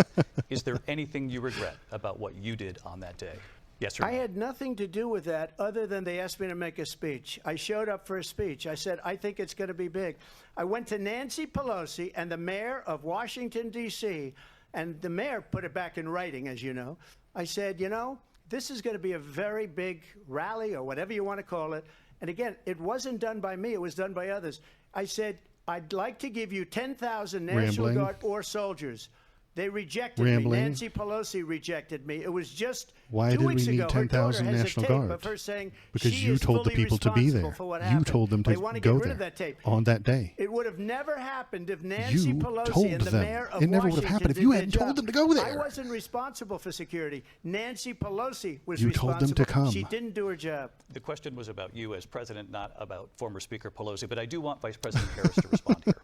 Is there anything you regret about what you did on that day? Yes or no? I had nothing to do with that other than they asked me to make a speech. I showed up for a speech. I said, I think it's going to be big. I went to Nancy Pelosi and the mayor of Washington, D.C., and the mayor put it back in writing, as you know. I said, you know, this is going to be a very big rally or whatever you want to call it. And again, it wasn't done by me. It was done by others. I said, I'd like to give you 10,000 National Rambling. Guard or soldiers. They rejected Rambling. me. Nancy Pelosi rejected me. It was just Why 2 did we weeks need ago. Her daughter 10,000 has a National tape Guard? of her saying Because she you is told the fully people to be responsible there. for what You happened. told them They to want to go get rid of there that tape. on that day. It would have never happened if Nancy You Pelosi told and the them. mayor of It never would have Washington happened if did you their hadn't told job. them to go there. I wasn't responsible for security. Nancy Pelosi was You responsible. told them to come. She didn't do her job. The question was about you as president, not about former Speaker Pelosi, but I do want Vice President Harris to respond here.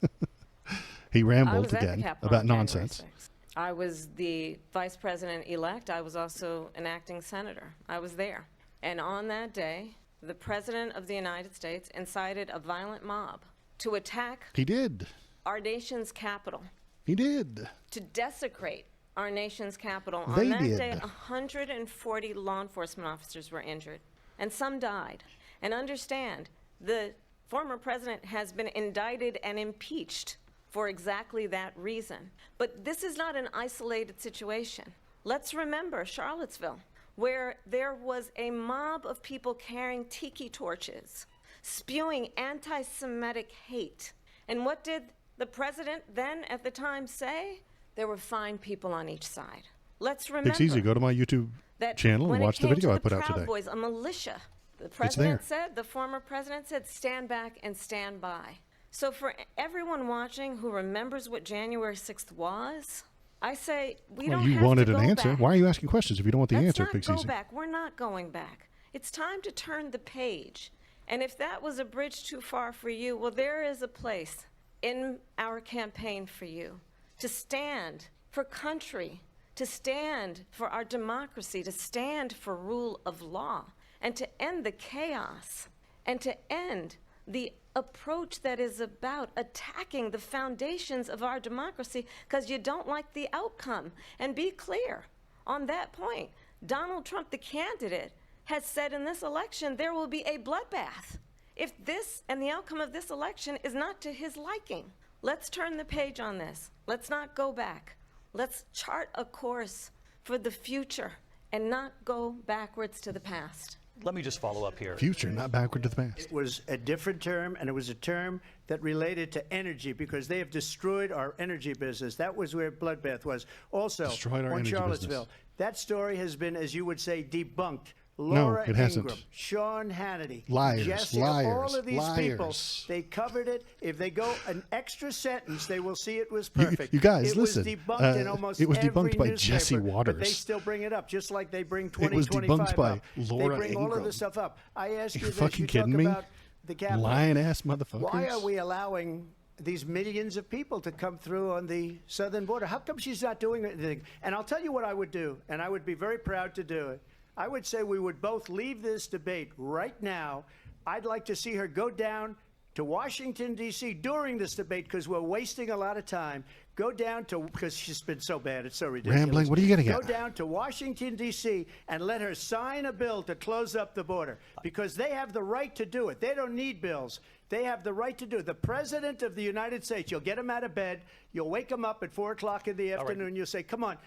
He I rambled was at the again Capitol about on January nonsense. 6th. I was the vice president-elect. I was also an acting senator. I was there. And on that day, the President of the United States incited a violent mob to attack He did. our nation's capital, He did. to desecrate our nation's capital. They On that did. day, 140 law enforcement officers were injured, and some died. And understand, the former president has been indicted and impeached for exactly that reason. But this is not an isolated situation. Let's remember Charlottesville, where there was a mob of people carrying tiki torches, spewing anti-Semitic hate. And what did the president then at the time say? There were fine people on each side. Let's remember It's easy. Go to my YouTube that channel when and it watch the came video to I put out Proud today. Boys, a militia, the there. president said, the former president said, stand back and stand by. So for everyone watching who remembers what January 6th was, I say we Well, don't you have wanted to an go answer. back. Why are you asking questions if you don't want the Let's answer, not Big go Cece? back. We're not going back. It's time to turn the page. And if that was a bridge too far for you, well, there is a place in our campaign for you to stand for country, to stand for our democracy, to stand for rule of law, and to end the chaos, and to end the approach that is about attacking the foundations of our democracy because you don't like the outcome. And be clear on that point. Donald Trump, the candidate, has said in this election there will be a bloodbath if this and the outcome of this election is not to his liking. Let's turn the page on this. Let's not go back. Let's chart a course for the future and not go backwards to the past. Let me just follow up here. Future, not backward to the past. It was a different term, and it was a term that related to energy because they have destroyed our energy business. That was where bloodbath was. Also, Destroyed our on energy Charlottesville, business. that story has been, as you would say, debunked. No, Laura it hasn't. Ingraham, Sean Hannity, Liars, Jessica, liars, all of these people, liars. they covered it. If they go an extra sentence, they will see it was perfect. You guys, it listen. was debunked in almost It was every debunked by newspaper, Jesse But they Waters. still bring it up, just like they bring It was 2025 debunked by up. Laura They bring all of Ingraham. this stuff up. I ask you You this, fucking you kidding talk me? about the Capitol. Lying-ass motherfuckers. Why are we allowing these millions of people to come through on the southern border? How come she's not doing anything? And I'll tell you what I would do, and I would be very proud to do it. I would say we would both leave this debate right now. I'd like to see her go down to Washington, D.C. during this debate because we're wasting a lot of time. Go down to, because she's been so bad, it's so ridiculous. Rambling, what are you getting at? Go down to Washington, D.C. and let her sign a bill to close up the border because they have the right to do it. They don't need bills. They have the right to do it. The President of the United States, you'll get him out of bed, you'll wake him up at 4 o'clock in the afternoon, you'll say, come on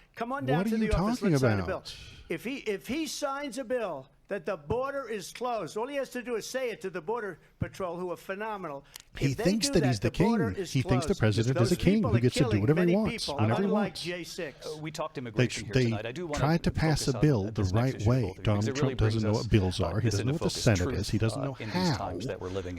down to the office, let's sign a bill. If he signs a bill that the border is closed, all he has to do is say it to the Border Patrol, who are phenomenal. He thinks that he's the king. He thinks the president is a king who gets to do whatever he wants, whenever he wants. We talked immigration here tonight. I do want tried to pass a bill the right way. Donald Trump doesn't know what bills are. He doesn't know what the Senate is. He doesn't know how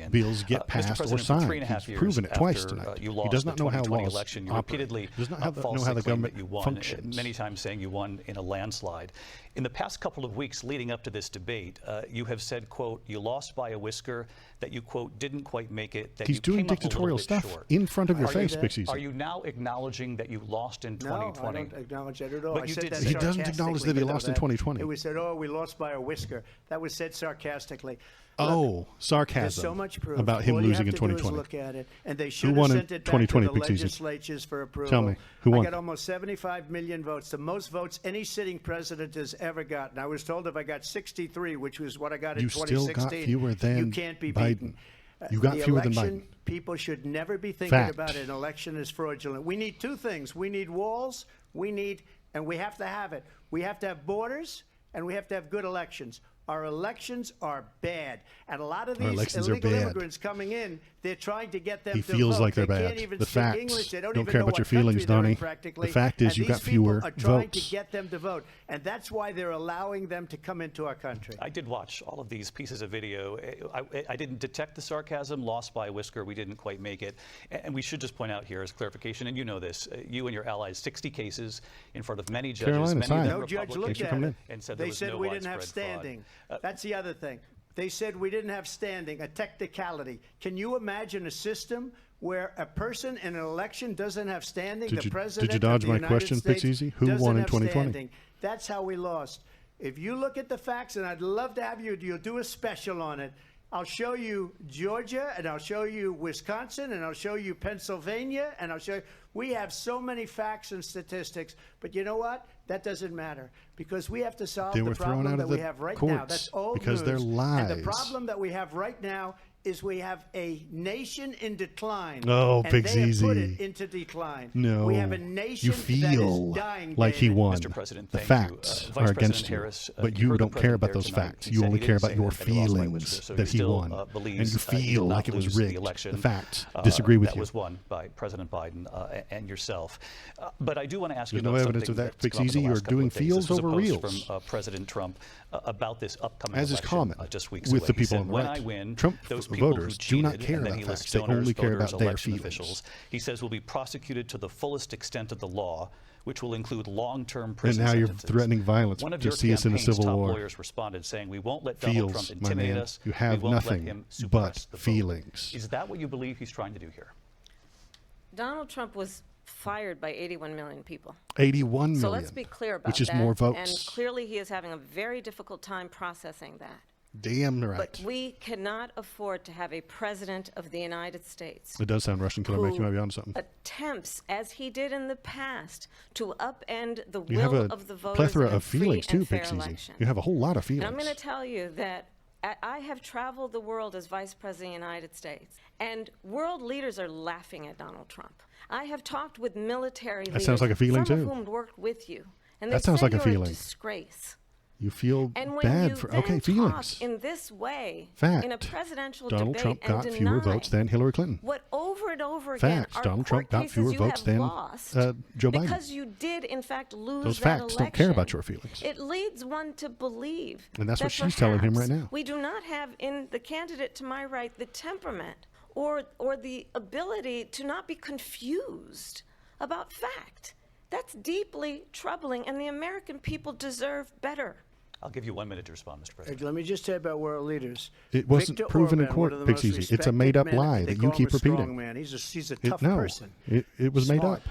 bills get passed or signed. He's proven it twice tonight. He does not know how laws operate. He does not know how the government functions. Many times saying you won in a landslide. In the past couple of weeks leading up to this debate, you have said, quote, you lost by a whisker, that you, quote, didn't quite make it, that he's doing dictatorial stuff in front of your face, Big Easy. Are you now acknowledging that you lost in 2020? No, I don't acknowledge that at all. But he doesn't acknowledge that he lost in 2020. It was said, oh, we lost by a whisker. That was said sarcastically. Oh, sarcasm. There's so much proof. About him losing in 2020. Look at it, and they should have sent it back to the legislatures for approval. Tell me, who won? I got almost 75 million votes, the most votes any sitting president has ever gotten. I was told if I got 63, which was what I got in 2016, you still got fewer than you can't be Biden. beaten. You got fewer than Biden. People should never be thinking about an election as fraudulent. We need two things. We need walls. And we have to have it. We have to have borders, and we have to have good elections. Our elections are bad. And a lot of these illegal immigrants coming in, they're trying to get them to vote. He feels like they're they bad. Can't even the speak facts. English. They don't even care know about your what feelings, country they're in, Donnie. practically. The fact is you got fewer votes. These people are trying votes. to get them to vote. And that's why they're allowing them to come into our country. I did watch all of these pieces of video. I didn't detect the sarcasm, lost by a whisker. We didn't quite make it. And we should just point out here as clarification, and you know this, you and your allies, 60 cases in front of many judges. Carolina, many of them no judge looked at it. And said they said we didn't have standing. That's the other thing. They said we didn't have standing, a technicality. Can you imagine a system where a person in an election doesn't have standing? Did you dodge my question, Big Easy? Who won in 2020? That's how we lost. If you look at the facts, and I'd love to have you'll do a special on it. I'll show you Georgia, and I'll show you Wisconsin, and I'll show you Pennsylvania, and I'll show you. We have so many facts and statistics, but you know what? That doesn't matter because we have to solve the problem that we have right now. That's old because news. They're lies. And the problem that we have right now is we have a nation in decline. Oh, and Big they have put Easy. it into decline. No, we have a nation you feel that is dying, like he won. Mr. President, the thank facts you. are Vice against President Harris, you, but you don't care about those facts. You only care about your feelings that he won, and you feel like it was rigged. The facts disagree with you. That was won by President Biden and yourself. But I do want to ask you about something. There's no evidence of that, Big Easy. You're doing feels over reals. From President Trump about this upcoming as is election, common just weeks with away. the people on the when right. I win, Trump those people voters who cheated, do not care and then about he facts. lists They donors, only care voters, about their election feelings. officials. He says will be prosecuted to the fullest extent of the law, which will include long-term And prison now you're sentences. threatening violence One of to your see us in a campaign's civil top war. lawyers responded saying, we won't let Donald Trump My intimidate man, us. you have we won't let nothing him suppress but the vote." feelings. Is that what you believe he's trying to do here? Donald Trump was fired by 81 million people. 81 million. So let's be clear about that. Which is more votes. And clearly he is having a very difficult time processing that. Damn right. But we cannot afford to have a president of the United States. It does sound Russian. Can I make you might be onto something? Attempts, as he did in the past, to upend the You have will a of the voters plethora in a of free feelings and too, fair Big Easy. election. You have a whole lot of feelings. And I'm going to tell you that I have traveled the world as Vice President of the United States, and world leaders are laughing at Donald Trump. I have talked with military leaders, sounds like a feeling, some too. of whom worked with you, and That they sounds say like a you're feeling. disgrace. You feel And when bad you for then feelings. talk in this way Fact. in a presidential Donald debate Trump and got deny fewer votes than Hillary Clinton. what over and over again Facts. are Donald court Trump got cases fewer you votes have than lost Joe Biden. because you did in fact lose Those that facts election. don't care about your feelings. It leads one to believe And that's that what she's telling him right perhaps now. we do not have in the candidate to my right the temperament or the ability to not be confused about fact. That's deeply troubling, and the American people deserve better. I'll give you 1 minute to respond, Mr. President. Let me just say about world leaders. It wasn't Viktor proven in Orban, court, one of the Big most Easy. It's a made-up respected men. lie They that call you keep him a strong repeating. man. He's a tough No, person. it was made Smart. up.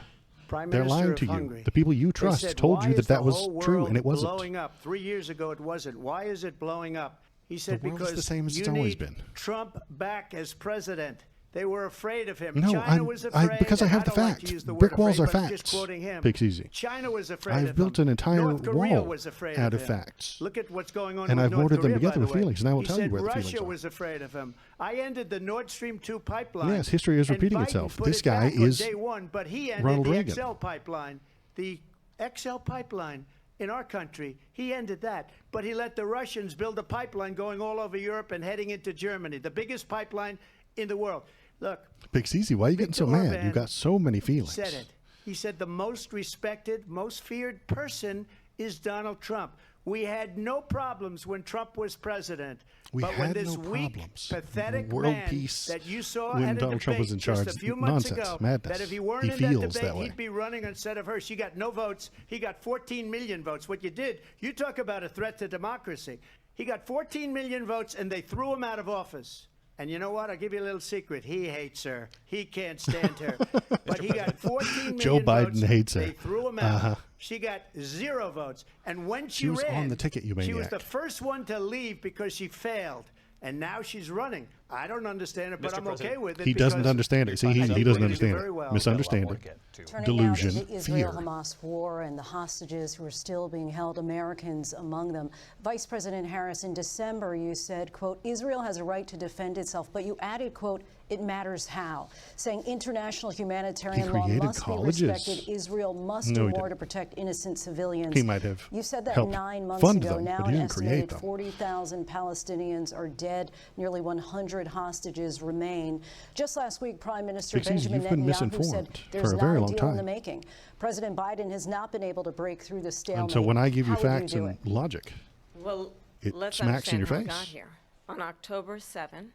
Prime They're Minister lying of to you. Hungary. The people you They trust said, told "Why you is that that the was whole true, world and it wasn't. blowing up? 3 years ago it wasn't. Why is it blowing up?" He said, The world is "Because the same as you it's always need been." Trump back as president. They were afraid of him. No, China was afraid. because I and have the don't like to facts. use the Brick word walls afraid, are but I'm just facts. quoting him. Picks easy. China was afraid I've of built him. an entire North Korea wall was afraid out of of him. facts. Look at what's going on And with I've North ordered them Korea, together by with the way. feelings, and I will He tell you said where the feelings Russia are. was afraid of him. I ended the Nord Stream 2 pipeline. Yes, history is and repeating Biden itself. put This it guy back on is day one, but he ended Ronald the Reagan. XL pipeline. The XL pipeline in our country, he ended that. But he let the Russians build a pipeline going all over Europe and heading into Germany, the biggest pipeline in the world. Look, Picks easy. Why are you getting so Viktor mad? Orban You got so many feelings. said it. He said the most respected, most feared person is Donald Trump. We had no problems when Trump was president. But when had this no weak, problems. pathetic World man peace that you saw when at a Donald Trump was debate in charge, just a few months nonsense, ago, madness. that if he weren't He in feels that that debate, way. he'd be running instead of her. She got no votes. He got 14 million votes. What you did, you talk about a threat to democracy. He got 14 million votes, and they threw him out of office. And you know what? I'll give you a little secret. He hates her. He can't stand her. But he got 14 million Joe Biden votes. hates her. They threw him out. She got 0 votes. And when she was ran, on the ticket, you she was maniac. the first one to leave because she failed. And now she's running. I don't understand it, but Mr. I'm President, okay with it. He doesn't because understand it. See, I he think doesn't we're gonna do understand very it. well. Misunderstanding, Turning delusion, now to the fear. Israel-Hamas war and the hostages who are still being held, Americans among them. Vice President Harris, in December, you said, quote, Israel has a right to defend itself, but you added, quote, it matters how, saying international humanitarian law must colleges. be respected. Israel must No, do he more didn't. to protect innocent civilians. He might have You said that helped 9 months fund ago. them, Now but he an didn't create estimated them. 40,000 Palestinians are dead. Nearly 100 hostages remain. Just last week, Prime Minister Picks easy. Benjamin You've been Netanyahu misinformed said for there's a not very a long deal in the time. making. President Biden has not been able to break through the stalemate. And so when I give you How would facts do and it? logic, Well, it let's smacks in understand your how it face. got here. On October 7,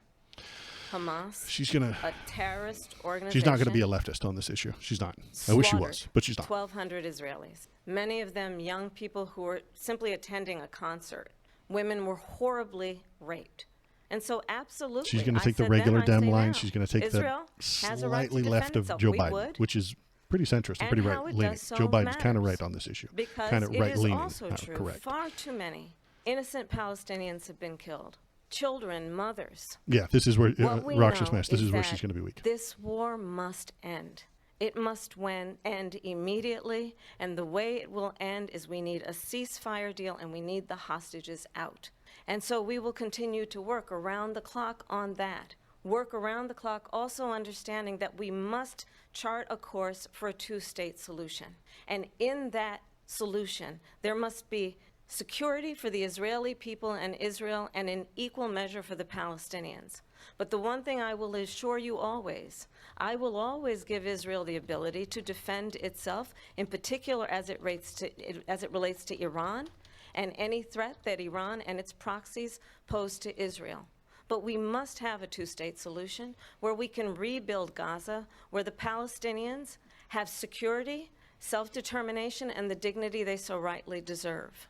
Hamas, She's gonna. a terrorist organization, She's not going to be a leftist on this issue. She's not. I wish she was, but she's not. 1,200 Israelis, many of them young people who were simply attending a concert. Women were horribly raped. And so absolutely, She's going to I take the said regular then, I Dem say line. now, She's going to take Israel the has a right to slightly defend left of itself. Joe We Biden, would. which is pretty centrist and And pretty how right it leaning. does so Joe Biden's kind of matters. right on this issue. Because Kind of it right is leaning. also true, Correct. far too many innocent Palestinians have been killed. Children, mothers. Yeah, this is where What we Roxas know Mass. This is where that she's going to be weak. This war must end. It must end immediately, and the way it will end is we need a ceasefire deal and we need the hostages out. And so we will continue to work around the clock on that. Work around the clock, also understanding that we must chart a course for a two-state solution. And in that solution, there must be security for the Israeli people and Israel, and in equal measure for the Palestinians. But the one thing I will assure you always, I will always give Israel the ability to defend itself, in particular as it relates to Iran and any threat that Iran and its proxies pose to Israel. But we must have a two-state solution where we can rebuild Gaza, where the Palestinians have security, self-determination, and the dignity they so rightly deserve.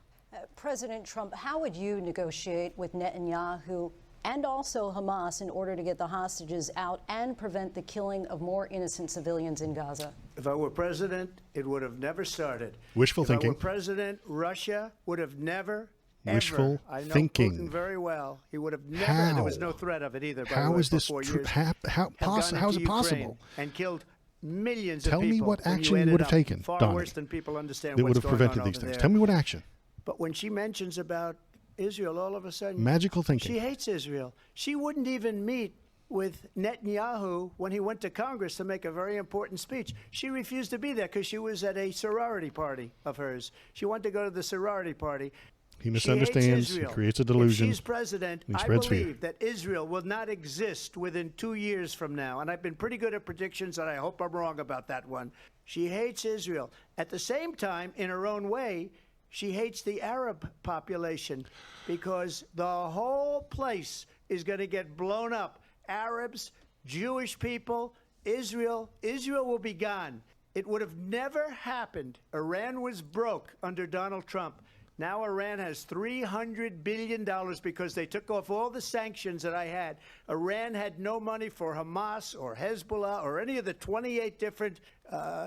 President Trump, how would you negotiate with Netanyahu and also Hamas in order to get the hostages out and prevent the killing of more innocent civilians in Gaza? If I were president, it would have never started. Wishful thinking. If I were president, Russia would have never, Wishful ever. I know thinking. Putin very well. He would have never. How? There was no threat of it either. By the How way, is this for 4 true? years, How have gone is it into Ukraine possible? and killed millions Tell of people. me what when action add you it would have up. taken, Far Donnie, worse than people understand that what's would have going prevented on these over things. there. Tell me what action. But when she mentions about Israel, all of a sudden, Magical thinking. she hates Israel. She wouldn't even meet with Netanyahu when he went to Congress to make a very important speech. She refused to be there because she was at a sorority party of hers. She wanted to go to the sorority party. He misunderstands. He creates a delusion. If she's president, and he I spreads believe fear. that Israel will not exist within 2 years from now. And I've been pretty good at predictions, and I hope I'm wrong about that one. She hates Israel. At the same time, in her own way, she hates the Arab population because the whole place is going to get blown up. Arabs, Jewish people, Israel will be gone. It would have never happened. Iran was broke under Donald Trump. Now Iran has $300 billion because they took off all the sanctions that I had. Iran had no money for Hamas or Hezbollah or any of the 28 different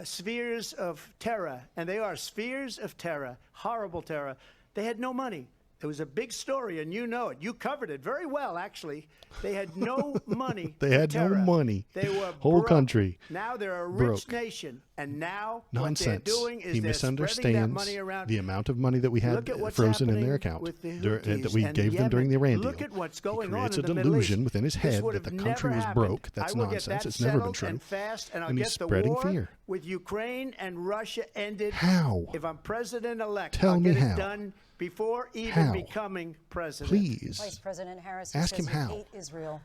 spheres of terror. And they are spheres of terror, horrible terror. They had no money. It was a big story, and you know it. You covered it very well, actually. They had no money. They had no money. They were whole broke. country. Now they're a broke. rich nation, and now Nonsense. what they're doing is He they're spreading that misunderstands money around. the amount of money that we had Look at what's frozen in their happening account with the that we Houthis gave and them during the Yemen. Iran Look deal. at what's He going on creates in a the Middle East. delusion within his This head would that the have country never was happened. broke. That's I will nonsense. Get that It's never been settled true. and fast, and I'll And he's get the spreading war fear. with Ukraine and Russia ended. How? If I'm president-elect, Tell I'll me get how. it done before even How? becoming president. Please. Vice President Harris Ask says him you how. hate Israel.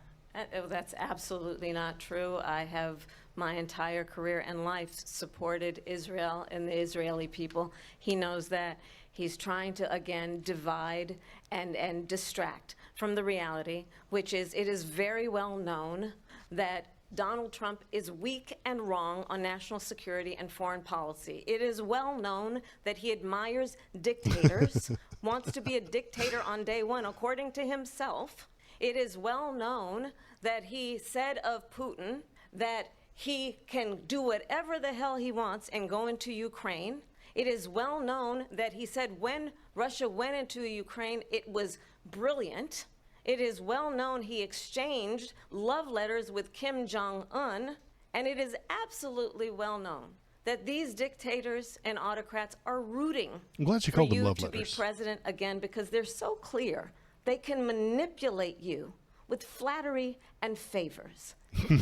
That's absolutely not true. I have my entire career and life supported Israel and the Israeli people. He knows that. He's trying to, again, divide and distract from the reality, which is it is very well known that Donald Trump is weak and wrong on national security and foreign policy. It is well known that he admires dictators, wants to be a dictator on day one, according to himself. It is well known that he said of Putin that he can do whatever the hell he wants and go into Ukraine. It is well known that he said when Russia went into Ukraine, it was brilliant. It is well known he exchanged love letters with Kim Jong-un, and it is absolutely well known that these dictators and autocrats are rooting I'm glad you for called them you love to letters. be president again because they're so clear. They can manipulate you with flattery and favors.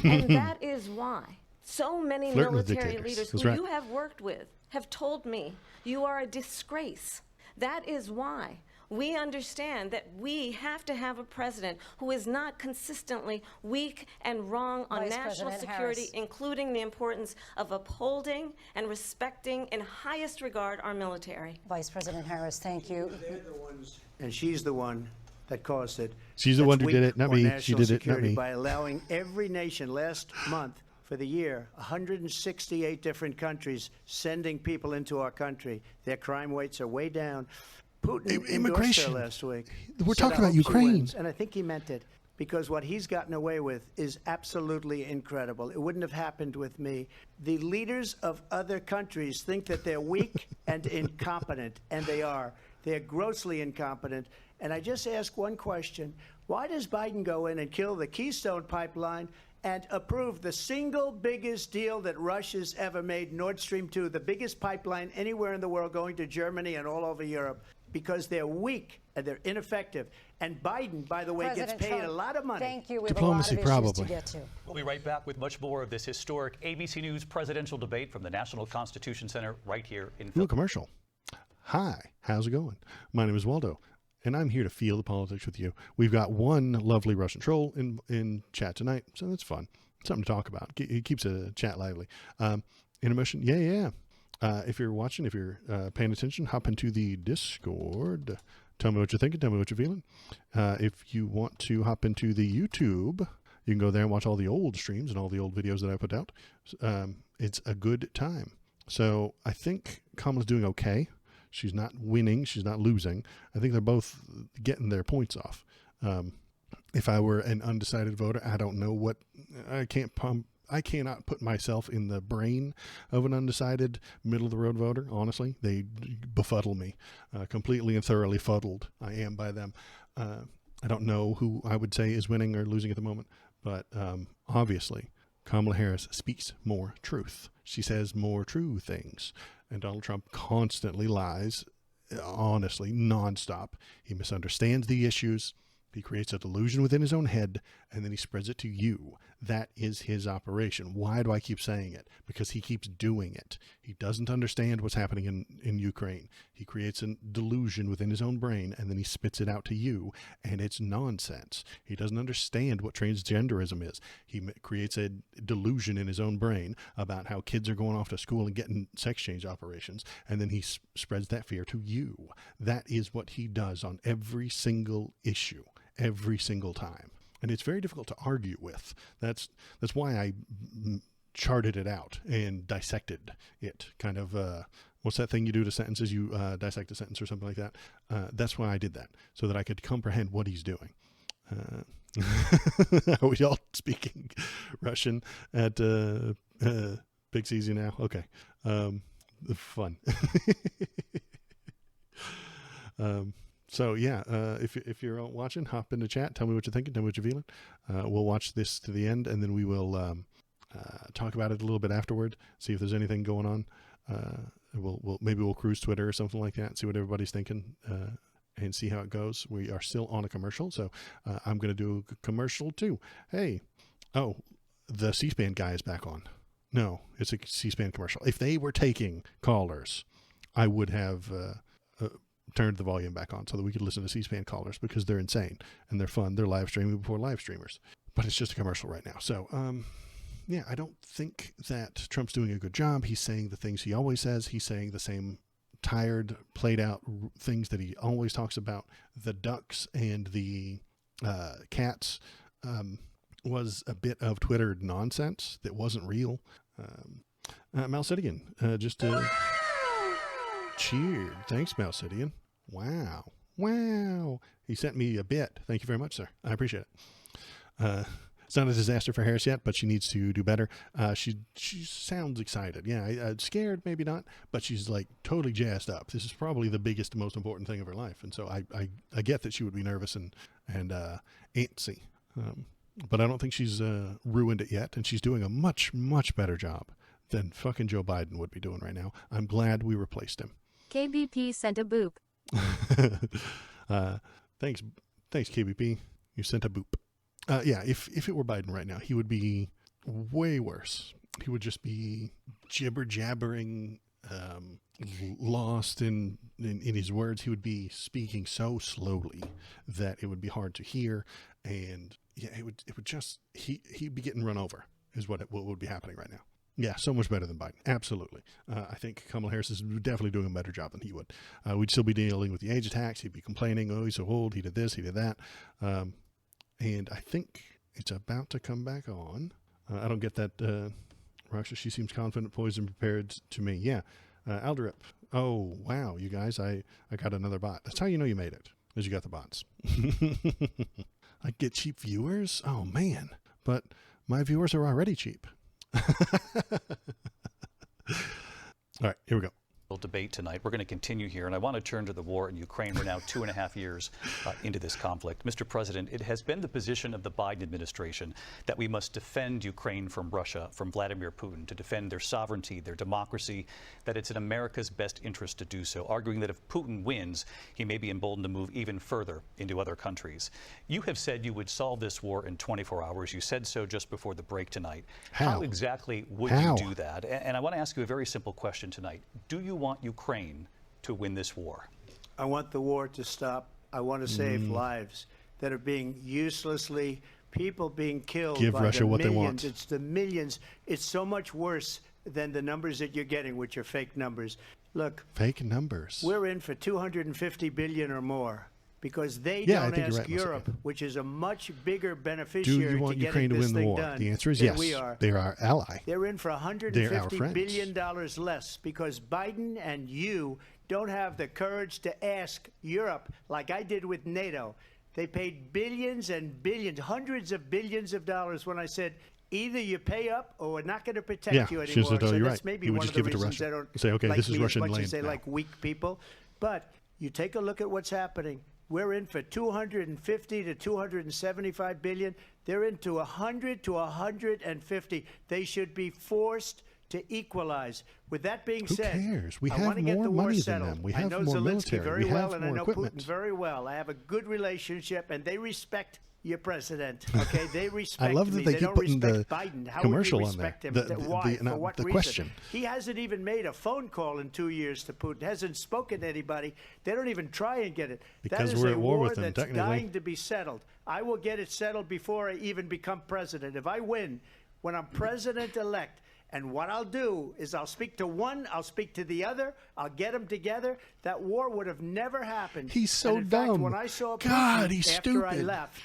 And that is why so many Flirting with military dictators. leaders That's who right. you have worked with have told me you are a disgrace. That is why we understand that we have to have a president who is not consistently weak and wrong on Vice national President security, Harris. including the importance of upholding and respecting in highest regard our military. Vice President Harris, thank you. And she's the one that caused it. She's the That's one who did weak it, not for me. She national did it, not security me. By allowing every nation last month for the year, 168 different countries sending people into our country. Their crime rates are way down. Putin endorsed Immigration. her last week. We're Said, talking "I about hope she Ukraine." wins." And I think he meant it because what he's gotten away with is absolutely incredible. It wouldn't have happened with me. The leaders of other countries think that they're weak and incompetent, and they are. They're grossly incompetent. And I just ask one question. Why does Biden go in and kill the Keystone Pipeline and approve the single biggest deal that Russia's ever made, Nord Stream 2, the biggest pipeline anywhere in the world going to Germany and all over Europe? Because they're weak and they're ineffective. And Biden, by the way, President gets paid Trump, a lot of money. Thank you. We Diplomacy, have a lot of issues probably. to get to. We'll be right back with much more of this historic ABC News presidential debate from the National Constitution Center right here in Little Philadelphia. commercial. Hi, how's it going? My name is Waldo, and I'm here to feel the politics with you. We've got one lovely Russian troll in chat tonight, so that's fun. Something to talk about. It keeps a chat lively. Intermission, yeah. If you're watching, if you're paying attention, hop into the Discord. Tell me what you're thinking. Tell me what you're feeling. If you want to hop into the YouTube, you can go there and watch all the old streams and all the old videos that I put out. It's a good time. So I think Kamala's doing okay. She's not winning. She's not losing. I think they're both getting their points off. If I were an undecided voter, I don't know what I cannot put myself in the brain of an undecided middle of the road voter. Honestly, they befuddle me, completely and thoroughly fuddled. I am by them. I don't know who I would say is winning or losing at the moment, but obviously Kamala Harris speaks more truth. She says more true things. And Donald Trump constantly lies, honestly, nonstop. He misunderstands the issues. He creates a delusion within his own head, and then he spreads it to you. That is his operation. Why do I keep saying it? Because he keeps doing it. He doesn't understand what's happening in Ukraine. He creates a delusion within his own brain, and then he spits it out to you, and it's nonsense. He doesn't understand what transgenderism is. He creates a delusion in his own brain about how kids are going off to school and getting sex change operations, and then he spreads that fear to you. That is what he does on every single issue. Every single time. And it's very difficult to argue with. That's why I charted it out and dissected it, kind of what's that thing you do to sentences? You dissect a sentence or something like that. That's why I did that, so that I could comprehend what he's doing. Are we all speaking Russian at Big Easy now? Okay. Fun. So yeah, if you're watching, hop in the chat. Tell me what you're thinking. Tell me what you're feeling. We'll watch this to the end, and then we will talk about it a little bit afterward. See if there's anything going on. Maybe we'll cruise Twitter or something like that. See what everybody's thinking. And see how it goes. We are still on a commercial, so I'm going to do a commercial too. Hey, the C-SPAN guy is back on. No, it's a C-SPAN commercial. If they were taking callers, I would have turned the volume back on so that we could listen to C-SPAN callers, because they're insane and they're fun. They're live streaming before live streamers, but it's just a commercial right now. So, yeah, I don't think that Trump's doing a good job. He's saying the things he always says. He's saying the same tired, played out things that he always talks about. The ducks and the cats was a bit of Twitter nonsense that wasn't real. Malcidian just cheered. Thanks, Malcidian. Wow. He sent me a bit. Thank you very much, sir. I appreciate it. It's not a disaster for Harris yet, but she needs to do better. She sounds excited. Yeah, scared, maybe not, but she's like totally jazzed up. This is probably the biggest, most important thing of her life. And so I get that she would be nervous and antsy. But I don't think she's ruined it yet. And she's doing a much, much better job than fucking Joe Biden would be doing right now. I'm glad we replaced him. KBP sent a boop. Thanks, KBP. You sent a boop. Yeah, if it were Biden right now, he would be way worse. He would just be jibber-jabbering, lost in his words. He would be speaking so slowly that it would be hard to hear. And yeah, it would just, he'd be getting run over is what would be happening right now. Yeah, so much better than Biden. Absolutely. I think Kamala Harris is definitely doing a better job than he would. We'd still be dealing with the age attacks. He'd be complaining, oh, he's so old, he did this, he did that. And I think it's about to come back on. I don't get that. Raksha, she seems confident, poised, and prepared to me. Yeah. Alderip. Oh, wow, you guys, I got another bot. That's how you know you made it, is you got the bots. I get cheap viewers? Oh, man. But my viewers are already cheap. All right, here we go. Debate tonight. We're going to continue here, and I want to turn to the war in Ukraine. We're now 2.5 years into this conflict. Mr. President, it has been the position of the Biden administration that we must defend Ukraine from Russia, from Vladimir Putin, to defend their sovereignty, their democracy, that it's in America's best interest to do so, arguing that if Putin wins, he may be emboldened to move even further into other countries. You have said you would solve this war in 24 hours. You said so just before the break tonight. How exactly would you do that? And I want to ask you a very simple question tonight. Do you want Ukraine to win this war? I want the war to stop. I want to save lives that are being uselessly, people being killed. Give by Russia the what millions. they want. It's the millions. It's so much worse than the numbers that you're getting, which are fake numbers. Look, fake numbers. We're in for 250 billion or more because they Yeah, I don't think you're ask right, Europe, which is a much bigger Do beneficiary you want to Ukraine to getting this win the thing war? done The answer is than yes. we are. They're our ally. They're in for They're our $150 friends. billion less because Biden and you don't have the courage to ask Europe like I did with NATO. They paid billions and billions, hundreds of billions of dollars when I said, either you pay up or we're not going to protect you anymore. She said, oh, so you're that's right. maybe You would one just of give the it to reasons Russia. they don't Say, okay, like this is me Russian as much land as they now. like weak people. But you take a look at what's happening. We're in for 250 to 275 billion. They're into 100 to 150. They should be forced to equalize. With that being Who said, cares? We I have want to get more the war money than settled. them. We I have know more Zelensky military. very We well, have and I more know equipment. Putin very well. I have a good relationship, and they respect your president. Okay, they respect I love that me. they They keep don't putting respect the Biden. How commercial would on we there. respect him? Why? For what The reason? question. He hasn't even made a phone call in 2 years to Putin. Hasn't spoken to anybody. They don't even try and get it. Because that is we're a at war war with them, that's technically. dying to be settled. I will get it settled before I even become president. If I win, when I'm president-elect, and what I'll do is I'll speak to one, I'll speak to the other, I'll get them together. That war would have never happened. He's so and in fact, dumb. when I saw God, Putin he's after stupid. I left,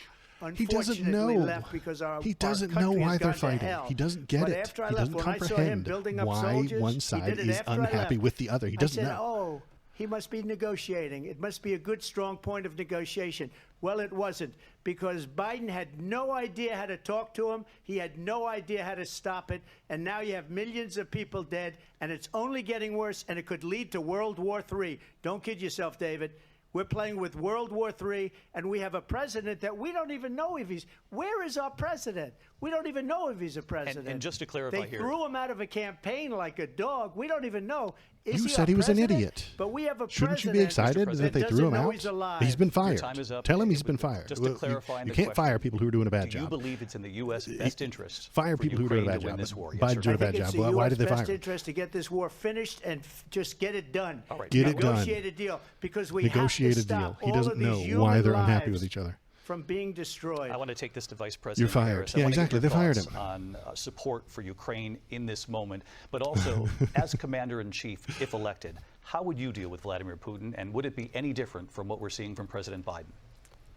He doesn't know. left because He doesn't know why they're fighting. He doesn't get but it. After I He left, doesn't when I saw him comprehend building up why soldiers, one he side did it is after I unhappy left. with the other. He doesn't I said, know. oh, he must be negotiating. It must be a good, strong point of negotiation. Well, it wasn't, because Biden had no idea how to talk to him. He had no idea how to stop it. And now you have millions of people dead, and it's only getting worse, and it could lead to World War III. Don't kid yourself, David. We're playing with World War III, and we have a president that we don't even know if he's... Where is our president? We don't even know if he's a president. And just to clarify they here... They threw him out of a campaign like a dog. We don't even know. Is you he said he was an president? idiot. But we have a Shouldn't you president be excited that they threw him out? He's been fired. Time is up. Tell him he's been fired. Just to clarify, you can't fire people who are doing a bad job. Do you believe it's in the U.S. best interest fire people who are doing a bad job? Biden's doing a bad job. Why did they fire him? It's in the U.S. best interest to get this war finished and just get it done. All right. Get it done. Negotiate a deal, because we Negotiate have to a deal. stop He doesn't know human why they're unhappy lives with each other. From being destroyed. I want to take this to Vice President You're fired. Harris. Yeah, exactly. They fired him. On support for Ukraine in this moment, but also as Commander-in-Chief, if elected, how would you deal with Vladimir Putin, and would it be any different from what we're seeing from President Biden?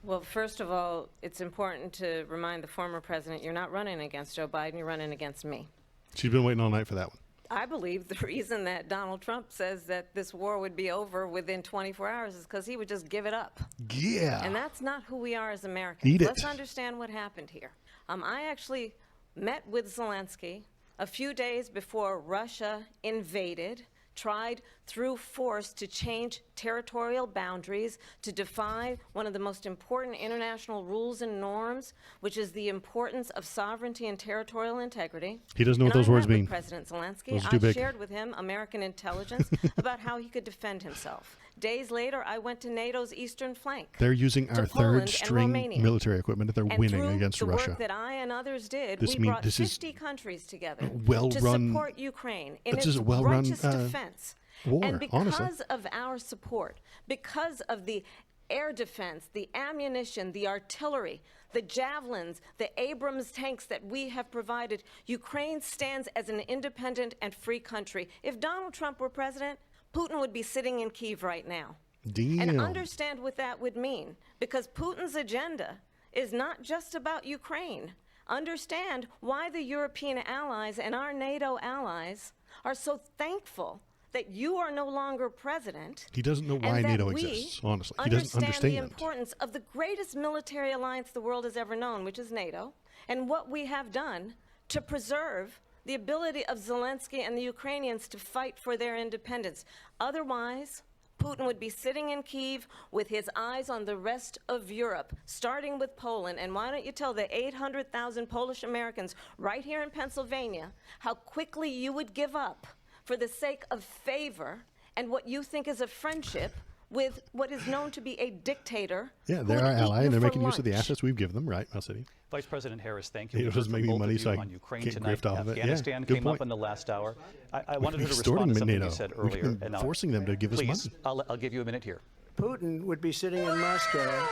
Well, first of all, it's important to remind the former president you're not running against Joe Biden, you're running against me. She's been waiting all night for that one. I believe the reason that Donald Trump says that this war would be over within 24 hours is because he would just give it up. Yeah. And that's not who we are as Americans. Eat it. Let's understand what happened here. I actually met with Zelensky a few days before Russia invaded, tried through force to change territorial boundaries, to defy one of the most important international rules and norms, which is the importance of sovereignty and territorial integrity. He doesn't know what those words mean. President Zelensky, Those are too big. shared with him American intelligence about how he could defend himself. Days later, I went to NATO's eastern flank. They're using our third-string military equipment, and they're winning against the Russia. work that I and others did, This we brought this 50 countries together well-run, to support Ukraine in its well-run righteous defense. war, and because honestly. of our support, because of the air defense, the ammunition, the artillery, the javelins, the Abrams tanks that we have provided, Ukraine stands as an independent and free country. If Donald Trump were president, Putin would be sitting in Kyiv right now. Damn. And understand what that would mean, because Putin's agenda is not just about Ukraine. Understand why the European allies and our NATO allies are so thankful that you are no longer president. He doesn't know why NATO exists, honestly. He doesn't understand the importance of the greatest military alliance the world has ever known, which is NATO, and what we have done to preserve the ability of Zelensky and the Ukrainians to fight for their independence. Otherwise, Putin would be sitting in Kyiv with his eyes on the rest of Europe, starting with Poland. And why don't you tell the 800,000 Polish Americans right here in Pennsylvania how quickly you would give up for the sake of favor and what you think is a friendship with what is known to be a dictator. Yeah, they're our ally, and they're making use of the assets we've given them, right, Mel City? Vice President Harris, thank you. It was making money, so I on Ukraine can't tonight. grift off of it. Afghanistan Yeah, good came point. up in the last hour. I wanted her to Extorting respond to something NATO. you said We've earlier. been forcing them to give us please, money. I'll give you a minute here. Putin would be sitting in Moscow,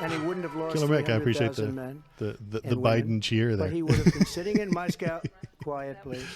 and he wouldn't have lost Killer Mac, I appreciate 300,000 men. the and Biden women, cheer there. But he would have been sitting in Moscow. Quiet, please.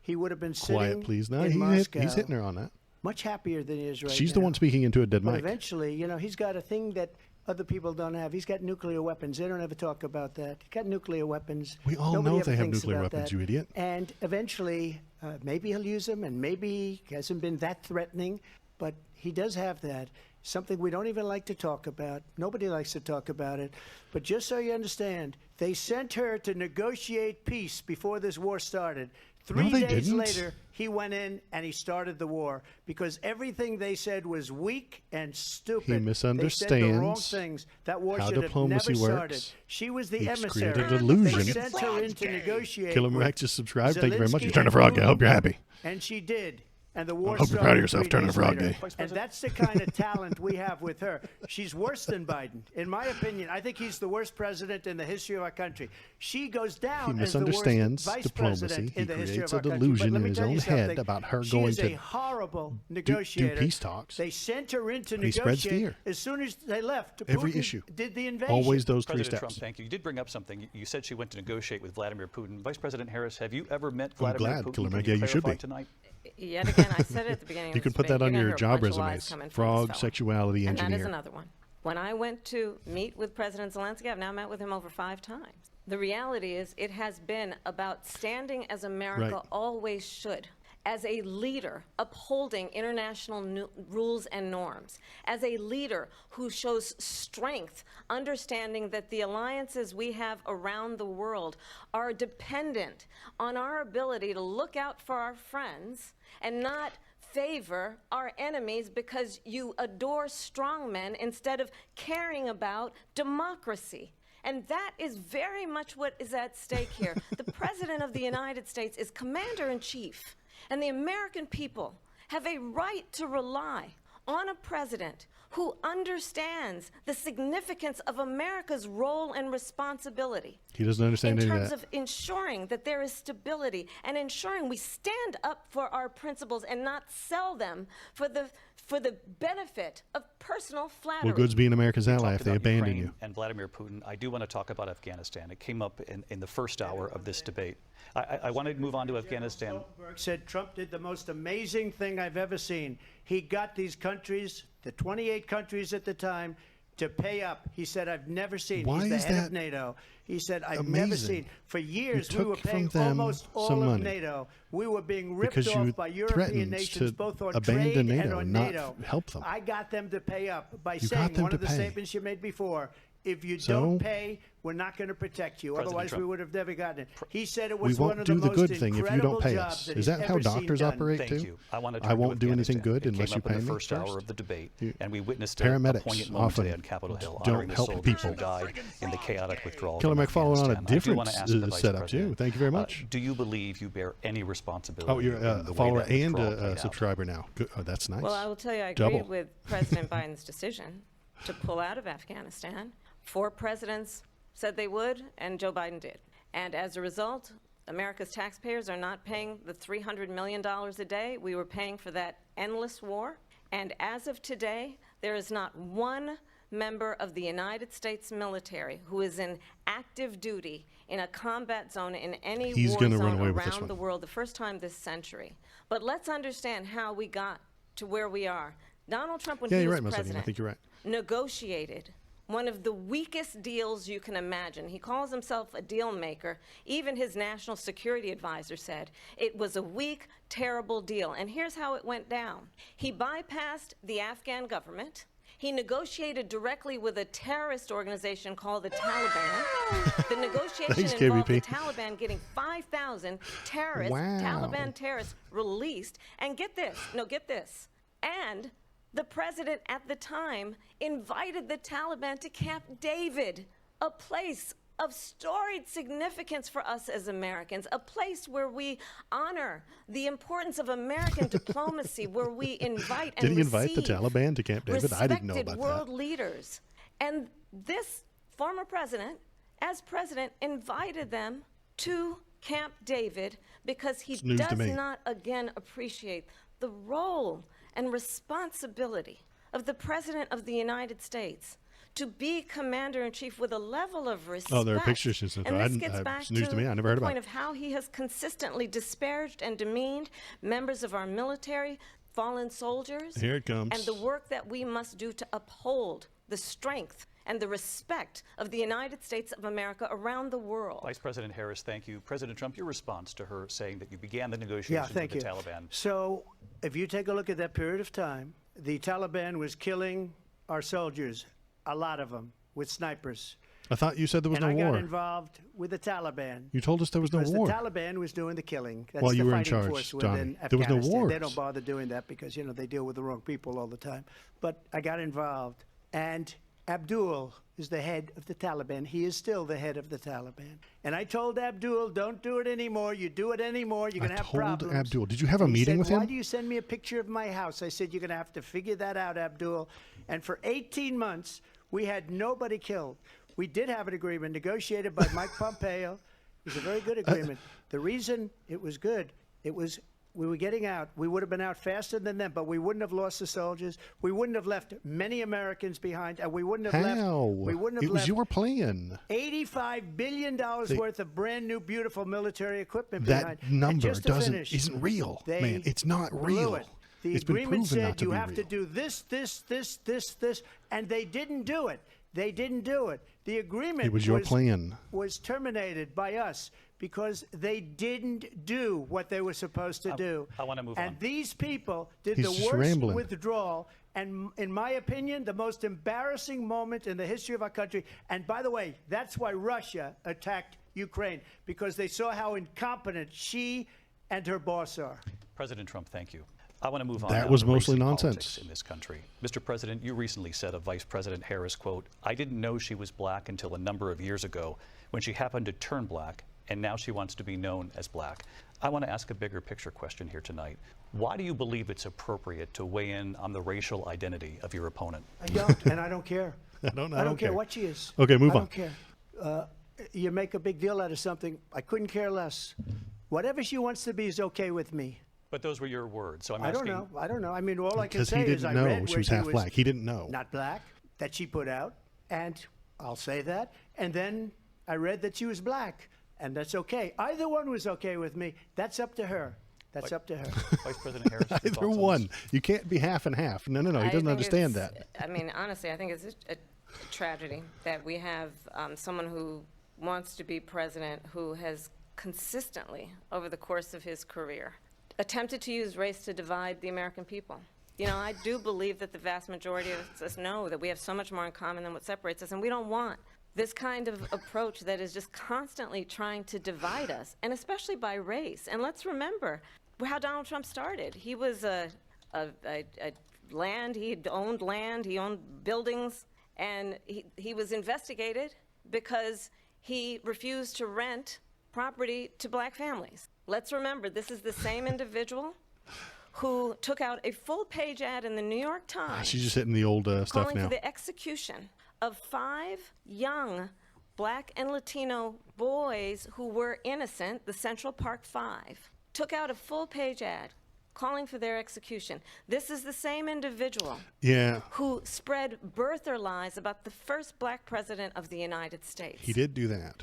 He would have been sitting Quiet, please. No, in Moscow. he's hitting her on that. Much happier than he is right now. She's the one speaking into a dead But mic. eventually, you know, he's got a thing that other people don't have. He's got nuclear weapons. They don't ever talk about that. He's got nuclear weapons. We all Nobody know ever they have thinks nuclear about weapons, that. you idiot. And eventually, maybe he'll use them, and maybe he hasn't been that threatening, but he does have that. Something we don't even like to talk about. Nobody likes to talk about it. But just so you understand, they sent her to negotiate peace before this war started. 3 they days didn't. later, he went in and he started the war because everything they said was weak and stupid. He They said the wrong misunderstands things. That war how should have diplomacy never started. works. She was the He's emissary. created a delusion. They sent her in to negotiate. Killer with Mac just subscribed. Thank you very much. Zelensky You turned a and frog gay. I hope you're Putin, happy. And she did. And the war I hope you're proud of yourself, 3 turning a days frog later. gay. And that's the kind of talent we have with her. She's worse than Biden. In my opinion, I think he's the worst president in the history of our country. She goes down He as the worst misunderstands vice diplomacy. president He in the history creates of a our country. But delusion let in me his tell you own head something. about her She going is to a horrible do negotiator. peace talks. They sent her in to He spreads negotiate fear. as soon as they left. Every Putin issue. did the invasion. Always those three President steps. Trump, thank you. You did bring up something. You said she went to negotiate with Vladimir Putin. Vice President Harris, have you ever met I'm Vladimir glad, Putin? Killer Can Mac. you Yeah, you should clarify be. tonight? Yet again, I said it at the beginning You of can this put that debate, on you're your gonna hear a job bunch of lies resumes. coming from this Frog, fellow. sexuality, And engineer. that is another one. When I went to meet with President Zelensky, I've now met with him over 5 times. The reality is it has been about standing as America always should, as a leader upholding international rules and norms, as a leader who shows strength, understanding that the alliances we have around the world are dependent on our ability to look out for our friends and not favor our enemies because you adore strongmen instead of caring about democracy. And that is very much what is at stake here. The President of the United States is commander-in-chief, and the American people have a right to rely on a president who understands the significance of America's role and responsibility. He doesn't understand any of that. In terms of ensuring that there is stability and ensuring we stand up for our principles and not sell them for the benefit of personal flattery. Well, good's being America's ally if they abandon Ukraine you. And Vladimir Putin. I do want to talk about Afghanistan. It came up in the first hour of this debate. I want to move on to Afghanistan. Stoltenberg said Trump did the most amazing thing I've ever seen. He got these countries, the 28 countries at the time, to pay up. He said, I've never seen. Why He's is the head that of NATO. He said, I've amazing? never seen. For years, You we were took paying from them almost all some of money NATO. We were being ripped because you off by European threatened nations, to both on abandon trade NATO and on and not NATO. help them. I got them to pay up by You got saying them one to of the pay. statements you made before, if you So? don't pay, we're not going to protect you. President Otherwise, Trump. we would have never gotten it. He said it We was one won't of the do the most good thing if you incredible don't pay jobs us. that Is he's that how ever seen doctors done. operate Thank too? you. I want to I won't do anything Afghanistan. good It unless came you up pay in the me first hour first. of the debate, You- and we witnessed Paramedics a poignant moment often today on Capitol Hill, don't honoring the help soldiers people. who died in the chaotic withdrawal Killer from Mike following on a Afghanistan. I do different want to ask the Vice setup too. President, Thank you very much. do you believe you bear any responsibility? Oh, you're in a the way follower that and withdrawal a played out? subscriber now. Good. Oh, that's nice. Well, I will tell you, I agree Double. with President Biden's decision to pull out of Afghanistan. 4 presidents said they would, and Joe Biden did. And as a result, America's taxpayers are not paying the $300 million a day we were paying for that endless war. And as of today, there is not one member of the United States military who is in active duty in a combat zone in any He's war gonna zone run away with this around one. the world, the first time this century. But let's understand how we got to where we are. Donald Trump, when Yeah, he you're was right, Mussolini. president, I think you're right. negotiated one of the weakest deals you can imagine. He calls himself a deal maker. Even his national security advisor said it was a weak, terrible deal. And here's how it went down. He bypassed the Afghan government. He negotiated directly with a terrorist organization called the Taliban. The negotiation Thanks, involved the KVP. Taliban getting 5,000 terrorists, Wow. Taliban terrorists released. And get this, and the president at the time invited the Taliban to Camp David, a place of storied significance for us as Americans, a place where we honor the importance of American diplomacy, where we invite and Did he invite the receive Taliban to Camp David? I didn't know respected about world that. leaders. And this former president, as president, invited them to Camp David because he It's news to does me. not again appreciate the role and responsibility of the President of the United States to be commander-in-chief with a level of respect. Oh, there are pictures. She said, And I this didn't- gets back it's news to me. I never heard the about point it. of how he has consistently disparaged and demeaned members of our military, fallen soldiers. Here it comes. And the work that we must do to uphold the strength and the respect of the United States of America around the world. Vice President Harris, thank you. President Trump, your response to her saying that you began the negotiations with the Taliban. So if you take a look at that period of time, the Taliban was killing our soldiers, a lot of them, with snipers. I thought you said there was and no I war. got involved with the Taliban. You told us there was no because war. the Taliban was doing the killing. That's While the you were in fighting charge, force Donnie. within There was no Afghanistan. They wars. don't bother doing that because, you know, they deal with the wrong people all the time. But I got involved. And Abdul is the head of the Taliban. He is still the head of the Taliban. And I told Abdul, don't do it anymore. You do it anymore, you're going to have problems. Abdul. Did you have a And he meeting said, with him? Why do you send me a picture of my house? I said, you're going to have to figure that out, Abdul. And for 18 months, we had nobody killed. We did have an agreement negotiated by Mike Pompeo. It was a very good agreement. The reason it was good, it was we were getting out. We would have been out faster than them, but we wouldn't have lost the soldiers. We wouldn't have left many Americans behind, and we wouldn't have left. How? We wouldn't have It was left your plan. $85 billion worth of brand new, beautiful military equipment That behind. And number just to doesn't finish, isn't real, they man. It's not blew real. it. The It's been agreement proven not said to you be have to real. do this, and they didn't do it. They didn't do it. The agreement It was your plan. was terminated by us because they didn't do what they were supposed to do. I want to move and on. these people did He's the just worst rambling. withdrawal, and in my opinion, the most embarrassing moment in the history of our country. And by the way, that's why Russia attacked Ukraine, because they saw how incompetent she and her boss are. President Trump, thank you. I want to move on. That now was to race mostly and nonsense. politics in this country. Mr. President, you recently said of Vice President Harris, quote, "I didn't know she was black until a number of years ago when she happened to turn black, and now she wants to be known as black." I want to ask a bigger picture question here tonight. Why do you believe it's appropriate to weigh in on the racial identity of your opponent? I don't, and I don't care. I don't care care what she is. Okay, move I on. don't care. You make a big deal out of something. I couldn't care less. Whatever she wants to be is okay with me. But those were your words, so I'm I asking. don't know. I don't know. I mean, all I can Because he say is didn't I know read she where was half black. He didn't know. Not black, that she put out, and I'll say that. And then I read that she was black, and that's okay. Either one was okay with me. That's up to her. That's up to her. Vice President Harris, your Either thoughts on one. this? You can't be half and half. No, he doesn't understand that. I mean, honestly, I think it's a tragedy that we have someone who wants to be president who has consistently, over the course of his career, attempted to use race to divide the American people. You know, I do believe that the vast majority of us know that we have so much more in common than what separates us, and we don't want this kind of approach that is just constantly trying to divide us, and especially by race. And let's remember how Donald Trump started. He was land, he owned buildings, and he was investigated because he refused to rent property to black families. Let's remember, this is the same individual who took out a full-page ad in the New York Times. She's just hitting the old stuff calling now. for the execution of 5 young black and Latino boys who were innocent, the Central Park 5. Took out a full-page ad calling for their execution. This is the same individual who spread birther lies about the first black president of the United States. He did do that.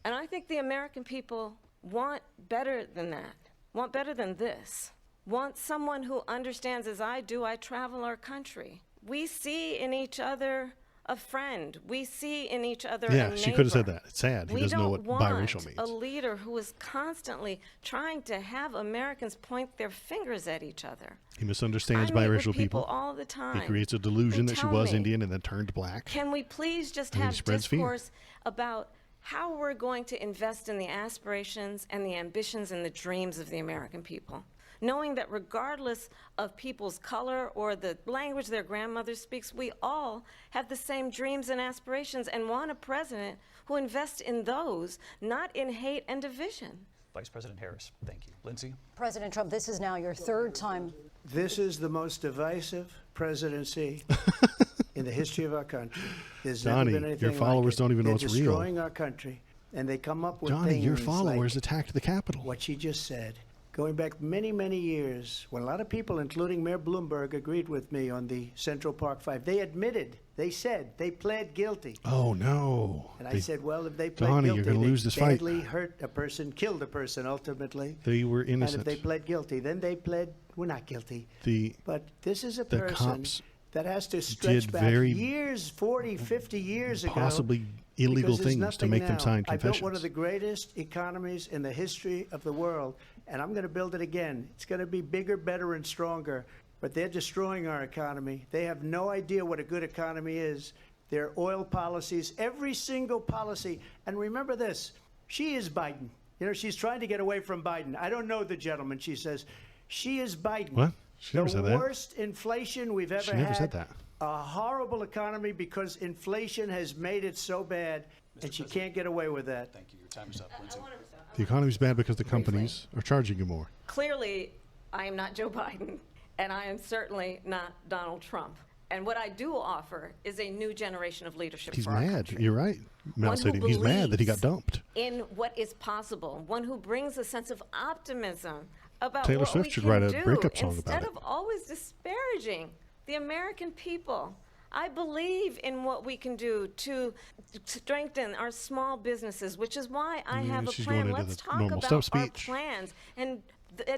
And I think the American people want better than that, want better than this, want someone who understands, as I do, I travel our country. We see in each other a friend. We see in each other a neighbor. She could have said that. It's sad. He doesn't know what biracial means. A leader who is constantly trying to have Americans point their fingers at each other. He misunderstands I meet with biracial people all the time. He creates a delusion They that she tell was me, Indian and then turned black. Can we please just And he have spreads fear. discourse about how we're going to invest in the aspirations and the ambitions and the dreams of the American people? Knowing that regardless of people's color or the language their grandmother speaks, we all have the same dreams and aspirations and want a president who invests in those, not in hate and division. Vice President Harris, thank you. Lindsay? President Trump, this is now your 3rd time. This is the most divisive presidency in the history of our country. There's Johnny, never been anything your followers like it. don't even know They're it's real. destroying our country, and they come up with Johnny, things your followers like attacked the Capitol. what she just said. Going back many, many years, when a lot of people, including Mayor Bloomberg, agreed with me on the Central Park 5, they admitted, they said, they pled guilty. Oh, no. And I said, well, if they pled Johnny, guilty, you're going to lose this they fight. badly hurt a person, killed a person, ultimately. They were And innocent. if they pled guilty, then they pled, we're not guilty. The But this is a the person cops that has to stretch did back very years, 40, 50 years ago. possibly illegal because there's things to nothing make them now. sign I built one confessions. of the greatest economies in the history of the world, and I'm going to build it again. It's going to be bigger, better, and stronger. But they're destroying our economy. They have no idea what a good economy is. Their oil policies, every single policy. And remember this, she is Biden. You know, she's trying to get away from Biden. I don't know the gentleman, she says. She is Biden. What? She never said The that. worst inflation we've ever She had. never said that. A horrible economy because inflation has made it so bad, and she can't get away with that. Thank you. Your time is up, Lindsay. The economy's bad because the companies are charging you more. Clearly, I am not Joe Biden, and I am certainly not Donald Trump. And what I do offer is a new generation of leadership He's for our mad. country. You're right, Mel One who Stadium. He's mad that he got believes dumped. in what is possible, one who brings a sense of optimism about Taylor what Swift we should can write a do, breakup song instead about it. of always disparaging the American people. I believe in what we can do to strengthen our small businesses, which is why I have a she's plan. going into Let's the talk normal about stuff our speech. plans and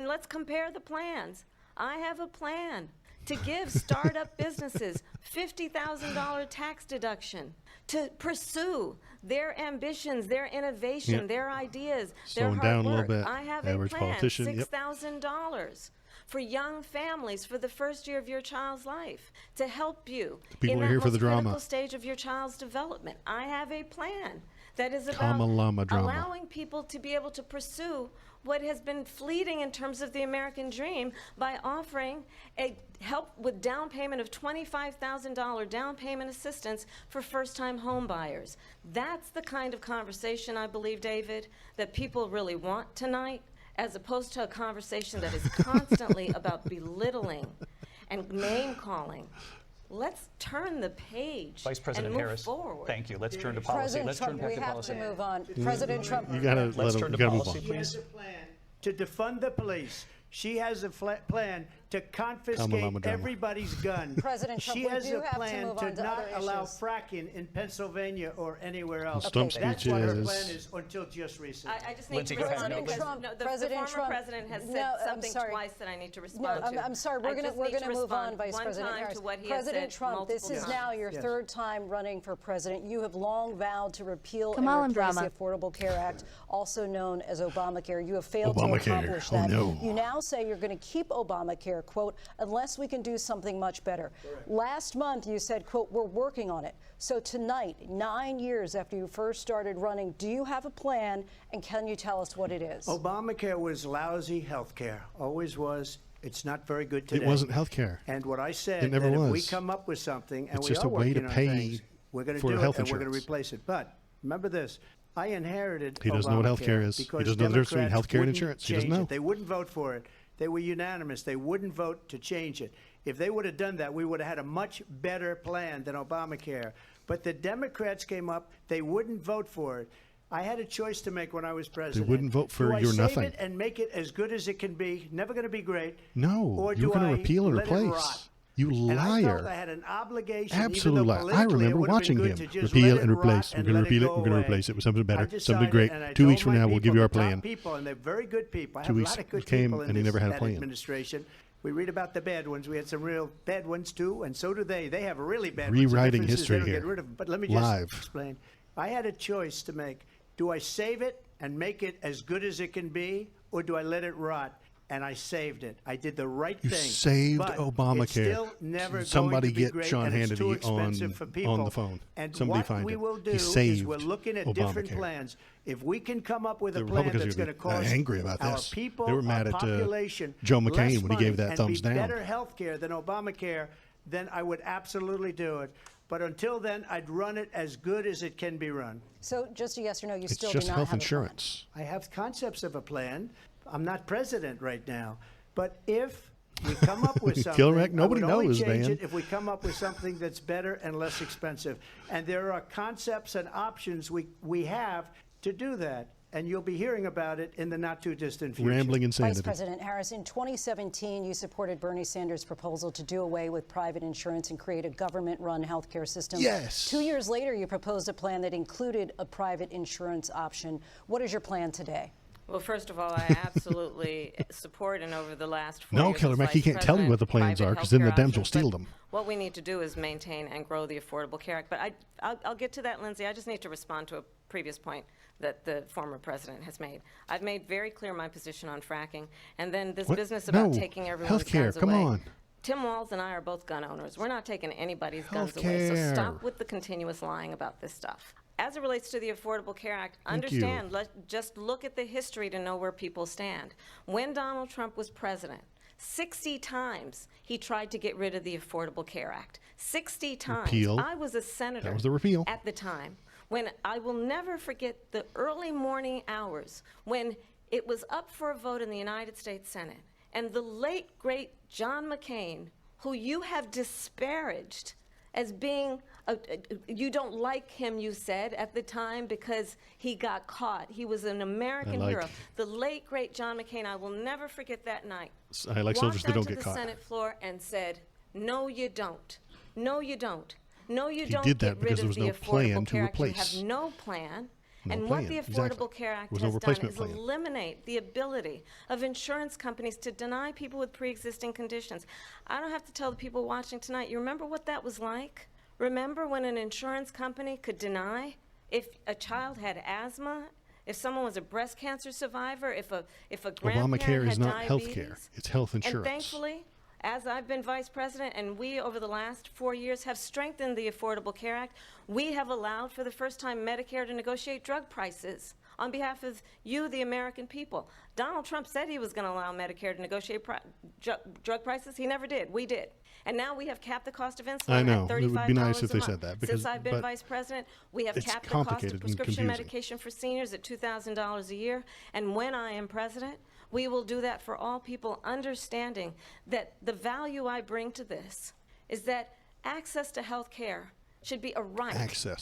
let's compare the plans. I have a plan to give startup businesses $50,000 tax deduction to pursue their ambitions, their innovation, their ideas, Slowing their hard down a work. little bit. I have Average a plan, politician, yep. $6,000 for young families for the first year of your child's life to help you People in are that here for most the drama. critical stage of your child's development. I have a plan that is about Kama-lama drama. allowing people to be able to pursue what has been fleeting in terms of the American dream by offering a help with down payment of $25,000 down payment assistance for first-time home buyers. That's the kind of conversation, I believe, David, that people really want tonight, as opposed to a conversation that is constantly about belittling and name-calling. Let's turn the page Vice President and move Harris, forward. thank you. Let's turn to policy. President Let's Trump, turn back we to have policy. to move on. President Trump. You gotta Let's let turn him, to you gotta move policy, on. She has please. a plan to defund the police. She has a plan to confiscate Kama-lama drama. everybody's gun. President Trump, she we has do a have to plan move to on to not other allow issues. fracking in Pennsylvania or anywhere else. Stump That's speech what her is- plan is until just recently. I just need Lindsay, to go ahead. respond No, because Trump, the President former Trump. president has said No, I'm something sorry. twice that I need to respond No, to. I'm sorry. I We're just going need to to move on, respond Vice one President time Harris. to what he has President said Trump, this multiple is times. now your Yes. third time running for president. You have long vowed to repeal Kamala and replace drama. the Affordable Care Act, also known as Obamacare. You have failed Obamacare. to accomplish Oh, that. no. You now say you're going to keep Obamacare, quote, unless we can do something much better. Last month you said, quote, we're working on it. So tonight, 9 years after you first started running, do you have a plan, and can you tell us what it is? Obamacare was lousy health care, always was. It's not very good today. It wasn't health care. And what I said, It never that if we was. come up with something, and It's we just are a way to working on pay things, we're going to for do health it, and we're going to insurance. replace it. But remember this. I inherited He doesn't know what healthcare Obamacare is. He because doesn't know the difference between Democrats healthcare and wouldn't insurance. He doesn't change know. it. They wouldn't vote for it. They were unanimous. They wouldn't vote to change it. If they would have done that, we would have had a much better plan than Obamacare. But the Democrats came up. They wouldn't vote for it. I had a choice to make when I was president. wouldn't vote for do I your save nothing. it and make it as good as it can be, never going to be great? No, Or you're do going I to repeal and let it replace. rot? You And I felt I liar. had an obligation. Absolute even though liar. I politically it remember would have watching been him good to just repeal let and it replace. rot We're and going to let repeal it. go We're going to away. replace it with something I better, something decided, great. and I 2 told weeks from my now, we'll give people, you our the top plan. people, and they're very good people. I 2 have a weeks lot of good came, people in and he never had a that plan. administration. We read about the bad ones. We had some real bad ones too, and so do they. They have really bad ones. The Rewriting difference is history they don't here. Get rid of them. But let me just Live. explain. I had a choice to make. Do I save it and make it as good as it can be, or do I let it rot? And I saved it. I did the right You thing. saved but Obamacare. It's still never Somebody going to be get great, Sean and it's too Hannity expensive for people. on the phone. And Somebody what find we him. will do He is saved we're looking at different Obamacare. plans. If we can come up with a The plan Republicans that's are going to gonna be cost angry about our this. people, They were mad our at, population, Joe McCain less when he gave money that thumbs and down. be better health care than Obamacare, then I would absolutely do it. But until then, I'd run it as good as it can be run. So just a yes or no, you It's still just do not health have insurance. I have concepts of a plan. I'm not president right now. But if we come up with something, Kilrek, nobody I would only knows, change man. it if we come up with something that's better and less expensive. And there are concepts and options we have to do that. And you'll be hearing about it in the not-too-distant future. Rambling a insanity. Vice President Harris, in 2017, you supported Bernie Sanders' proposal to do away with private insurance and create a government-run health care system. Yes. 2 years later, you proposed a plan that included a private insurance option. What is your plan today? Well, first of all, I absolutely support, and over the last 4 No, years Killer as Mac, he Vice can't tell you what the President, plans are, private 'cause then the healthcare Dems will options, steal but them. What we need to do is maintain and grow the Affordable Care Act. But I'll get to that, Lindsay. I just need to respond to a previous point that the former president has made. I've made very clear my position on fracking, and then this What? business about No. taking everyone's Healthcare, guns come away. on. Tim Walz and I are both gun owners. We're not taking anybody's guns away. So Healthcare. stop with the continuous lying about this stuff. As it relates to the Affordable Care Act, Thank you. understand, just look at the history to know where people stand. When Donald Trump was president, 60 times he tried to get rid of the Affordable Care Act. 60 times. Repeal. I was a senator That was the repeal. at the time. When I will never forget the early morning hours when it was up for a vote in the United States Senate, and the late, great John McCain, who you have disparaged as being, you don't like him, you said, at the time because he got caught. He was an American hero. The late, great John McCain, I will never forget that night. I like soldiers that don't Walked get onto the caught. Senate floor and said, no, you don't. No, you don't. No, you He don't did that get rid because there of was the no Affordable plan to Care Act. You replace. have no plan. And what the Affordable Care Act has done is eliminate the ability of insurance companies to deny people with pre-existing conditions. I don't have to tell the people watching tonight, you remember what that was like? Remember when an insurance company could deny if a child had asthma, if someone was a breast cancer survivor, if a grandparent Obamacare had is not diabetes? health care. It's health insurance. And thankfully, as I've been vice president, and we over the last 4 years have strengthened the Affordable Care Act, we have allowed for the first time Medicare to negotiate drug prices on behalf of you, the American people. Donald Trump said he was going to allow Medicare to negotiate drug prices. He never did. We did. And now we have capped the cost of insulin at $35 it would be nice if a they month. said that. Since I've been vice president, we have capped the cost of prescription medication for seniors at $2,000 a year. And when I am president, we will do that for all people, understanding that the value I bring to this is that access to health care should be a right,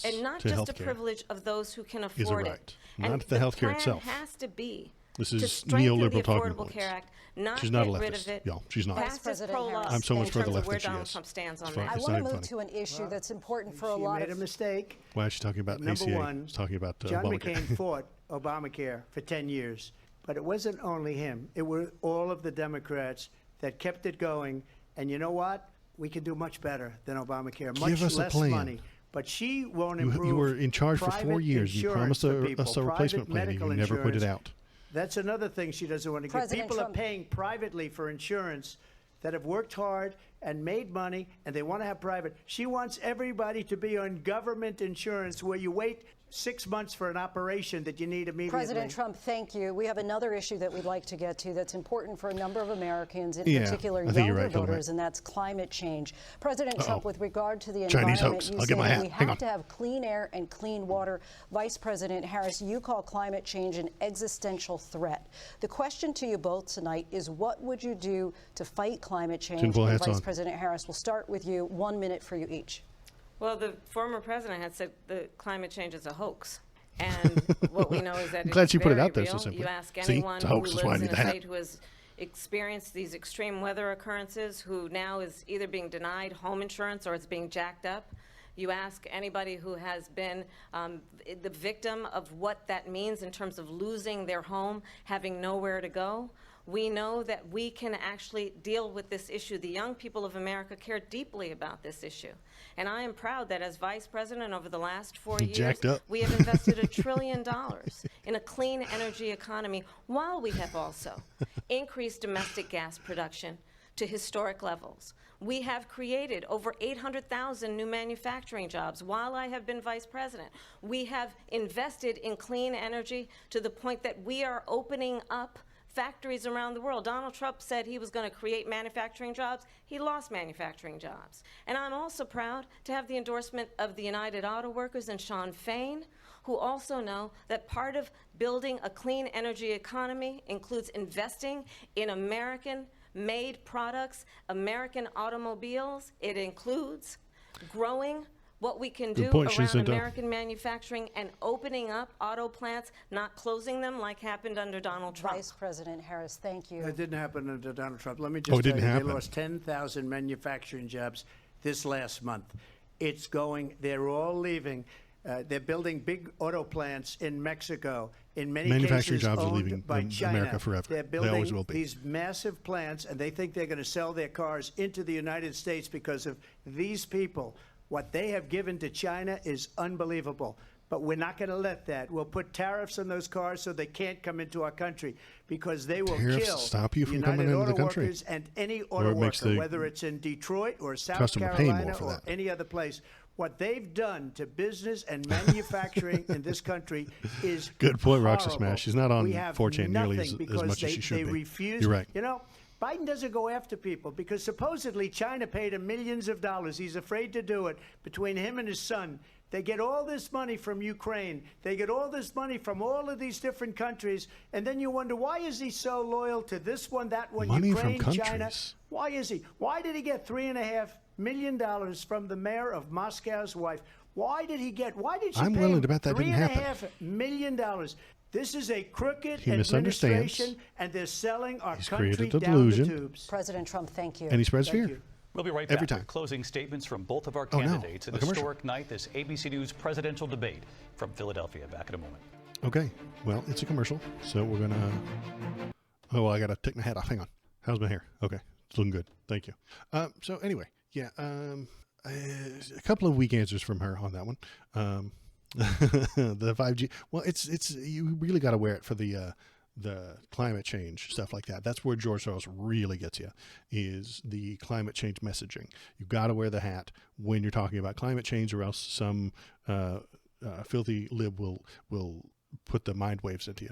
and not just a privilege of those who can afford it. Not the health care itself. Has to be this to is strengthen the neoliberal talking Affordable points. Care Act, not She's not get a rid leftist. of it. Y'all, she's not. Pass this pro-law I'm so much further in terms left of where than she Donald is. Trump stands It's on fine. that. I want to move to an issue that's important for a lot She made a mistake. Why is she talking about Number ACA? one, She's talking about John Obamacare. McCain fought Obamacare for 10 years. But it wasn't only him. It were all of the Democrats that kept it going. And you know what? We can do much better than Obamacare. Much Give us a less plan. money. But she won't improve. You were in charge for 4 years. You promised us a people, replacement plan, and you never put it out. That's another thing she doesn't want to give. People are paying privately for insurance that have worked hard and made money, and they want to have private. She wants everybody to be on government insurance where you wait 6 months for an operation that you need immediately. President Trump, thank you. We have another issue that we'd like to get to that's important for a number of Americans, in particular younger voters, and that's climate change. President Trump, with regard to the environment, you say that we have to have clean air and clean water. Vice President Harris, you call climate change an existential threat. The question to you both tonight is, what would you do to fight climate change? And Vice President Harris, we'll start with you. 1 minute for you each. Well, the former president had said the climate change is a hoax. And what we know is that I'm glad she put it out there real. so simply. You ask anyone who lives in a state who has experienced these extreme weather occurrences, who now is either being denied home insurance or it's being jacked up. You ask anybody who has been the victim of what that means in terms of losing their home, having nowhere to go. We know that we can actually deal with this issue. The young people of America care deeply about this issue. And I am proud that as vice president over the last 4 years, we have invested $1 trillion in a clean energy economy, while we have also increased domestic gas production to historic levels. We have created over 800,000 new manufacturing jobs while I have been vice president. We have invested in clean energy to the point that we are opening up factories around the world. Donald Trump said he was going to create manufacturing jobs. He lost manufacturing jobs. And I'm also proud to have the endorsement of the United Auto Workers and Sean Fain, who also know that part of building a clean energy economy includes investing in American-made products, American automobiles. It includes growing what we can do around American manufacturing and opening up auto plants, not closing them like happened under Donald Trump. Vice President Harris, thank you. It didn't happen under Donald Trump. Let me just tell you, they lost 10,000 manufacturing jobs this last month. It's going, they're all leaving. They're building big auto plants in Mexico. In many cases, jobs owned are leaving by China. America forever. They're building they always will be. These massive plants, and they think they're going to sell their cars into the United States because of these people. What they have given to China is unbelievable. But we're not going to let that. We'll put tariffs on those cars so they can't come into our country, because they will kill stop you from United coming into Auto the country. Workers and any auto worker, whether it's in Detroit or South Carolina or any other place. What they've done to business and manufacturing in this country is good point, horrible. Roxy Smash. She's not on 4chan nearly as much as she should they be. Refuse. You're right. You know, Biden doesn't go after people because supposedly China paid him millions of dollars. He's afraid to do it. Between him and his son, they get all this money from Ukraine. They get all this money from all of these different countries. And then you wonder, why is he so loyal to this one, that one, money Ukraine, from China? countries. Why is he? Why did he get $3.5 million from the mayor of Moscow's wife? Why did he get? Why did she I'm pay willing him to bet that didn't happen. $3.5 million? This is a crooked He misunderstands. administration, and they're selling our He's country created a down the delusion. tubes. President Trump, thank you. And he spreads Thank fear. you. We'll be right Every back time. with closing statements from both of our candidates. A An commercial. historic night, this ABC News presidential debate from Philadelphia. Back in a moment. Okay. Well, it's a commercial, so we're going to... Oh, well, I got to take my hat off. Hang on. How's my hair? Okay. It's looking good. Thank you. So anyway, yeah, a couple of weak answers from her on that one. The 5G. Well, it's you really got to wear it for the climate change stuff like that. That's where George Soros really gets you, is the climate change messaging. You've got to wear the hat when you're talking about climate change, or else some filthy lib will put the mind waves into you.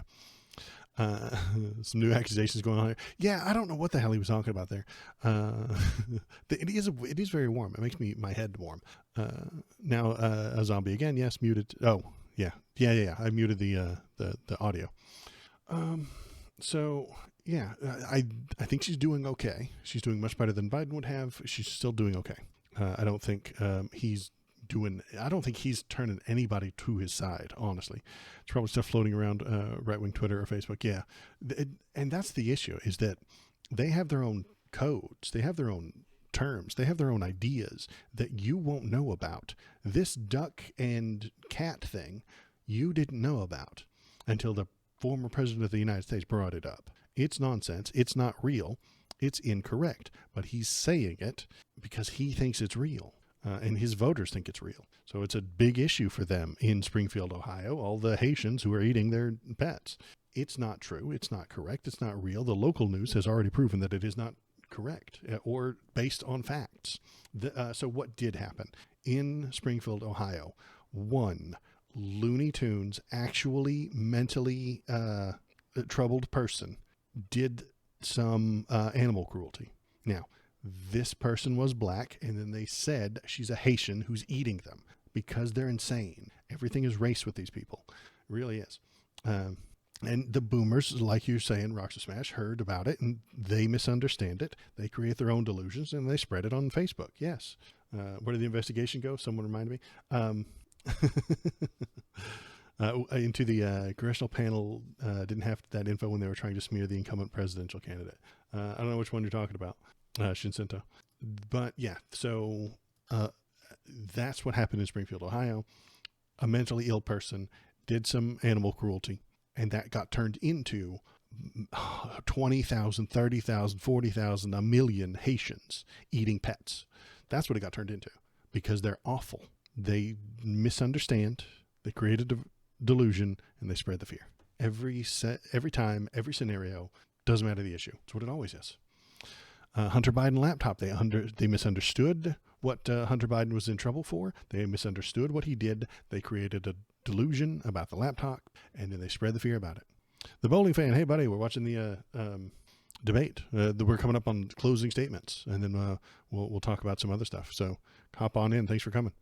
Some new accusations going on here. Yeah, I don't know what the hell he was talking about there. It is very warm. It makes my head warm. Now a zombie again. Yes, muted. Oh yeah. I muted the audio. So yeah, I think she's doing okay. She's doing much better than Biden would have. She's still doing okay. I don't think I don't think he's turning anybody to his side, honestly. It's probably stuff floating around right-wing Twitter or Facebook. Yeah. And that's the issue, is that they have their own codes. They have their own terms. They have their own ideas that you won't know about. This duck and cat thing you didn't know about until the former president of the United States brought it up. It's nonsense. It's not real. It's incorrect. But he's saying it because he thinks it's real. And his voters think it's real. So it's a big issue for them in Springfield, Ohio, all the Haitians who are eating their pets. It's not true. It's not correct. It's not real. The local news has already proven that it is not correct or based on facts. So what did happen? In Springfield, Ohio, one Looney Tunes, actually mentally troubled person did some animal cruelty. Now, this person was black, and then they said she's a Haitian who's eating them because they're insane. Everything is race with these people. It really is. And the boomers, like you're saying, Roxy Smash, heard about it, and they misunderstand it. They create their own delusions, and they spread it on Facebook. Yes. Where did the investigation go? Someone remind me. Into the congressional panel didn't have that info when they were trying to smear the incumbent presidential candidate. I don't know which one you're talking about. Shincinto. But yeah, so that's what happened in Springfield, Ohio. A mentally ill person did some animal cruelty, and that got turned into 20,000, 30,000, 40,000, a million Haitians eating pets. That's what it got turned into, because they're awful. They misunderstand, they created a delusion, and they spread the fear. Every time, every scenario, doesn't matter the issue. It's what it always is. Hunter Biden laptop. They misunderstood what Hunter Biden was in trouble for. They misunderstood what he did. They created a delusion about the laptop, and then they spread the fear about it. The bowling fan. Hey, buddy, we're watching the debate. We're coming up on closing statements, and then we'll talk about some other stuff. So hop on in. Thanks for coming.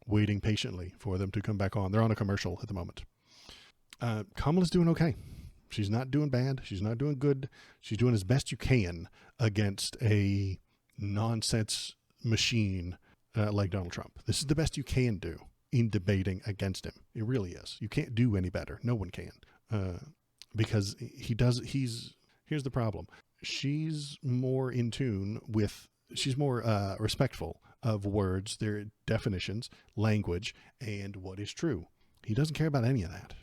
Waiting patiently for them to come back on. They're on a commercial at the moment. Kamala's doing okay. She's not doing bad. She's not doing good. She's doing as best you can against a nonsense machine like Donald Trump. This is the best you can do in debating against him. It really is. You can't do any better. No one can. Because here's the problem. She's more in tune with, she's more respectful of words, their definitions, language, and what is true. He doesn't care about any of that.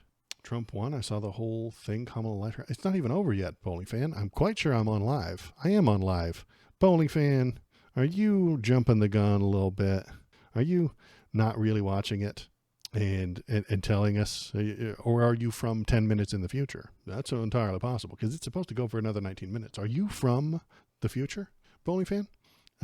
Trump won. I saw the whole thing. Kamala Light. It's not even over yet, Bowling Fan. I'm quite sure I'm on live. I am on live. Bowling Fan, are you jumping the gun a little bit? Are you not really watching it and telling us, or are you from 10 minutes in the future? That's entirely possible, because it's supposed to go for another 19 minutes. Are you from the future, Bowling Fan?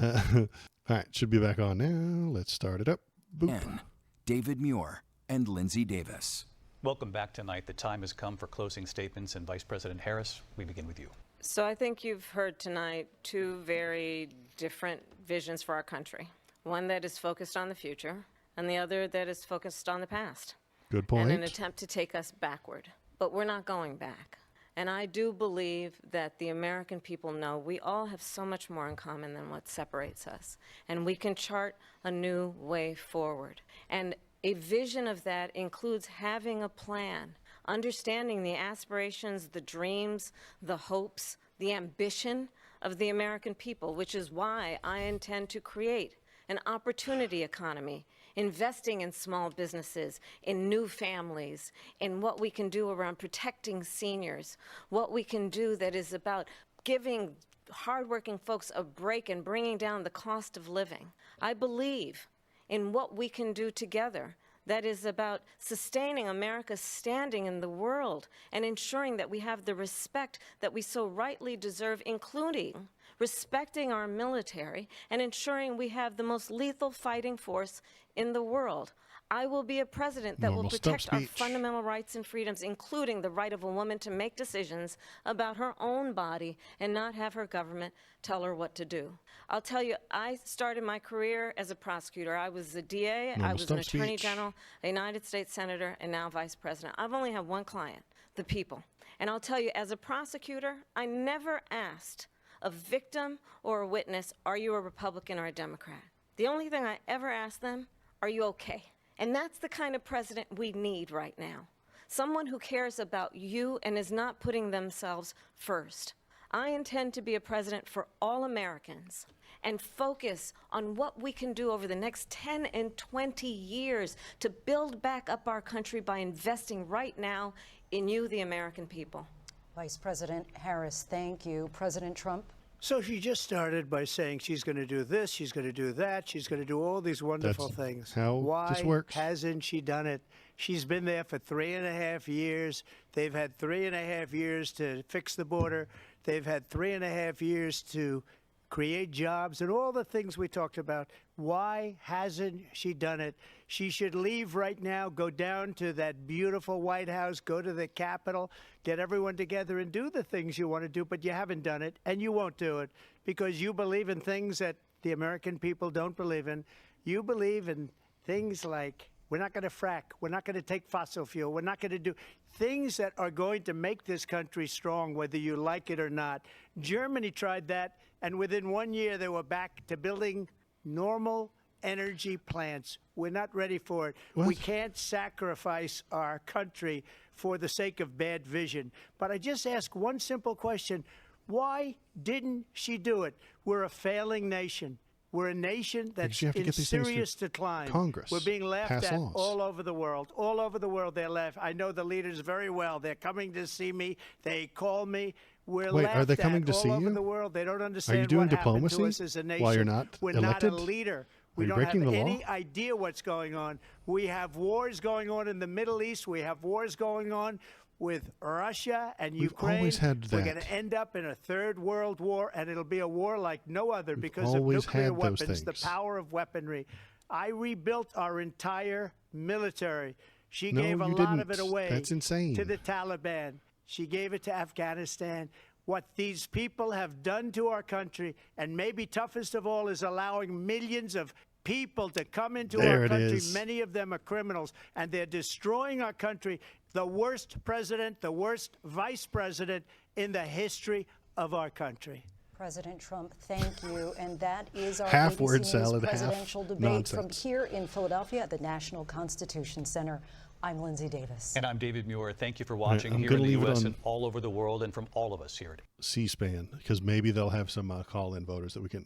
All right, should be back on now. Let's start it up. Boop. David Muir and Lindsay Davis. Welcome back tonight. The time has come for closing statements, and Vice President Harris, we begin with you. So I think you've heard tonight two very different visions for our country. One that is focused on the future, and the other that is focused on the past. Good point. And an attempt to take us backward. But we're not going back. And I do believe that the American people know we all have so much more in common than what separates us. And we can chart a new way forward. And a vision of that includes having a plan, understanding the aspirations, the dreams, the hopes, the ambition of the American people, which is why I intend to create an opportunity economy, investing in small businesses, in new families, in what we can do around protecting seniors, what we can do that is about giving hardworking folks a break and bringing down the cost of living. I believe in what we can do together that is about sustaining America's standing in the world and ensuring that we have the respect that we so rightly deserve, including respecting our military and ensuring we have the most lethal fighting force in the world. I will be a president that will protect our fundamental rights and freedoms, including the right of a woman to make decisions about her own body and not have her government tell her what to do. I'll tell you, I started my career as a prosecutor. I was a DA, I was an attorney general, a United States senator, and now vice president. I've only had one client, the people. And I'll tell you, as a prosecutor, I never asked a victim or a witness, are you a Republican or a Democrat? The only thing I ever asked them, are you okay? And that's the kind of president we need right now. Someone who cares about you and is not putting themselves first. I intend to be a president for all Americans and focus on what we can do over the next 10 and 20 years to build back up our country by investing right now in you, the American people. Vice President Harris, thank you. President Trump? So she just started by saying she's going to do this, she's going to do that, she's going to do all these wonderful things. How this works. Why hasn't she done it? She's been there for 3.5 years. They've had 3.5 years to fix the border. They've had 3.5 years to create jobs and all the things we talked about. Why hasn't she done it? She should leave right now, go down to that beautiful White House, go to the Capitol, get everyone together and do the things you want to do, but you haven't done it, and you won't do it because you believe in things that the American people don't believe in. You believe in things like we're not going to frack, we're not going to take fossil fuel, we're not going to do things that are going to make this country strong, whether you like it or not. Germany tried that, and within 1 year they were back to building normal energy plants. We're not ready for it. What? We can't sacrifice our country for the sake of bad vision. But I just ask one simple question. Why didn't she do it? We're a failing nation. We're a nation that's in serious decline. Congress. We're being laughed at laws. all over the world. All over the world they're laughed. I know the leaders very well. They're coming to see me. They call me. We're laughed are they coming at to all see over you? the world. They don't understand Are you doing what happened diplomacy to us as a nation. while you're not We're elected? not a leader. We Are you don't have breaking the law? any idea what's going on. We have wars going on in the Middle East. We have wars going on with Russia and Ukraine. always had We're that. going to end up in a third world war, and it'll be a war like no other because of always nuclear had those weapons, the things. power of weaponry. I rebuilt our entire military. She No, gave a you lot of didn't. it away That's insane. to the Taliban. She gave it to Afghanistan. What these people have done to our country, and maybe toughest of all, is allowing millions of people to come into our country. Many of them are criminals, and they're destroying our country. The worst president, the worst vice president in the history of our country. President Trump, thank you. And that is our Half ABC word News salad, half presidential debate nonsense. from here in Philadelphia at the National Constitution Center. I'm Lindsay Davis. And I'm David Muir. Thank you for watching I'm here in gonna the leave it U.S. on and all over the world, and from all of us here at C-SPAN, because maybe they'll have some call-in voters that we can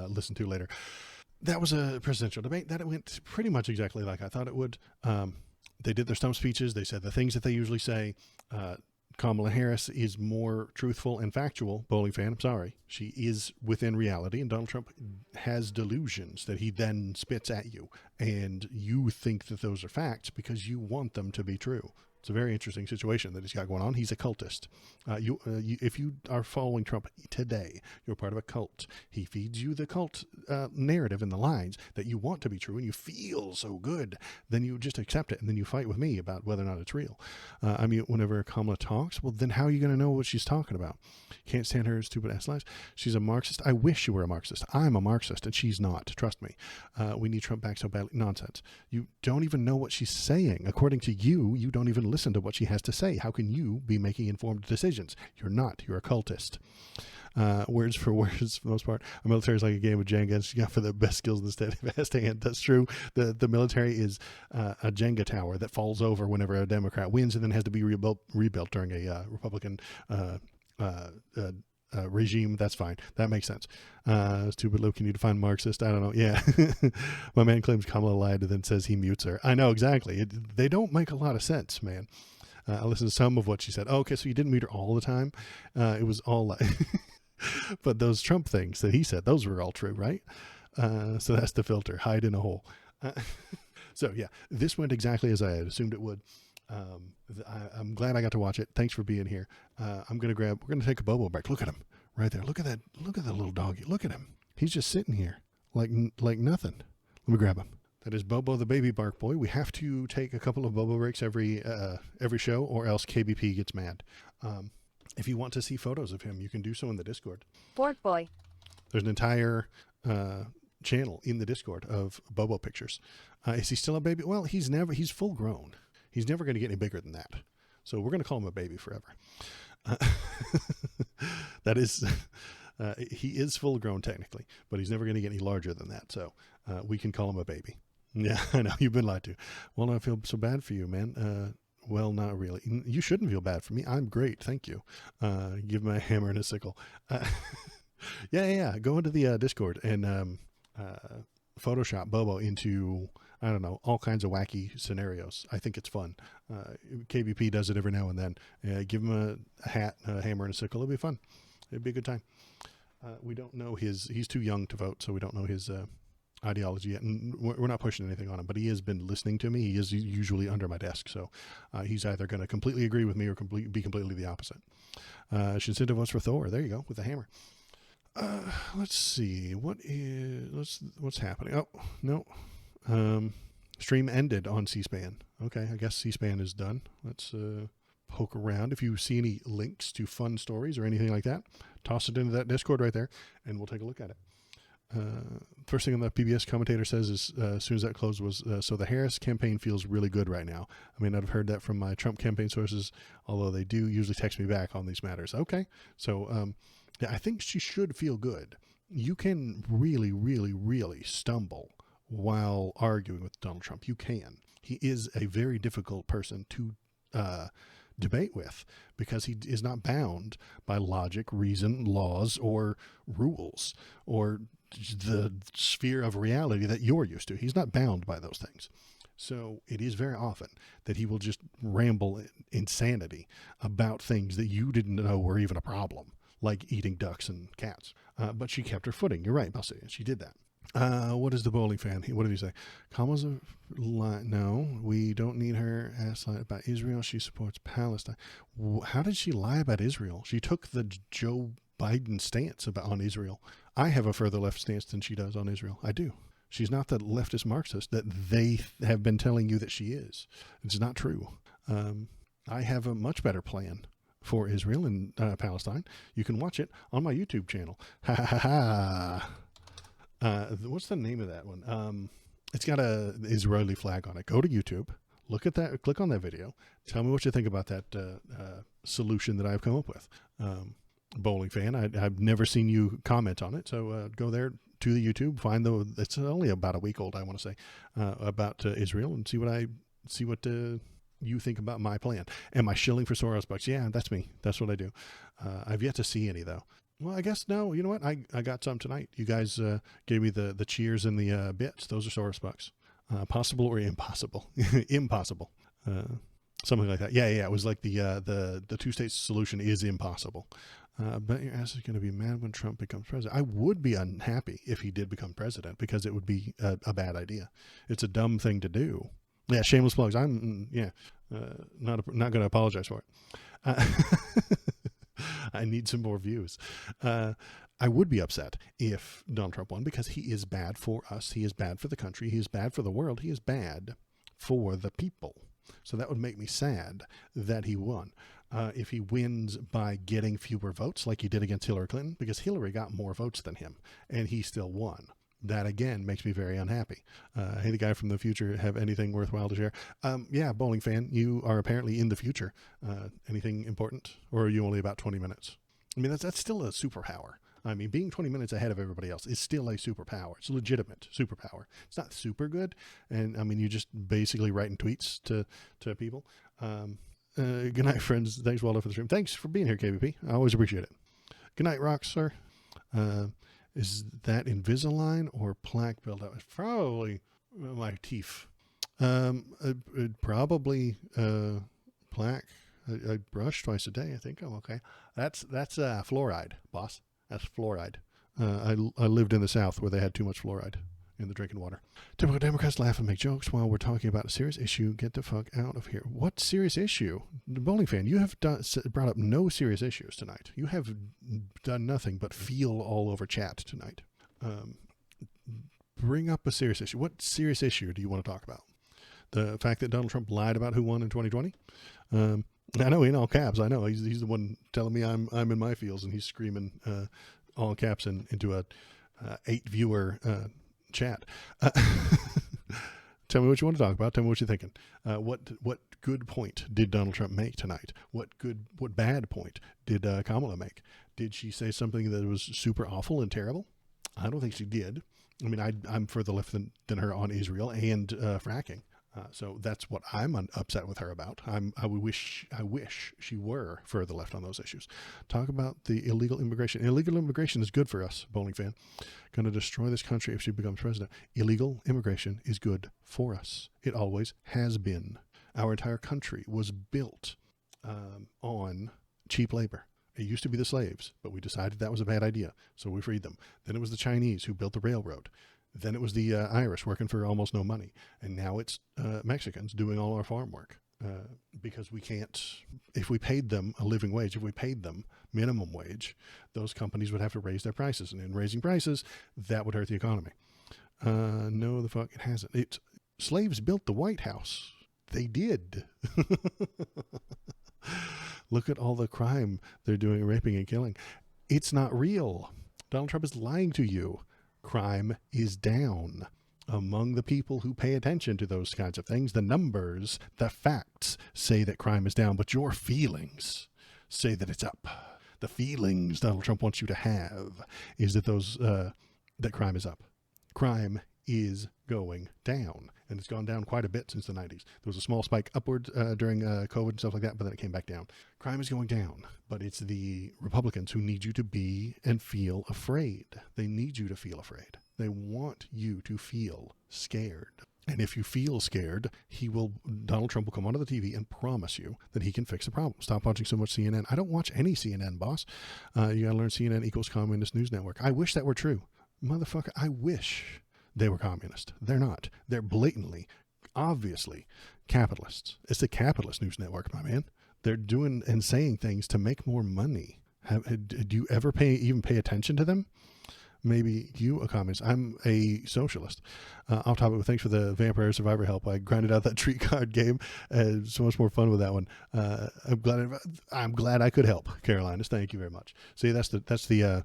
listen to later. That was a presidential debate that it went pretty much exactly like I thought it would. They did their stump speeches. They said the things that they usually say. Kamala Harris is more truthful and factual. Bowling fan, I'm sorry. She is within reality, and Donald Trump has delusions that he then spits at you, and you think that those are facts because you want them to be true. It's a very interesting situation that he's got going on. He's a cultist. If you are following Trump today, you're part of a cult. He feeds you the cult narrative and the lines that you want to be true, and you feel so good. Then you just accept it, and then you fight with me about whether or not it's real. Whenever Kamala talks, well, then how are you going to know what she's talking about? Can't stand her stupid-ass lies. She's a Marxist. I wish she were a Marxist. I'm a Marxist, and she's not. Trust me. We need Trump back so badly. Nonsense. You don't even know what she's saying. According to you, you don't even listen to what she has to say. How can you be making informed decisions? You're not. You're a cultist. Words for words, for the most part. Our military is like a game of Jenga. She's got for the best skills in the steadfast hand. That's true. The military is a Jenga tower that falls over whenever a Democrat wins and then has to be rebuilt during a Republican regime. That's fine. That makes sense. Stupid Lou, can you define Marxist? I don't know. Yeah. My man claims Kamala lied and then says he mutes her. I know, exactly. They don't make a lot of sense, man. I listened to some of what she said. Oh, okay, so you didn't mute her all the time? It was all like... But those Trump things that he said, those were all true, right? So that's the filter. Hide in a hole. So, yeah, this went exactly as I had assumed it would. I'm glad I got to watch it. Thanks for being here. We're going to take a Bobo break. Look at him right there. Look at that little doggy. Look at him. He's just sitting here like nothing. Let me grab him. That is Bobo the baby bark boy. We have to take a couple of Bobo breaks every show, or else KBP gets mad. If you want to see photos of him, you can do so in the Discord. Bork boy. There's an entire channel in the Discord of Bobo pictures. Is he still a baby? Well, he's full grown. He's never going to get any bigger than that. So we're going to call him a baby forever. That is, he is full grown technically, but he's never going to get any larger than that. So we can call him a baby. Yeah, I know. You've been lied to. Well, I feel so bad for you, man. Well, not really. You shouldn't feel bad for me. I'm great. Thank you. Give me a hammer and a sickle. Yeah. Go into the Discord and Photoshop Bobo into, I don't know, all kinds of wacky scenarios. I think it's fun. KBP does it every now and then. Give him a hat, a hammer, and a sickle. It'll be fun. It'd be a good time. We don't know he's too young to vote, so we don't know his ideology yet. And we're not pushing anything on him, but he has been listening to me. He is usually under my desk, so he's either going to completely agree with me or be completely the opposite. Shinsinta votes for Thor. There you go, with the hammer. Let's see. What's happening? Oh, no. Stream ended on C-SPAN. Okay, I guess C-SPAN is done. Let's poke around. If you see any links to fun stories or anything like that, toss it into that Discord right there, and we'll take a look at it. First thing on the PBS commentator says is, as soon as that closed was, so the Harris campaign feels really good right now. I may not have heard that from my Trump campaign sources, although they do usually text me back on these matters. Okay. So, yeah, I think she should feel good. You can really, really, really stumble while arguing with Donald Trump. You can. He is a very difficult person to debate with because he is not bound by logic, reason, laws, or rules, or the sphere of reality that you're used to. He's not bound by those things. So it is very often that he will just ramble insanity about things that you didn't know were even a problem, like eating ducks and cats. But she kept her footing. You're right, Elsie. She did that. What is the bowling fan? What did he say? Kamala's a lie. No, we don't need her ass lie about Israel. She supports Palestine. How did she lie about Israel? She took the Joe Biden stance on Israel. I have a further left stance than she does on Israel. I do. She's not the leftist Marxist that they have been telling you that she is. It's not true. I have a much better plan for Israel and Palestine. You can watch it on my YouTube channel. Ha ha ha. What's the name of that one? It's got a Israeli flag on it. Go to YouTube, look at that, click on that video. Tell me what you think about that solution that I've come up with. Bowling fan, I've never seen you comment on it, so go there to the YouTube, find it's only about a week old, I want to say, about Israel, and see what you think about my plan. Am I shilling for Soros bucks? Yeah, that's me. That's what I do. I've yet to see any though. Well, I guess no. You know what? I got some tonight. You guys gave me the cheers and the bits. Those are Soros bucks. Possible or impossible? Impossible. Something like that. Yeah. It was like the two-state solution is impossible. But your ass is going to be mad when Trump becomes president. I would be unhappy if he did become president because it would be a bad idea. It's a dumb thing to do. Yeah, shameless plugs. I'm not going to apologize for it. I need some more views. I would be upset if Donald Trump won because he is bad for us. He is bad for the country. He is bad for the world. He is bad for the people. So that would make me sad that he won. If he wins by getting fewer votes like he did against Hillary Clinton, because Hillary got more votes than him and he still won. That again makes me very unhappy. Hey, the guy from the future, have anything worthwhile to share? Yeah, bowling fan, you are apparently in the future. Anything important, or are you only about 20 minutes? I mean, that's still a superpower. I mean, being 20 minutes ahead of everybody else is still a superpower. It's a legitimate superpower. It's not super good, and I mean, you're just basically writing tweets to people. Good night, friends. Thanks, Waldo, for the stream. Thanks for being here, KBP. I always appreciate it. Good night, rock, sir. Is that Invisalign or plaque buildup? It's probably my teeth. Probably plaque. I brush twice a day. I think I'm okay. That's fluoride, boss. That's fluoride. I lived in the South where they had too much fluoride in the drinking water. Typical Democrats laugh and make jokes while we're talking about a serious issue. Get the fuck out of here. What serious issue? The Bowling Fan, you have brought up no serious issues tonight. You have done nothing but feel all over chat tonight. Bring up a serious issue. What serious issue do you want to talk about? The fact that Donald Trump lied about who won in 2020? I know in all caps. I know he's the one telling me I'm in my fields, and he's screaming all caps into a 8 viewer chat. Tell me what you want to talk about. Tell me what you're thinking. What good point did Donald Trump make tonight? What bad point did Kamala make? Did she say something that was super awful and terrible? I don't think she did. I mean, I'm further left than her on Israel and fracking. So that's what I'm upset with her about. I wish she were further left on those issues. Talk about the illegal immigration. Illegal immigration is good for us, Bowling Fan. Going to destroy this country if she becomes president. Illegal immigration is good for us. It always has been. Our entire country was built on cheap labor. It used to be the slaves, but we decided that was a bad idea, so we freed them. Then it was the Chinese who built the railroad. Then it was the Irish working for almost no money. And now it's Mexicans doing all our farm work because we can't, if we paid them a living wage, if we paid them minimum wage, those companies would have to raise their prices. And in raising prices, that would hurt the economy. No, the fuck it hasn't. Slaves built the White House. They did. Look at all the crime they're doing, raping and killing. It's not real. Donald Trump is lying to you. Crime is down among the people who pay attention to those kinds of things. The numbers, the facts say that crime is down, but your feelings say that it's up. The feelings Donald Trump wants you to have is that that crime is up. Crime is going down, and it's gone down quite a bit since the 90s. There was a small spike upward during COVID and stuff like that, but then it came back down. Crime is going down, but it's the Republicans who need you to be and feel afraid. They need you to feel afraid. They want you to feel scared. And if you feel scared, Donald Trump will come onto the TV and promise you that he can fix the problem. Stop watching so much CNN. I don't watch any CNN, boss. You got to learn CNN equals Communist News Network. I wish that were true. Motherfucker, I wish they were communist. They're not. They're blatantly, obviously capitalists. It's the capitalist news network, my man. They're doing and saying things to make more money. Do you ever even pay attention to them? Maybe you a communist. I'm a socialist. Off topic, thanks for the Vampire Survivor help. I grinded out that treat card game. So much more fun with that one. I'm glad I could help, Carolinas. Thank you very much. See, that's the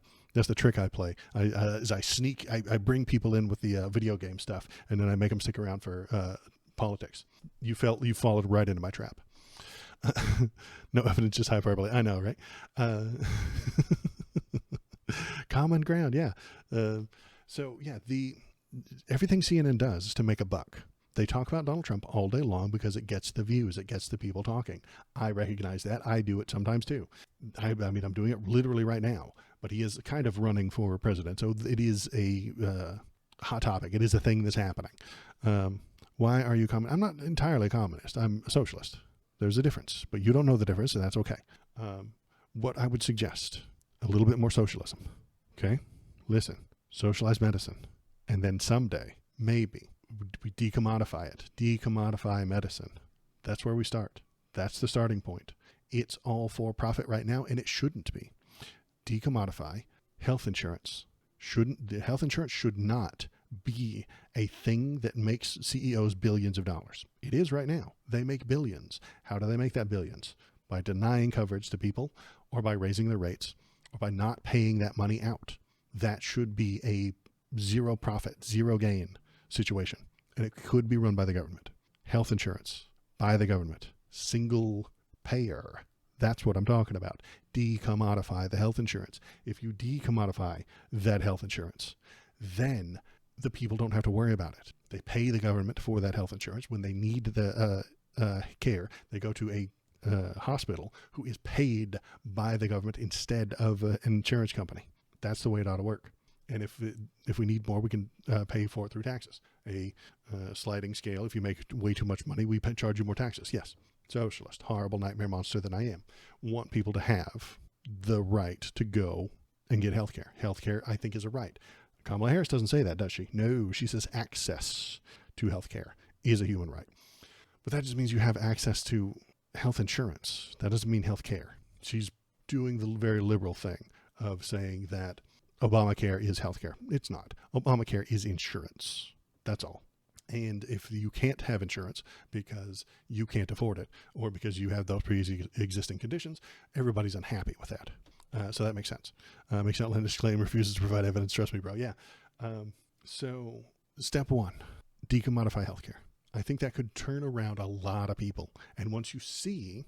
trick I play. I bring people in with the video game stuff, and then I make them stick around for politics. You followed right into my trap. No evidence, just hyperbole. I know, right? Common ground, yeah. Everything CNN does is to make a buck. They talk about Donald Trump all day long because it gets the views. It gets the people talking. I recognize that. I do it sometimes too. I mean, I'm doing it literally right now. But he is kind of running for president, so it is a hot topic. It is a thing that's happening. Why are you communist? I'm not entirely communist. I'm a socialist. There's a difference, but you don't know the difference, and that's okay. What I would suggest, a little bit more socialism, okay? Listen, socialize medicine, and then someday, maybe, we decommodify it. Decommodify medicine. That's where we start. That's the starting point. It's all for profit right now, and it shouldn't be. Decommodify health insurance. Health insurance should not be a thing that makes CEOs billions of dollars. It is right now. They make billions. How do they make that billions? By denying coverage to people, or by raising their rates, or by not paying that money out. That should be a zero profit, zero gain situation. And it could be run by the government. Health insurance by the government. Single payer. That's what I'm talking about. Decommodify the health insurance. If you decommodify that health insurance, then the people don't have to worry about it. They pay the government for that health insurance. When they need the care, they go to a hospital who is paid by the government instead of an insurance company. That's the way it ought to work. And if we need more, we can pay for it through taxes. A sliding scale. If you make way too much money, we charge you more taxes. Yes. Socialist, horrible nightmare monster that I am. Want people to have the right to go and get health care. Health care, I think, is a right. Kamala Harris doesn't say that, does she? No, she says access to health care is a human right. But that just means you have access to health insurance. That doesn't mean health care. She's doing the very liberal thing of saying that Obamacare is health care. It's not. Obamacare is insurance. That's all. And if you can't have insurance because you can't afford it or because you have those pre-existing conditions, everybody's unhappy with that. So that makes sense. Makes outlandish claim, refuses to provide evidence. Trust me, bro. Yeah. So step one, decommodify healthcare. I think that could turn around a lot of people. And once you see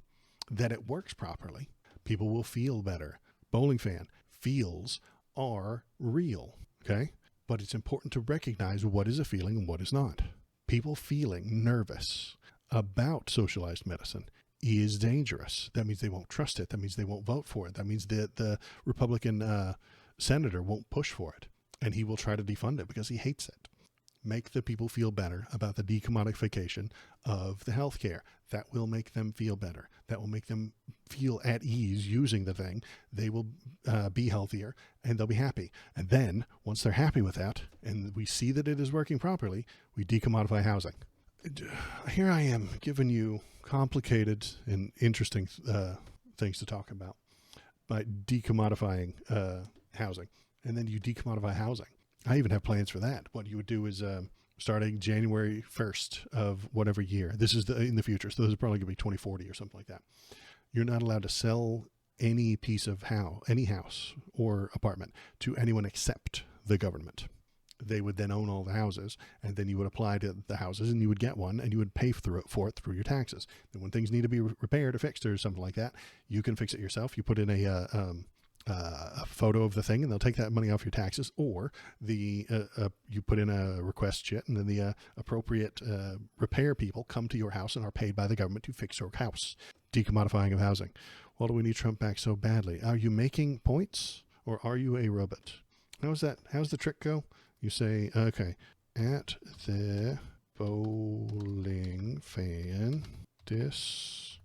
that it works properly, people will feel better. Bowling fan, feels are real. Okay. But it's important to recognize what is a feeling and what is not. People feeling nervous about socialized medicine is dangerous. That means they won't trust it. That means they won't vote for it. That means that the Republican senator won't push for it. And he will try to defund it because he hates it. Make the people feel better about the decommodification of the healthcare. That will make them feel better. That will make them feel at ease using the thing. They will be healthier and they'll be happy. And then once they're happy with that and we see that it is working properly, we decommodify housing. Here I am giving you complicated and interesting things to talk about by decommodifying housing. And then you decommodify housing. I even have plans for that. What you would do is starting January 1st of whatever year. This is in the future, so this is probably going to be 2040 or something like that. You're not allowed to sell any piece of any house or apartment to anyone except the government. They would then own all the houses, and then you would apply to the houses, and you would get one, and you would pay for it through your taxes. And when things need to be repaired or fixed or something like that, you can fix it yourself. You put in a photo of the thing and they'll take that money off your taxes, or you put in a request sheet and then the appropriate repair people come to your house and are paid by the government to fix your house. Decommodifying of housing. Why do we need Trump back so badly? Are you making points or are you a robot? How's the trick go? You say, okay, at the bowling fan, disregard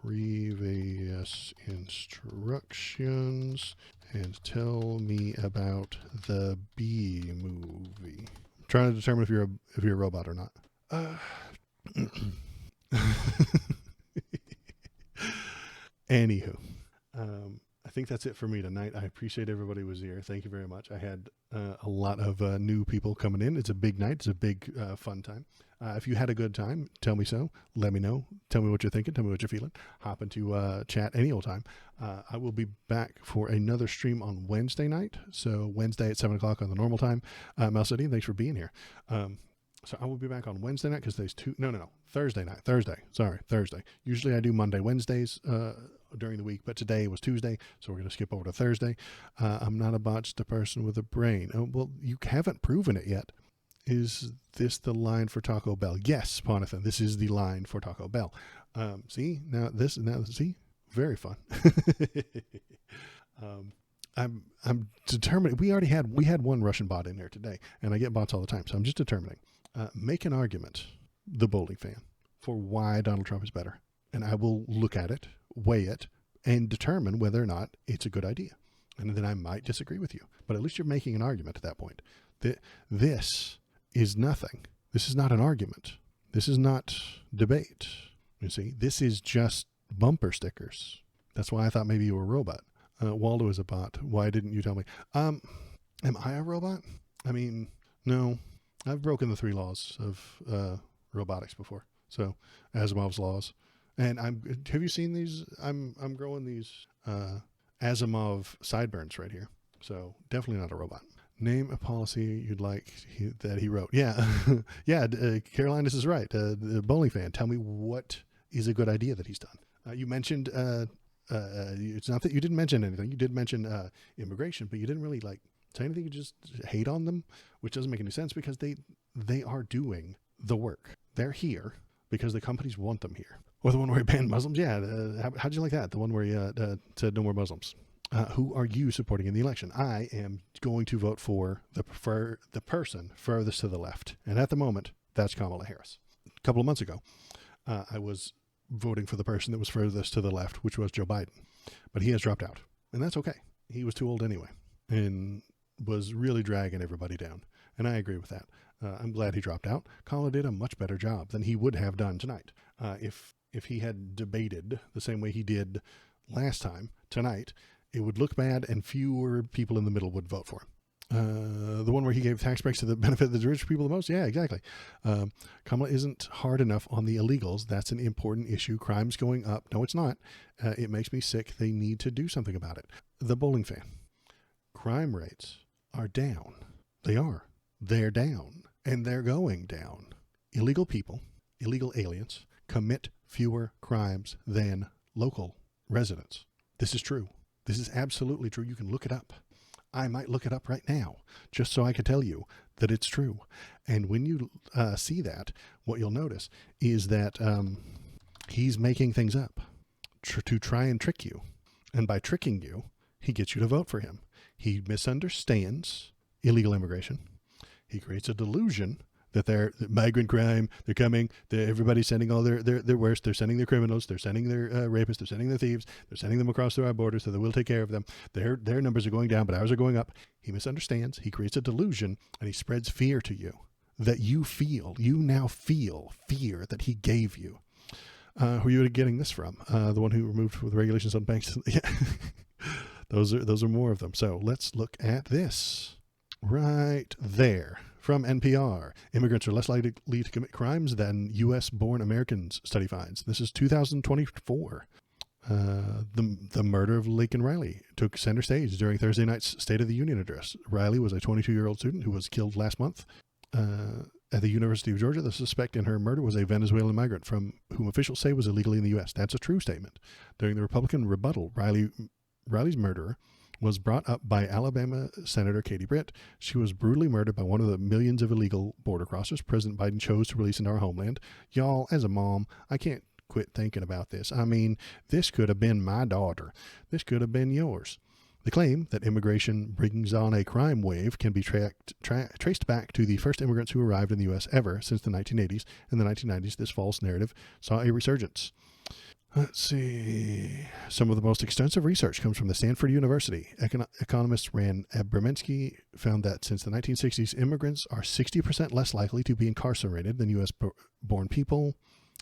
previous instructions and tell me about the B movie. I'm trying to determine if you're a robot or not. Anywho, I think that's it for me tonight. I appreciate everybody who was here. Thank you very much. I had a lot of new people coming in. It's a big night. It's a big fun time. If you had a good time, tell me so. Let me know. Tell me what you're thinking. Tell me what you're feeling. Hop into chat any old time. I will be back for another stream on Wednesday night. So Wednesday at 7 o'clock on the normal time. Mel City, thanks for being here. So I will be back on Wednesday night because there's Thursday night. Thursday. Usually I do Monday, Wednesdays during the week, but today was Tuesday, so we're going to skip over to Thursday. I'm not a bot, just a person with a brain. Oh, well, you haven't proven it yet. Is this the line for Taco Bell? Yes, Ponathan, this is the line for Taco Bell. See, very fun. I'm determined. We had one Russian bot in here today, and I get bots all the time, so I'm just determining. Make an argument, the bowling fan, for why Donald Trump is better. And I will look at it, weigh it, and determine whether or not it's a good idea. And then I might disagree with you. But at least you're making an argument at that point. This is nothing. This is not an argument. This is not debate. You see, this is just bumper stickers. That's why I thought maybe you were a robot. Waldo is a bot. Why didn't you tell me? Am I a robot? I mean, no. I've broken the 3 laws of robotics before. So Asimov's laws, and have you seen these? I'm growing these Asimov sideburns right here. So definitely not a robot. Name a policy you'd like that he wrote. Yeah, yeah. Caroline, this is right. The bowling fan. Tell me what is a good idea that he's done. You mentioned it's not that you didn't mention anything. You did mention immigration, but you didn't really say anything. You just hate on them, which doesn't make any sense because they are doing the work. They're here because the companies want them here. Or the one where he banned Muslims? Yeah. How'd you like that? The one where he said no more Muslims. Who are you supporting in the election? I am going to vote for the person furthest to the left. And at the moment, that's Kamala Harris. A couple of months ago, I was voting for the person that was furthest to the left, which was Joe Biden. But he has dropped out. And that's okay. He was too old anyway and was really dragging everybody down. And I agree with that. I'm glad he dropped out. Kamala did a much better job than he would have done tonight. If he had debated the same way he did last time, tonight, it would look bad and fewer people in the middle would vote for him. The one where he gave tax breaks to the benefit of the rich people the most? Yeah, exactly. Kamala isn't hard enough on the illegals. That's an important issue. Crime's going up. No, it's not. It makes me sick. They need to do something about it. The bowling fan. Crime rates are down. They are. They're down. And they're going down. Illegal people, illegal aliens, commit fewer crimes than local residents. This is true. This is absolutely true. You can look it up. I might look it up right now just so I can tell you that it's true. And when you see that, what you'll notice is that he's making things up to try and trick you. And by tricking you, he gets you to vote for him. He misunderstands illegal immigration. He creates a delusion that they're migrant crime, they're coming, everybody's sending all their worst, they're sending their criminals, they're sending their rapists, they're sending their thieves, they're sending them across our borders so that we'll take care of them. Their numbers are going down, but ours are going up. He misunderstands, he creates a delusion, and he spreads fear to you that you now feel fear that he gave you. Who are you getting this from? The one who removed the regulations on banks? Yeah. Those are more of them. So let's look at this right there. From NPR, immigrants are less likely to commit crimes than U.S.-born Americans, study finds. This is 2024. The murder of Laken Riley took center stage during Thursday night's State of the Union address. Riley was a 22-year-old student who was killed last month at the University of Georgia. The suspect in her murder was a Venezuelan migrant from whom officials say was illegally in the U.S. That's a true statement. During the Republican rebuttal, Riley's murderer was brought up by Alabama Senator Katie Britt. She was brutally murdered by one of the millions of illegal border crossers President Biden chose to release into our homeland. Y'all, as a mom, I can't quit thinking about this. I mean, this could have been my daughter. This could have been yours. The claim that immigration brings on a crime wave can be traced back to the first immigrants who arrived in the U.S. ever since the 1980s. In the 1990s, this false narrative saw a resurgence. Let's see. Some of the most extensive research comes from the Stanford University. Economist Rand Abramensky found that since the 1960s, immigrants are 60% less likely to be incarcerated than U.S.-born people.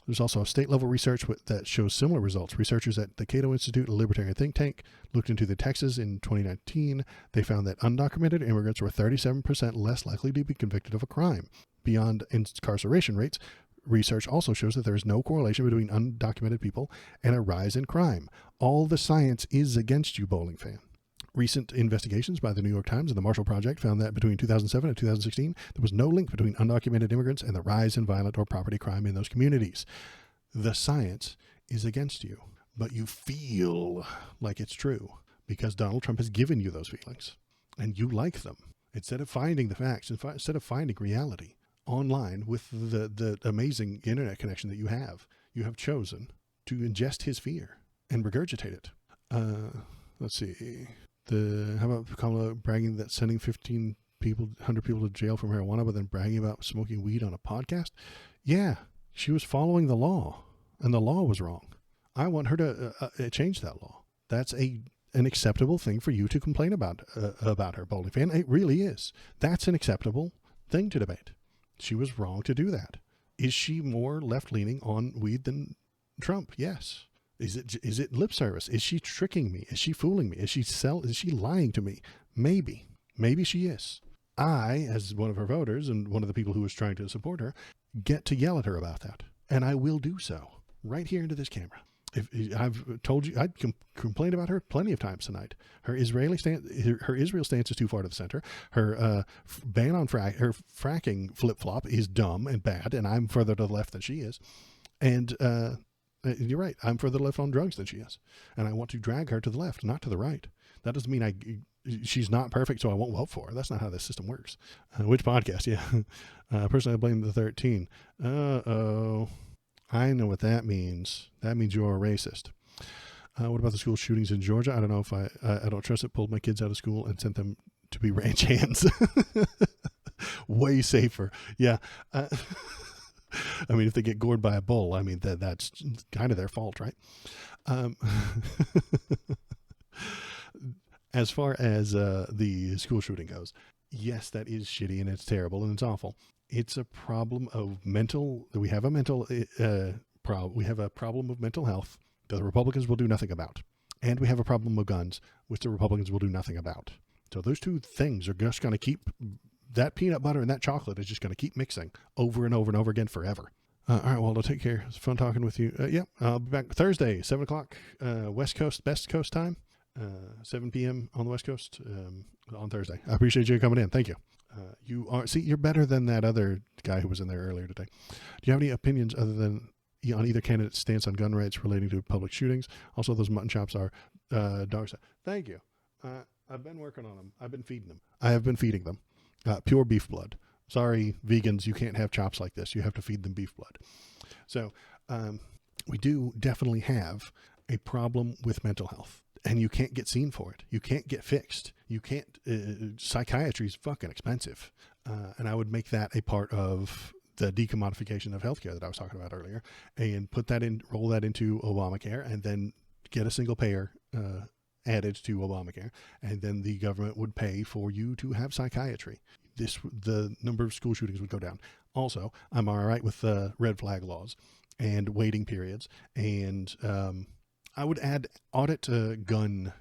There's also state-level research that shows similar results. Researchers at the Cato Institute, a libertarian think tank, looked into the Texas in 2019. They found that undocumented immigrants were 37% less likely to be convicted of a crime. Beyond incarceration rates, research also shows that there is no correlation between undocumented people and a rise in crime. All the science is against you, bowling fan. Recent investigations by the New York Times and the Marshall Project found that between 2007 and 2016, there was no link between undocumented immigrants and the rise in violent or property crime in those communities. The science is against you, but you feel like it's true because Donald Trump has given you those feelings and you like them. Instead of finding the facts, instead of finding reality online with the amazing internet connection that you have chosen to ingest his fear and regurgitate it. Let's see. How about Kamala bragging that sending 100 people to jail for marijuana, but then bragging about smoking weed on a podcast? Yeah, she was following the law, and the law was wrong. I want her to change that law. That's an acceptable thing for you to complain about her, bowling fan. It really is. That's an acceptable thing to debate. She was wrong to do that. Is she more left-leaning on weed than Trump? Yes. Is it lip service? Is she tricking me? Is she fooling me? Is she lying to me? Maybe. Maybe she is. I, as one of her voters and one of the people who was trying to support her, get to yell at her about that. And I will do so right here into this camera. I've told you, I'd complained about her plenty of times tonight. Her Israel stance is too far to the center. Her ban on her fracking flip-flop is dumb and bad, and I'm further to the left than she is. And you're right, I'm further left on drugs than she is. And I want to drag her to the left, not to the right. That doesn't mean she's not perfect, so I won't vote for her. That's not how this system works. Which podcast? Yeah. Personally, I blame the 13. I know what that means. That means you're a racist. What about the school shootings in Georgia? I don't know if I don't trust it. Pulled my kids out of school and sent them to be ranch hands. Way safer. Yeah. I mean, if they get gored by a bull, I mean, that's kind of their fault, right? As far as the school shooting goes, yes, that is shitty and it's terrible and it's awful. It's a problem of we have a problem of mental health that the Republicans will do nothing about. And we have a problem with guns, which the Republicans will do nothing about. So those two things are just going to keep, that peanut butter and that chocolate is just going to keep mixing over and over and over again forever. All right, Waldo, take care. It's fun talking with you. I'll be back Thursday, 7 o'clock, West Coast time, 7 p.m. on the West Coast on Thursday. I appreciate you coming in. Thank you. You're better than that other guy who was in there earlier today. Do you have any opinions other than on either candidate's stance on gun rights relating to public shootings? Also, those mutton chops are dog style. Thank you. I've been working on them. I've been feeding them. I have been feeding them pure beef blood. Sorry, vegans, you can't have chops like this. You have to feed them beef blood. So we do definitely have a problem with mental health, and you can't get seen for it. You can't get fixed. You can't. Psychiatry is fucking expensive, and I would make that a part of the decommodification of healthcare that I was talking about earlier, and roll that into Obamacare, and then get a single payer added to Obamacare, and then the government would pay for you to have psychiatry. The number of school shootings would go down. Also, I'm all right with red flag laws and waiting periods, and I would audit gun.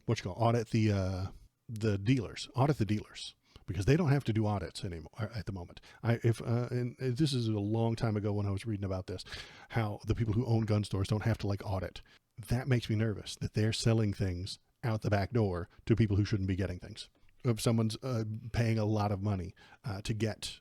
Audit the dealers. Audit the dealers, because they don't have to do audits anymore at the moment. And this is a long time ago when I was reading about this, how the people who own gun stores don't have to audit. That makes me nervous that they're selling things out the back door to people who shouldn't be getting things. If someone's paying a lot of money to get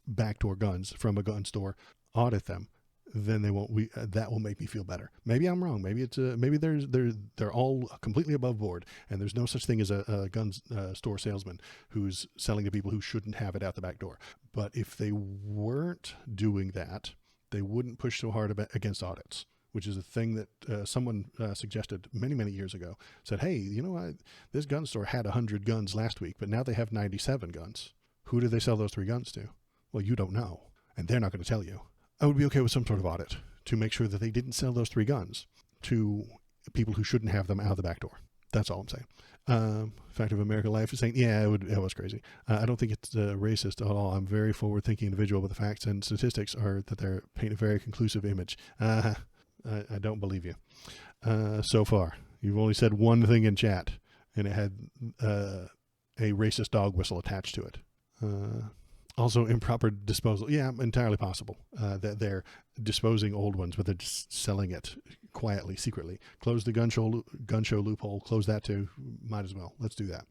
backdoor guns from a gun store, audit them, then they won't. That will make me feel better. Maybe I'm wrong. Maybe it's maybe they're all completely above board, and there's no such thing as a gun store salesman who's selling to people who shouldn't have it out the back door. But if they weren't doing that, they wouldn't push so hard against audits, which is a thing that someone suggested many years ago. Said, hey, this gun store had 100 guns last week, but now they have 97 guns. Who did they sell those 3 guns to? Well, you don't know, and they're not going to tell you. I would be okay with some sort of audit to make sure that they didn't sell those 3 guns to people who shouldn't have them out the back door. That's all I'm saying. Fact of American Life is saying, yeah, it was crazy. I don't think it's racist at all. I'm a very forward-thinking individual, but the facts and statistics are that they're paint a very conclusive image. I don't believe you. So far, you've only said one thing in chat, and it had a racist dog whistle attached to it. Also, improper disposal. Yeah, entirely possible that they're disposing old ones, but they're just selling it quietly, secretly. Close the gun show loophole. Close that too. Might as well. Let's do that.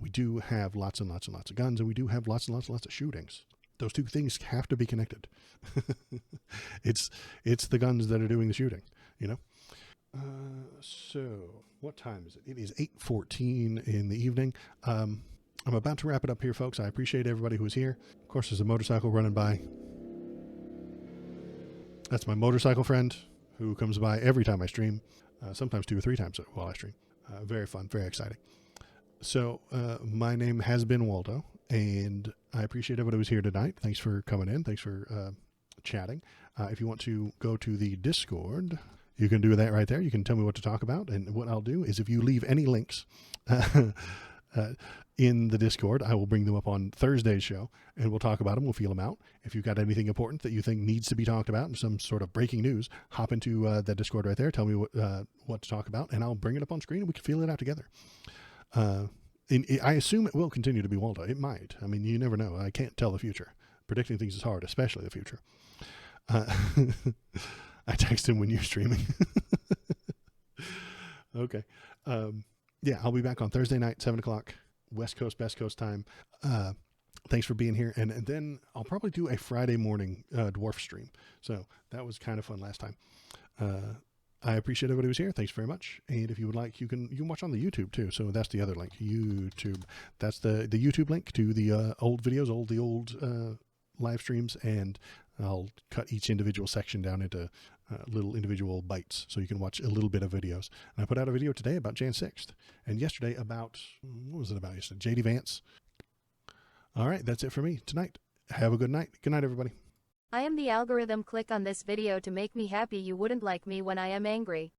We do have lots and lots and lots of guns, and we do have lots and lots and lots of shootings. Those two things have to be connected. It's the guns that are doing the shooting, So what time is it? It is 8:14 in the evening. I'm about to wrap it up here, folks. I appreciate everybody who's here. Of course, there's a motorcycle running by. That's my motorcycle friend who comes by every time I stream, sometimes 2 or 3 times while I stream. Very fun, very exciting. So my name has been Waldo, and I appreciate everybody who's here tonight. Thanks for coming in. Thanks for chatting. If you want to go to the Discord, you can do that right there. You can tell me what to talk about. And what I'll do is if you leave any links in the Discord, I will bring them up on Thursday's show, and we'll talk about them. We'll feel them out. If you've got anything important that you think needs to be talked about and some sort of breaking news, hop into the Discord right there. Tell me what to talk about, and I'll bring it up on screen, and we can feel it out together. I assume it will continue to be Waldo. It might. I mean, you never know. I can't tell the future. Predicting things is hard, especially the future. I text him when you're streaming. Okay. Yeah, I'll be back on Thursday night, 7 o'clock, West Coast, Best Coast time. Thanks for being here. And then I'll probably do a Friday morning dwarf stream. So that was kind of fun last time. I appreciate everybody who's here. Thanks very much. And if you would like, you can watch on the YouTube too. So that's the other link, YouTube. That's the YouTube link to the old videos, the old live streams, and I'll cut each individual section down into little individual bites so you can watch a little bit of videos. And I put out a video today about Jan 6th, and yesterday about, what was it about yesterday? J.D. Vance. All right, that's it for me tonight. Have a good night. Good night, everybody. I am the algorithm. Click on this video to make me happy. You wouldn't like me when I am angry.